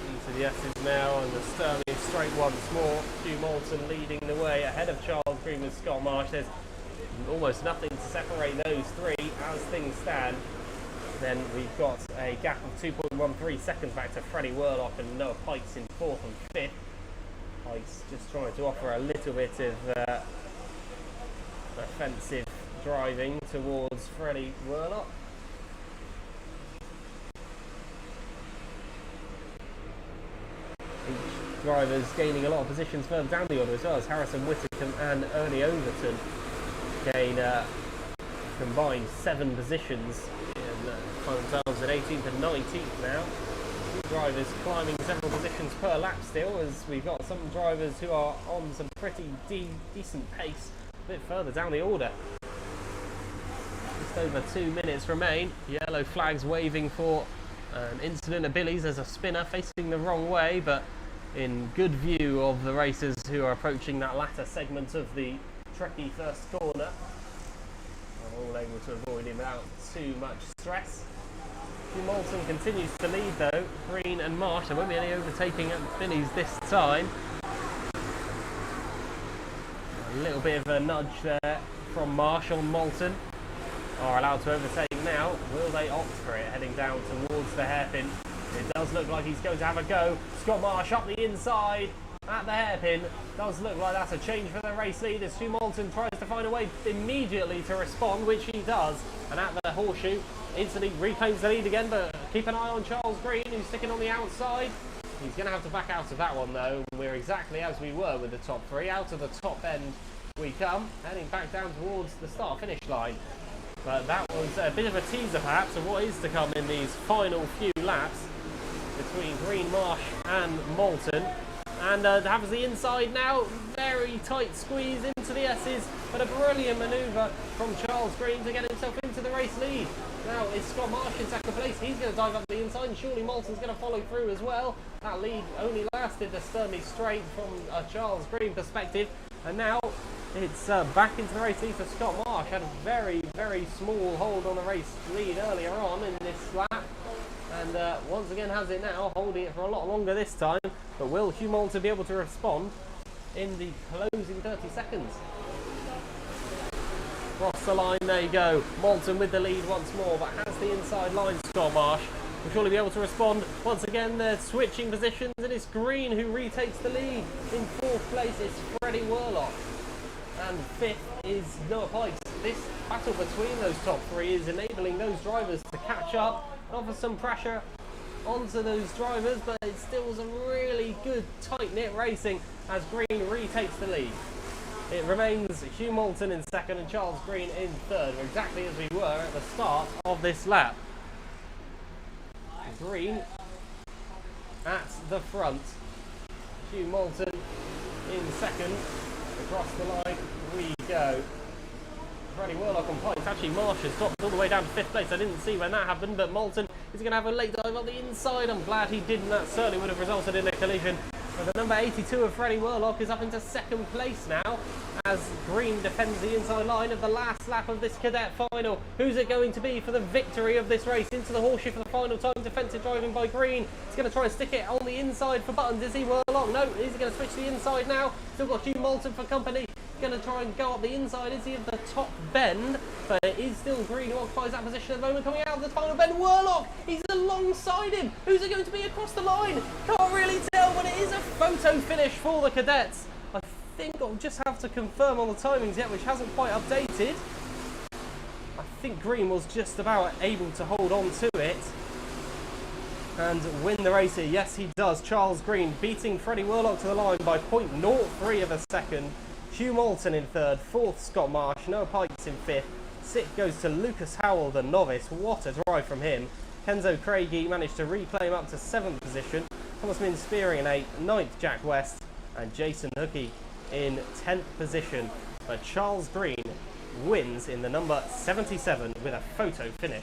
A: Into the S's now, and the Sturmey straight once more. Hugh Moulton leading the way ahead of Charles Green with Scott Marsh. There's almost nothing to separate those three as things stand. Then we've got a gap of 2.13 seconds back to Freddie Worlock and Noah Pike's in 4th and 5th. Pike's just trying to offer a little bit of offensive driving towards Freddie Worlock. Each driver's gaining a lot of positions further down the order as well, as Harrison Whitcomb and Ernie Overton gain combined 7 positions and find themselves at 18th and 19th now. Drivers climbing several positions per lap still, as we've got some drivers who are on some pretty decent pace a bit further down the order. Just over 2 minutes remain. Yellow flags waving for An incident at Billy's. There's a spinner facing the wrong way, but in good view of the racers who are approaching that latter segment of the tricky first corner. All able to avoid him without too much stress. Moulton continues to lead though. Green and Marsh, there won't be any overtaking at Billy's this time. A little bit of a nudge there from Marsh on Moulton. Are allowed to overtake now. Will they opt for it, heading down towards the hairpin? It does look like he's going to have a go. Scott Marsh up the inside at the hairpin. Does look like that's a change for the race lead as Stu Moulton tries to find a way immediately to respond, which he does. And at the horseshoe, instantly reclaims the lead again, but keep an eye on Charles Green, who's sticking on the outside. He's going to have to back out of that one though. We're exactly as we were with the top three. Out of the top end we come, heading back down towards the start-finish line. But that was a bit of a teaser perhaps of what is to come in these final few laps between Green, Marsh and Moulton. And has the inside now, very tight squeeze into the S's, but a brilliant manoeuvre from Charles Green to get himself into the race lead. Now it's Scott Marsh in second place. He's going to dive up the inside, and surely Moulton's going to follow through as well. That lead only lasted the Sturmey straight from a Charles Green perspective, and now it's back into the race lead for Scott Marsh. Had a very, very small hold on the race lead earlier on in this lap, and once again has it now, holding it for a lot longer this time. But will Hugh Moulton be able to respond in the closing 30 seconds? Across the line, there you go. Moulton with the lead once more, but has the inside line. Scott Marsh will surely be able to respond. Once again, they're switching positions, and it's Green who retakes the lead. In fourth place, it's Freddie Worlock. And fifth is Noah Pikes. This battle between those top three is enabling those drivers to catch up and offer some pressure onto those drivers, but it still was a really good tight-knit racing as Green retakes the lead. It remains Hugh Moulton in second and Charles Green in third, exactly as we were at the start of this lap. Green at the front, Hugh Moulton in second. Across the line we go. Freddie Worlock on points. Actually, Marsh has dropped all the way down to fifth place. I didn't see when that happened, but Moulton is going to have a late dive on the inside. I'm glad he didn't. That certainly would have resulted in a collision. But the number 82 of Freddie Worlock is up into second place now as Green defends the inside line of the last lap of this Cadet Final. Who's it going to be for the victory of this race? Into the horseshoe for the final time. Defensive driving by Green. He's going to try and stick it on the inside for Buttons. Is he Worlock? No, he's going to switch to the inside now. Still got Hugh Moulton for company. Going to try and go up the inside. Is he at the top bend? But it is still Green who occupies that position at the moment. Coming out of the final bend, Worlock. He's alongside him. Who's it going to be across the line? Can't really tell, but it is a photo finish for the cadets. I think I'll just have to confirm on the timings yet, which hasn't quite updated. I think Green was just about able to hold on to it and win the race here. Yes, he does. Charles Green beating Freddie Worlock to the line by 0.03 of a second. Hugh Moulton in third, fourth Scott Marsh, Noah Pikes in fifth. Sixth goes to Lucas Howell, the novice. What a drive from him. Kenzo Craigie managed to reclaim up to seventh position. Thomas Min Spearing in eighth, ninth Jack West, and Jason Hookey in 10th position. But Charles Green wins in the number 77 with a photo finish.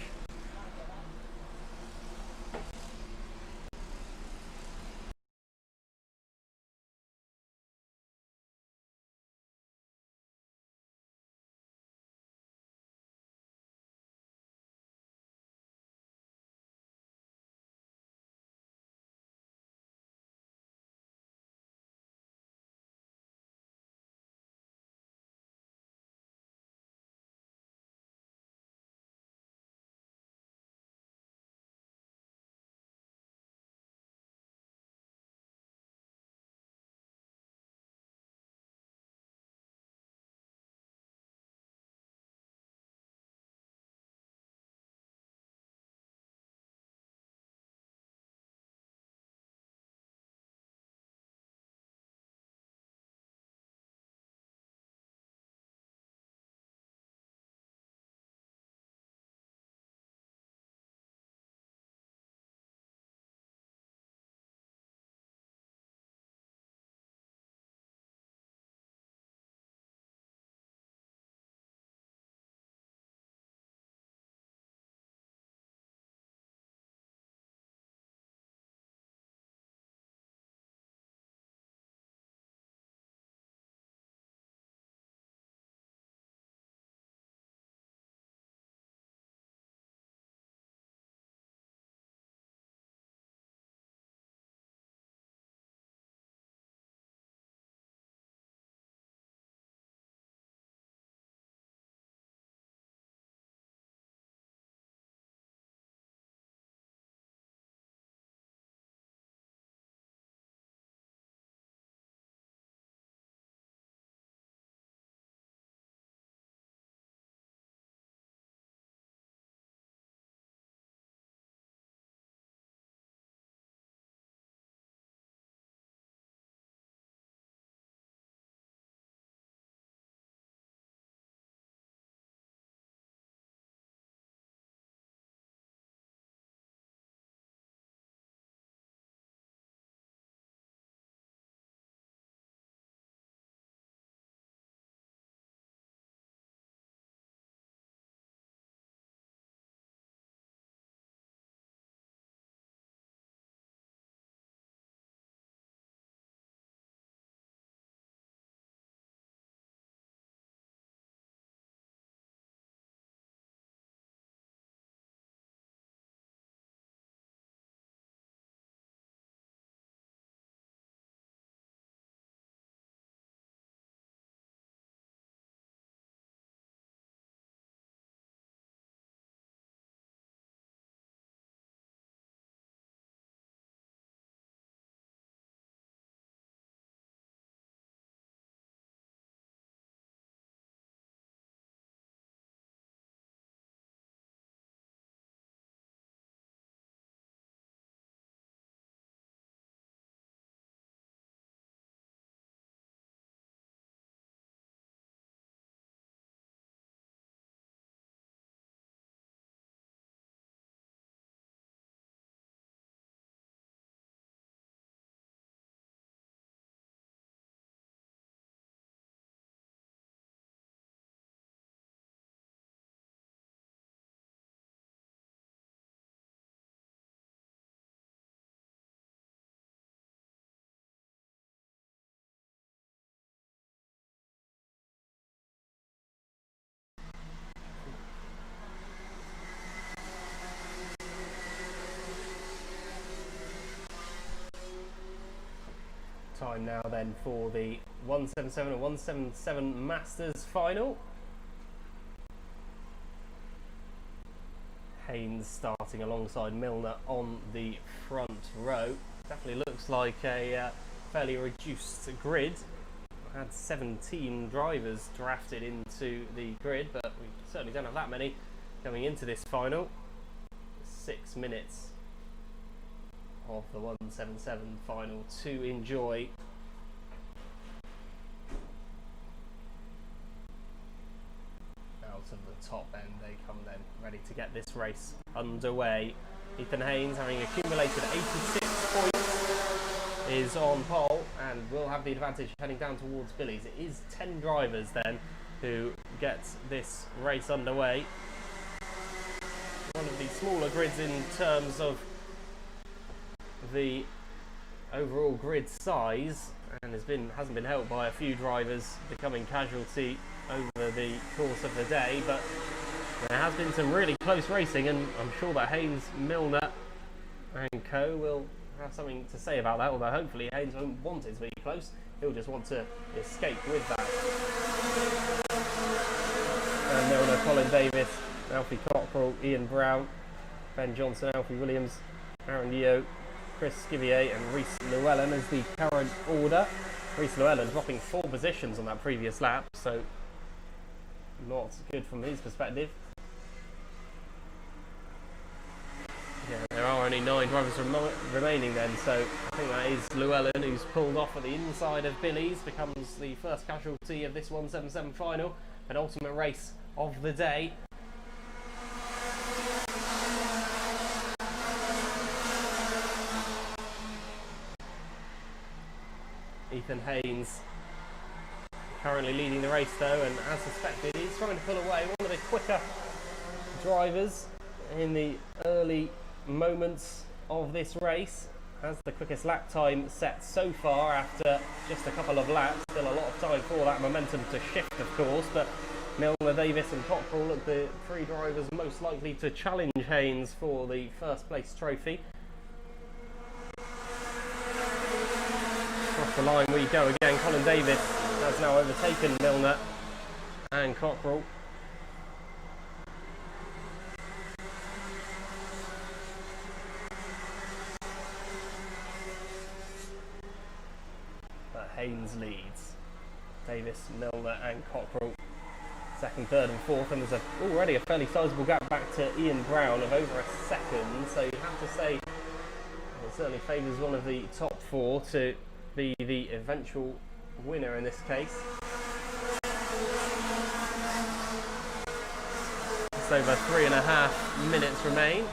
A: Time now then for the 177 and 177 Masters Final. Haynes starting alongside Milner on the front row. Definitely looks like a fairly reduced grid. We had 17 drivers drafted into the grid, but we certainly don't have that many coming into this final. 6 minutes of the 177 final to enjoy. Out of the top end they come then, ready to get this race underway. Ethan Haynes, having accumulated 86 points, is on pole and will have the advantage heading down towards Billy's. It is 10 drivers then who get this race underway. One of the smaller grids in terms of the overall grid size, and hasn't been helped by a few drivers becoming casualty over the course of the day, but there has been some really close racing, and I'm sure that Haynes, Milner and co will have something to say about that, although hopefully Haynes won't want it to be close. He'll just want to escape with that. And Milner, Colin Davis, Alfie Cockrell, Ian Brown, Ben Johnson, Alfie Williams, Aaron Yeo, Chris Skivier and Reece Llewellyn as the current order. Reece Llewellyn dropping 4 positions on that previous lap, so not good from his perspective. Yeah, there are only 9 drivers remaining then, so I think that is Llewellyn, who's pulled off at the inside of Billy's, becomes the first casualty of this 177 final, penultimate race of the day. Ethan Haynes currently leading the race though, and as suspected he's trying to pull away. One of the quicker drivers in the early moments of this race has the quickest lap time set so far after just a couple of laps. Still a lot of time for that momentum to shift, of course, but Milner, Davis and Cockrell look the 3 drivers most likely to challenge Haynes for the first place trophy. Across the line we go again. Colin Davis has now overtaken Milner and Cockrell. But Haynes leads. Davis, Milner and Cockrell second, third and fourth, and there's already a fairly sizable gap back to Ian Brown of over a second, so you have to say it certainly favours one of the top 4 to be the eventual winner in this case. Just over 3.5 minutes remain.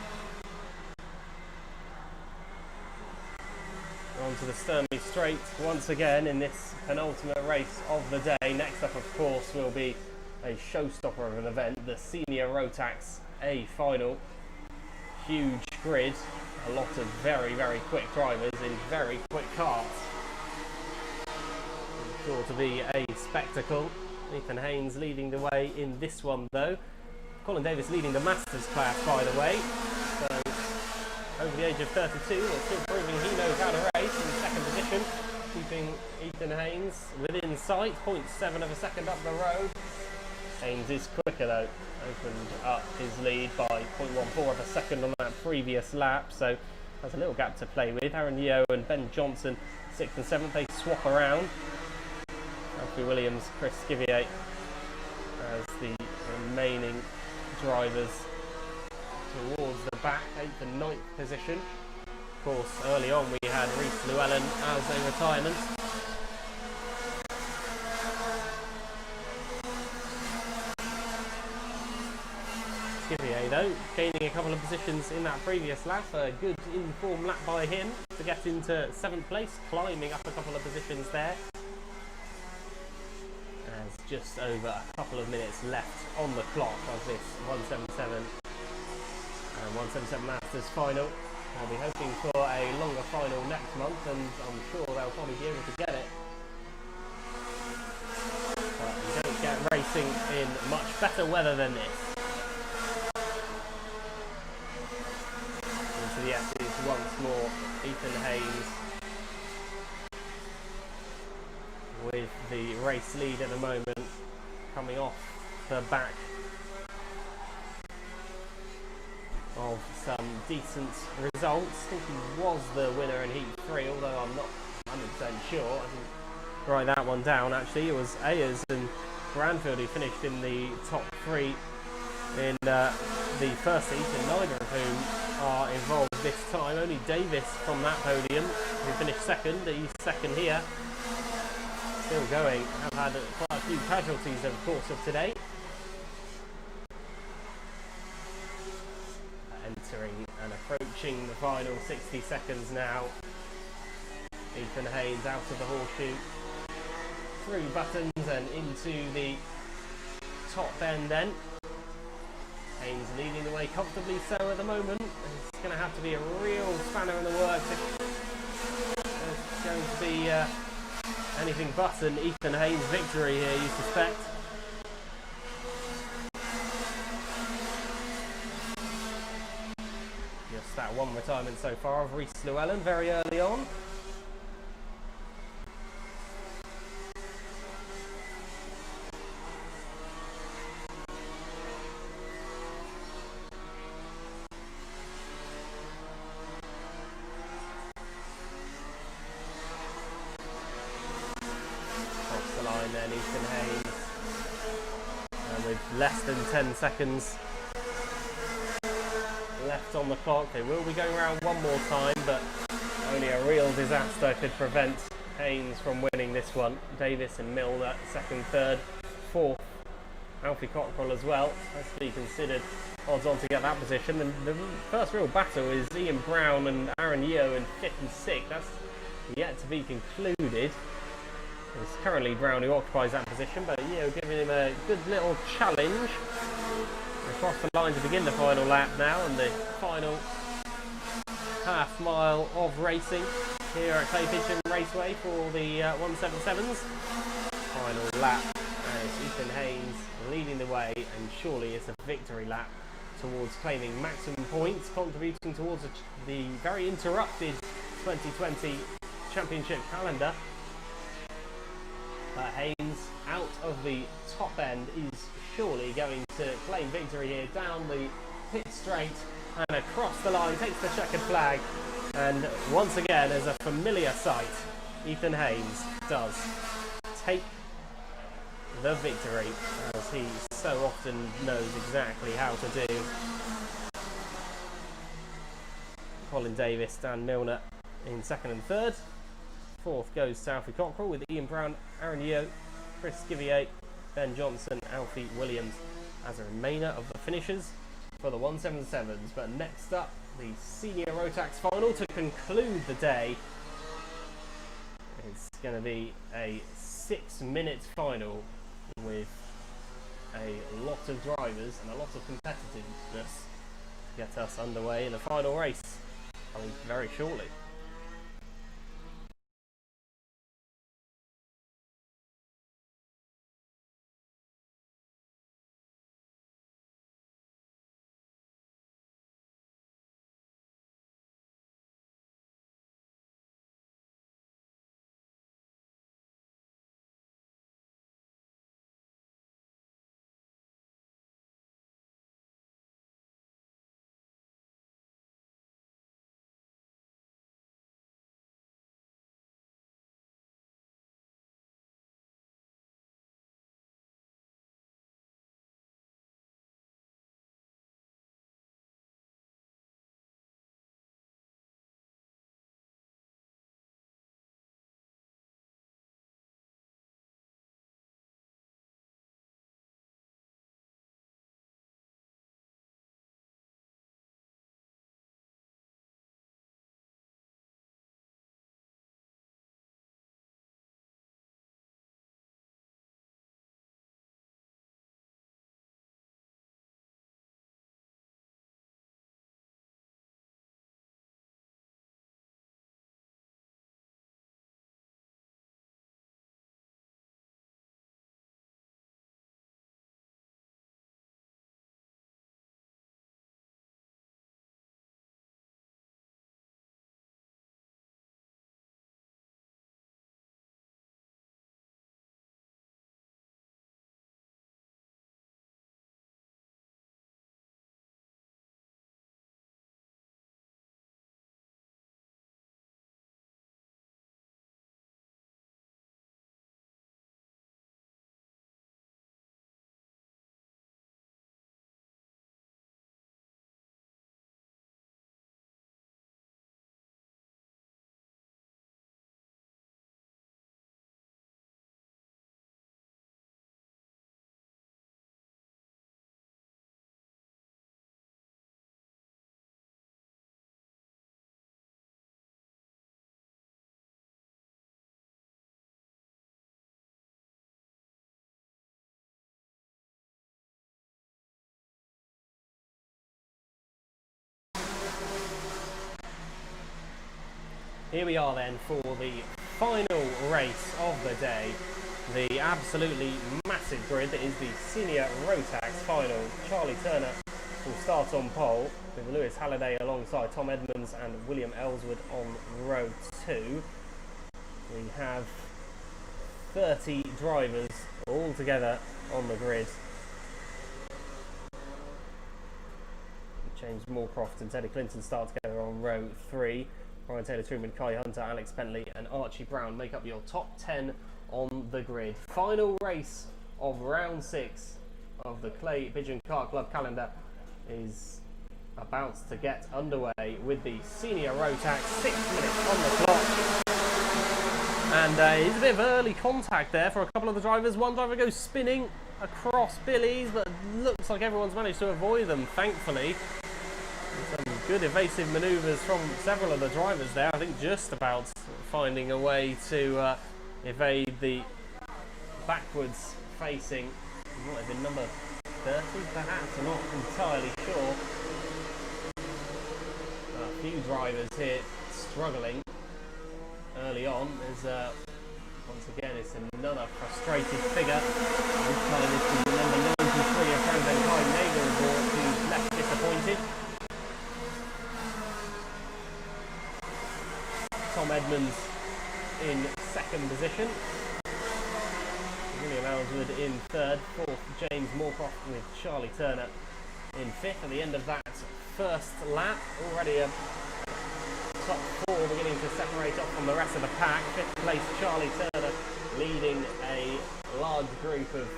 A: On to the Sternley Straight once again in this penultimate race of the day. Next up, of course, will be a showstopper of an event, the Senior Rotax A Final. Huge grid, a lot of very, very quick drivers in very quick cars. Sure to be a spectacle. Ethan Haynes leading the way in this one though. Colin Davis leading the Masters class, by the way. So over the age of 32, and still proving he knows how to race in second position, keeping Ethan Haynes within sight, 0.7 of a second up the road. Haynes is quicker though, opened up his lead by 0.14 of a second on that previous lap, so has a little gap to play with. Aaron Yeo and Ben Johnson, 6th and 7th, they swap around. Alfie Williams, Chris Skivier as the remaining drivers towards the back, 8th and 9th position. Of course, early on we had Reece Llewellyn as a retirement. Skivier though, gaining a couple of positions in that previous lap. A good in-form lap by him to get into 7th place, climbing up a couple of positions there. There's just over a couple of minutes left on the clock of this 177 and 177 Masters Final. I'll be hoping for a longer final next month, and I'm sure they'll probably be able to get it. But you don't get racing in much better weather than this. Into the S's once more, Ethan Haynes. the race lead at the moment, coming off the back of some decent results. I think he was the winner in Heat 3, although I'm not 100% sure. I didn't write that one down actually. It was Ayers and Granfield who finished in the top 3 in the first heat, and neither of whom are involved this time. Only Davis from that podium, who finished second. He's second here. Still going. Have had quite a few casualties over the course of today. Entering and approaching the final 60 seconds now. Ethan Haynes out of the horseshoe, through buttons and into the top end then. Haynes leading the way comfortably so at the moment. It's going to have to be a real spanner in the works if there's going to be anything but an Ethan Haynes victory here, you suspect. Just that one retirement so far of Reece Llewellyn very early on. Cross the line then, Ethan Haynes. And with less than 10 seconds left on the clock, they will be going around one more time, but only a real disaster could prevent Haynes from winning this one. Davis and Milner second, third, fourth. Alfie Cockrell as well has to be considered odds on to get that position. And the first real battle is Ian Brown and Aaron Yeo in fifth and sixth. That's yet to be concluded. It's currently Brown who occupies that position, but Yeo giving him a good little challenge. Across the line to begin the final lap now, and the final half mile of racing here at Clay Pigeon Raceway for the 177s. Final lap as Ethan Haynes leading the way, and surely it's a victory lap towards claiming maximum points, contributing towards the very interrupted 2020 championship calendar. But Haynes, out of the top end, is surely going to claim victory here down the pit straight and across the line, takes the checkered flag, and once again, as a familiar sight, Ethan Haynes does take the victory, as he so often knows exactly how to do. Colin Davis, Dan Milner in second and third. Fourth goes to Alfie Cockrell, with Ian Brown, Aaron Yeo, Chris Skivier, Ben Johnson, Alfie Williams as a remainder of the finishers for the 177s. But next up, the senior Rotax final to conclude the day. It's going to be a 6-minute final with a lot of drivers and a lot of competitiveness to get us underway in the final race coming very shortly. Here we are then for the final race of the day. The absolutely massive grid that is the Senior Rotax Final. Charlie Turner will start on pole with Lewis Halliday alongside Tom Edmonds and William Ellswood on row 2. We have 30 drivers all together on the grid. James Moorcroft and Teddy Clinton start together on row 3. Ryan Taylor-Truman, Kai Hunter, Alex Bentley and Archie Brown make up your top 10 on the grid. Final race of round 6 of the Clay Pigeon Kart Club calendar is about to get underway with the Senior Rotax. 6 minutes on the clock. And it's a bit of early contact there for a couple of the drivers. One driver goes spinning across Billy's, but looks like everyone's managed to avoid them, thankfully. Some good evasive manoeuvres from several of the drivers there. I think just about finding a way to evade the backwards facing, might have been number 30 perhaps, I'm not entirely sure. A few drivers here struggling early on. There's once again it's another frustrated figure. This time it's the number 93 of Frank Kai Nagelborg who's left disappointed. Tom Edmonds in second position. William Ellswood in third. Fourth, James Moorcroft with Charlie Turner in fifth. At the end of that first lap, already a top 4 beginning to separate off from the rest of the pack. Fifth place, Charlie Turner leading a large group of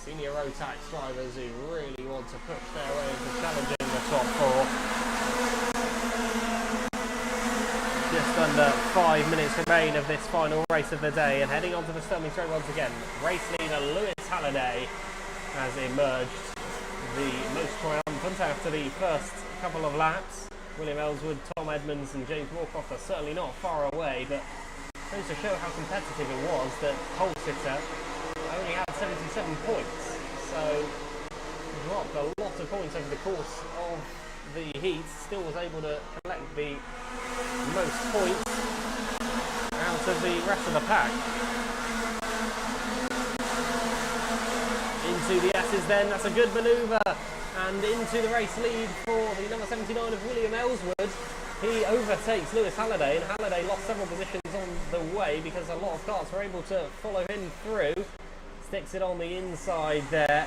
A: Senior Rotax drivers who really want to push their way into challenging the top 4. Just under 5 minutes remain of this final race of the day, and heading onto the Stirling Straight once again. Race leader Lewis Halliday has emerged the most triumphant after the first couple of laps. William Ellswood, Tom Edmonds and James Moorcroft are certainly not far away, but goes to show how competitive it was that pole sitter only had 77 points, so dropped a lot of points over the course of the heat. Still was able to collect the most points out of the rest of the pack. Into the S's then, that's a good manoeuvre, and into the race lead for the number 79 of William Ellswood. He overtakes Lewis Halliday, and Halliday lost several positions on the way because a lot of cars were able to follow him through. Sticks it on the inside there,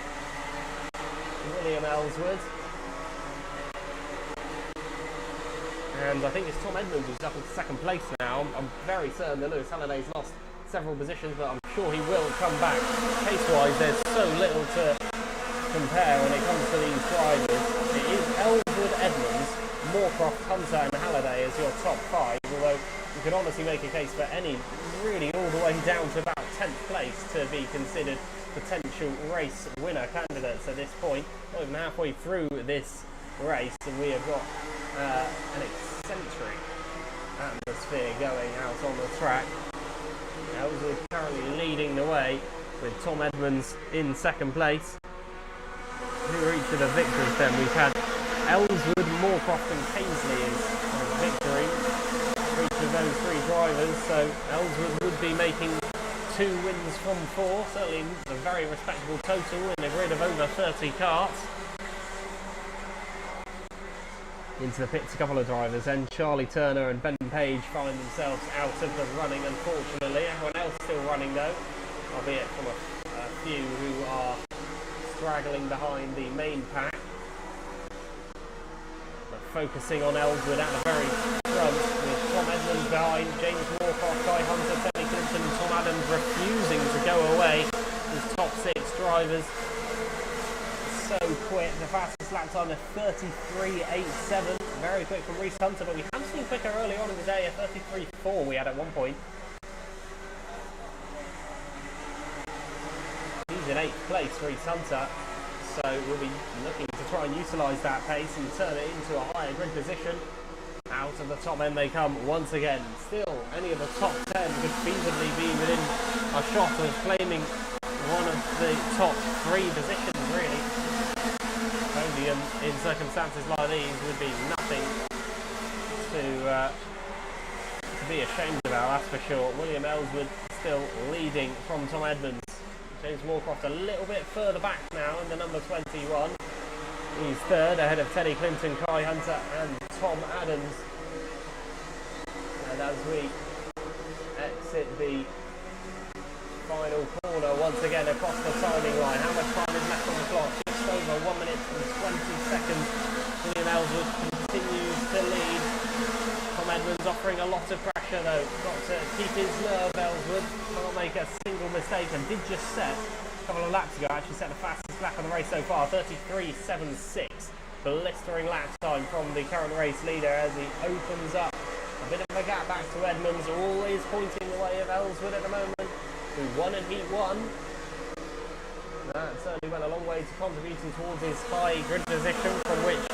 A: William Ellswood. And I think it's Tom Edmonds who's up in second place now. I'm very certain that Lewis Halliday's lost several positions, but I'm sure he will come back. Pace-wise, there's so little to compare when it comes to these drivers. It is Ellswood, Edmonds, Moorcroft, Hunter and Halliday as your top 5, although you could honestly make a case for any really all the way down to about 10th place to be considered potential race winner candidates at this point. Not even halfway through this race, and we have got an eccentric atmosphere going out on the track. Ellswood currently leading the way with Tom Edmonds in second place. Who are each of the victors then? We've had Ellswood, Moorcroft and Paisley as victory for each of those 3 drivers, so Ellswood would be making 2 wins from 4, certainly a very respectable total in a grid of over 30 karts. Into the pits a couple of drivers, and Charlie Turner and Ben Page find themselves out of the running, unfortunately. Everyone else still running though, albeit from a few who are straggling behind the main pack. But focusing on Ellswood at the very front, with Tom Edmonds behind, James Moorcroft, Guy Hunter, Teddy Clinton and Tom Adams refusing to go away as top 6 drivers. So quick, the fastest lap time of 33.87, very quick from Reece Hunter, but we have seen quicker early on in the day, a 33.4 we had at one point. He's in 8th place, Reece Hunter, so we'll be looking to try and utilise that pace and turn it into a higher grid position. Out of the top end they come once again. Still, any of the top 10 could feasibly be within a shot of claiming one of the top 3 positions, really. Podium in circumstances like these would be nothing to to be ashamed about, that's for sure. William Ellswood still leading from Tom Edmonds. James Moorcroft a little bit further back now in the number 21. He's third ahead of Teddy Clinton, Kai Hunter and Tom Adams. And as we exit the final corner once again across the timing line, how much time is left on the clock? Just over 1 minute and 20 seconds. William Ellswood continues to lead. Tom Edmonds offering a lot of pressure though. Got to keep his nerve, Ellswood. Can't make a single mistake, and did just set a couple of laps ago, actually set the fastest lap of the race so far, 33.76. Blistering lap time from the current race leader as he opens up a bit of a gap back to Edmonds, always pointing the way of Ellswood at the moment, who won in Heat 1. That certainly went a long way to contributing towards his high grid position from which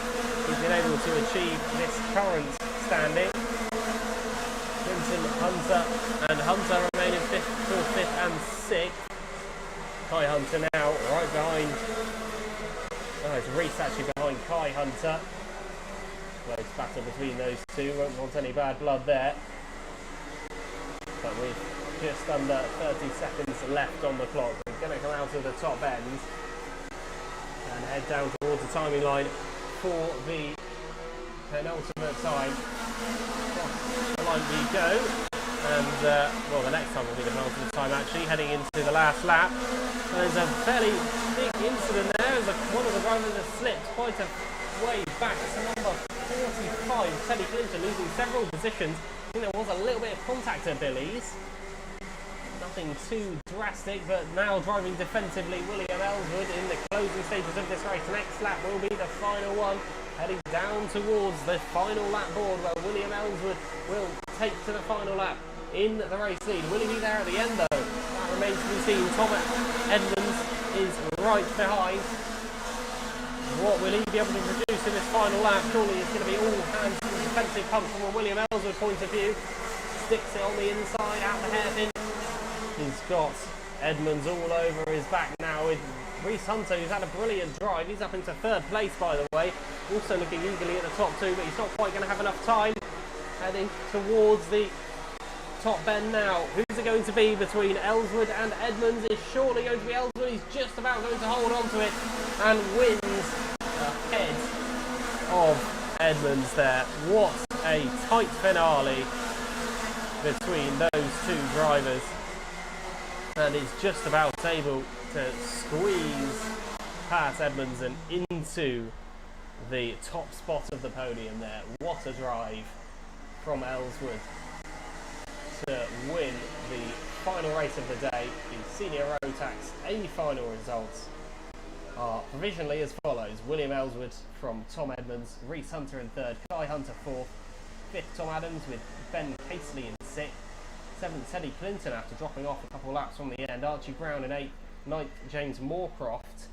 A: he's been able to achieve this current standing. Clinton, Hunter, and Hunter remain in 5th, 4th, 5th and 6th. Kai Hunter now right behind. Oh, it's Reese actually behind Kai Hunter. Close battle between those two. Won't want any bad blood there. But with just under 30 seconds left on the clock, we're going to come out of the top end and head down towards the timing line for the penultimate time. Across the line we go. And, well, the next time will be the penultimate time actually, heading into the last lap. There's a fairly big incident there as one of the drivers has slipped quite a way back. It's number 45, Teddy Clinton, losing several positions. I think there was a little bit of contact at Billy's. Nothing too drastic, but now driving defensively, William Ellswood in the closing stages of this race. Next lap will be the final one, heading down towards the final lap board where William Ellswood will take to the final lap in the race lead. Will he be there at the end though? That remains to be seen. Tom Edmonds is right behind. What will he be able to produce in this final lap? Surely it's going to be all hands to the defensive pump from a William Ellswood point of view. Sticks it on the inside, out the hairpin. He's got Edmonds all over his back now with Reese Hunter, who's had a brilliant drive. He's up into 3rd place, by the way. Also looking eagerly at the top two, but he's not quite going to have enough time. Heading towards the top bend now. Who's it going to be between Ellswood and Edmonds? It's surely going to be Ellswood. He's just about going to hold on to it and wins ahead of Edmonds there. What a tight finale between those two drivers. And he's just about able to squeeze past Edmonds and into the top spot of the podium there. What a drive from Ellswood to win the final race of the day. The Senior Rotax A final results are provisionally as follows. William Ellswood from Tom Edmonds, Reese Hunter in 3rd, Kai Hunter 4th, 5th Tom Adams with Ben Casely in 6th, 7th Teddy Clinton after dropping off a couple laps from the end, Archie Brown in 8th, 9th James Moorcroft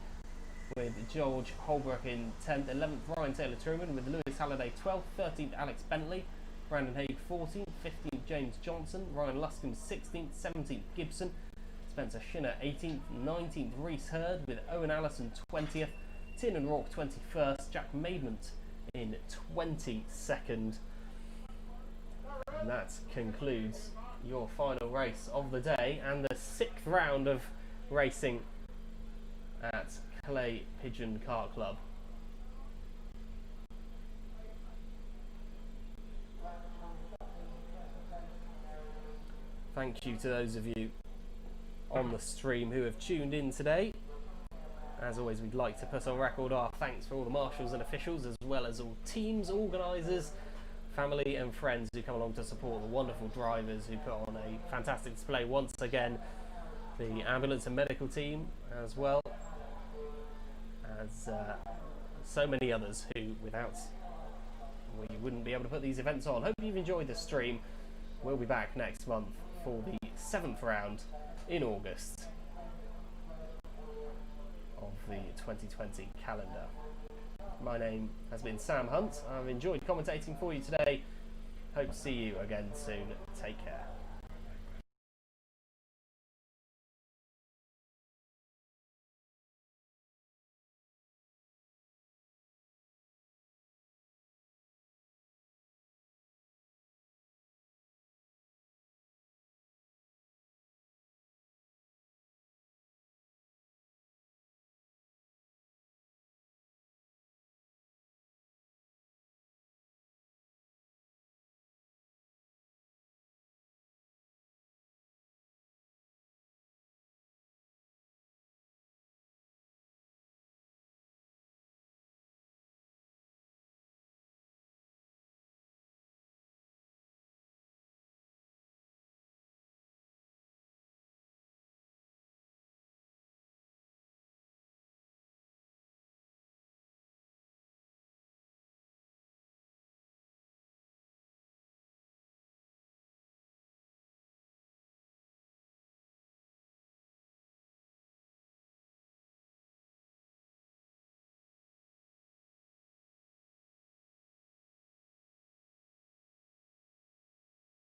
A: with George Holbrook in 10th, 11th Ryan Taylor Truman with Lewis Halliday 12th, 13th Alex Bentley, Brandon Haig 14th, 15th James Johnson, Ryan Luscombe 16th, 17th Gibson, Spencer Shinner 18th, 19th Reese Hurd with Owen Allison 20th, Tiernan Rourke 21st, Jack Maidment in 22nd. And that concludes your final race of the day and the 6th round of racing at Calais Pigeon Kart Club. Thank you to those of you on the stream who have tuned in today. As always, we'd like to put on record our thanks for all the marshals and officials, as well as all teams, organisers, family and friends who come along to support the wonderful drivers who put on a fantastic display once again. The ambulance and medical team, as well as so many others who, without, we wouldn't be able to put these events on. Hope you've enjoyed the stream. We'll be back next month for the 7th round in August of the 2020 calendar. My name has been Sam Hunt. I've enjoyed commentating for you today. Hope to see you again soon. Take care.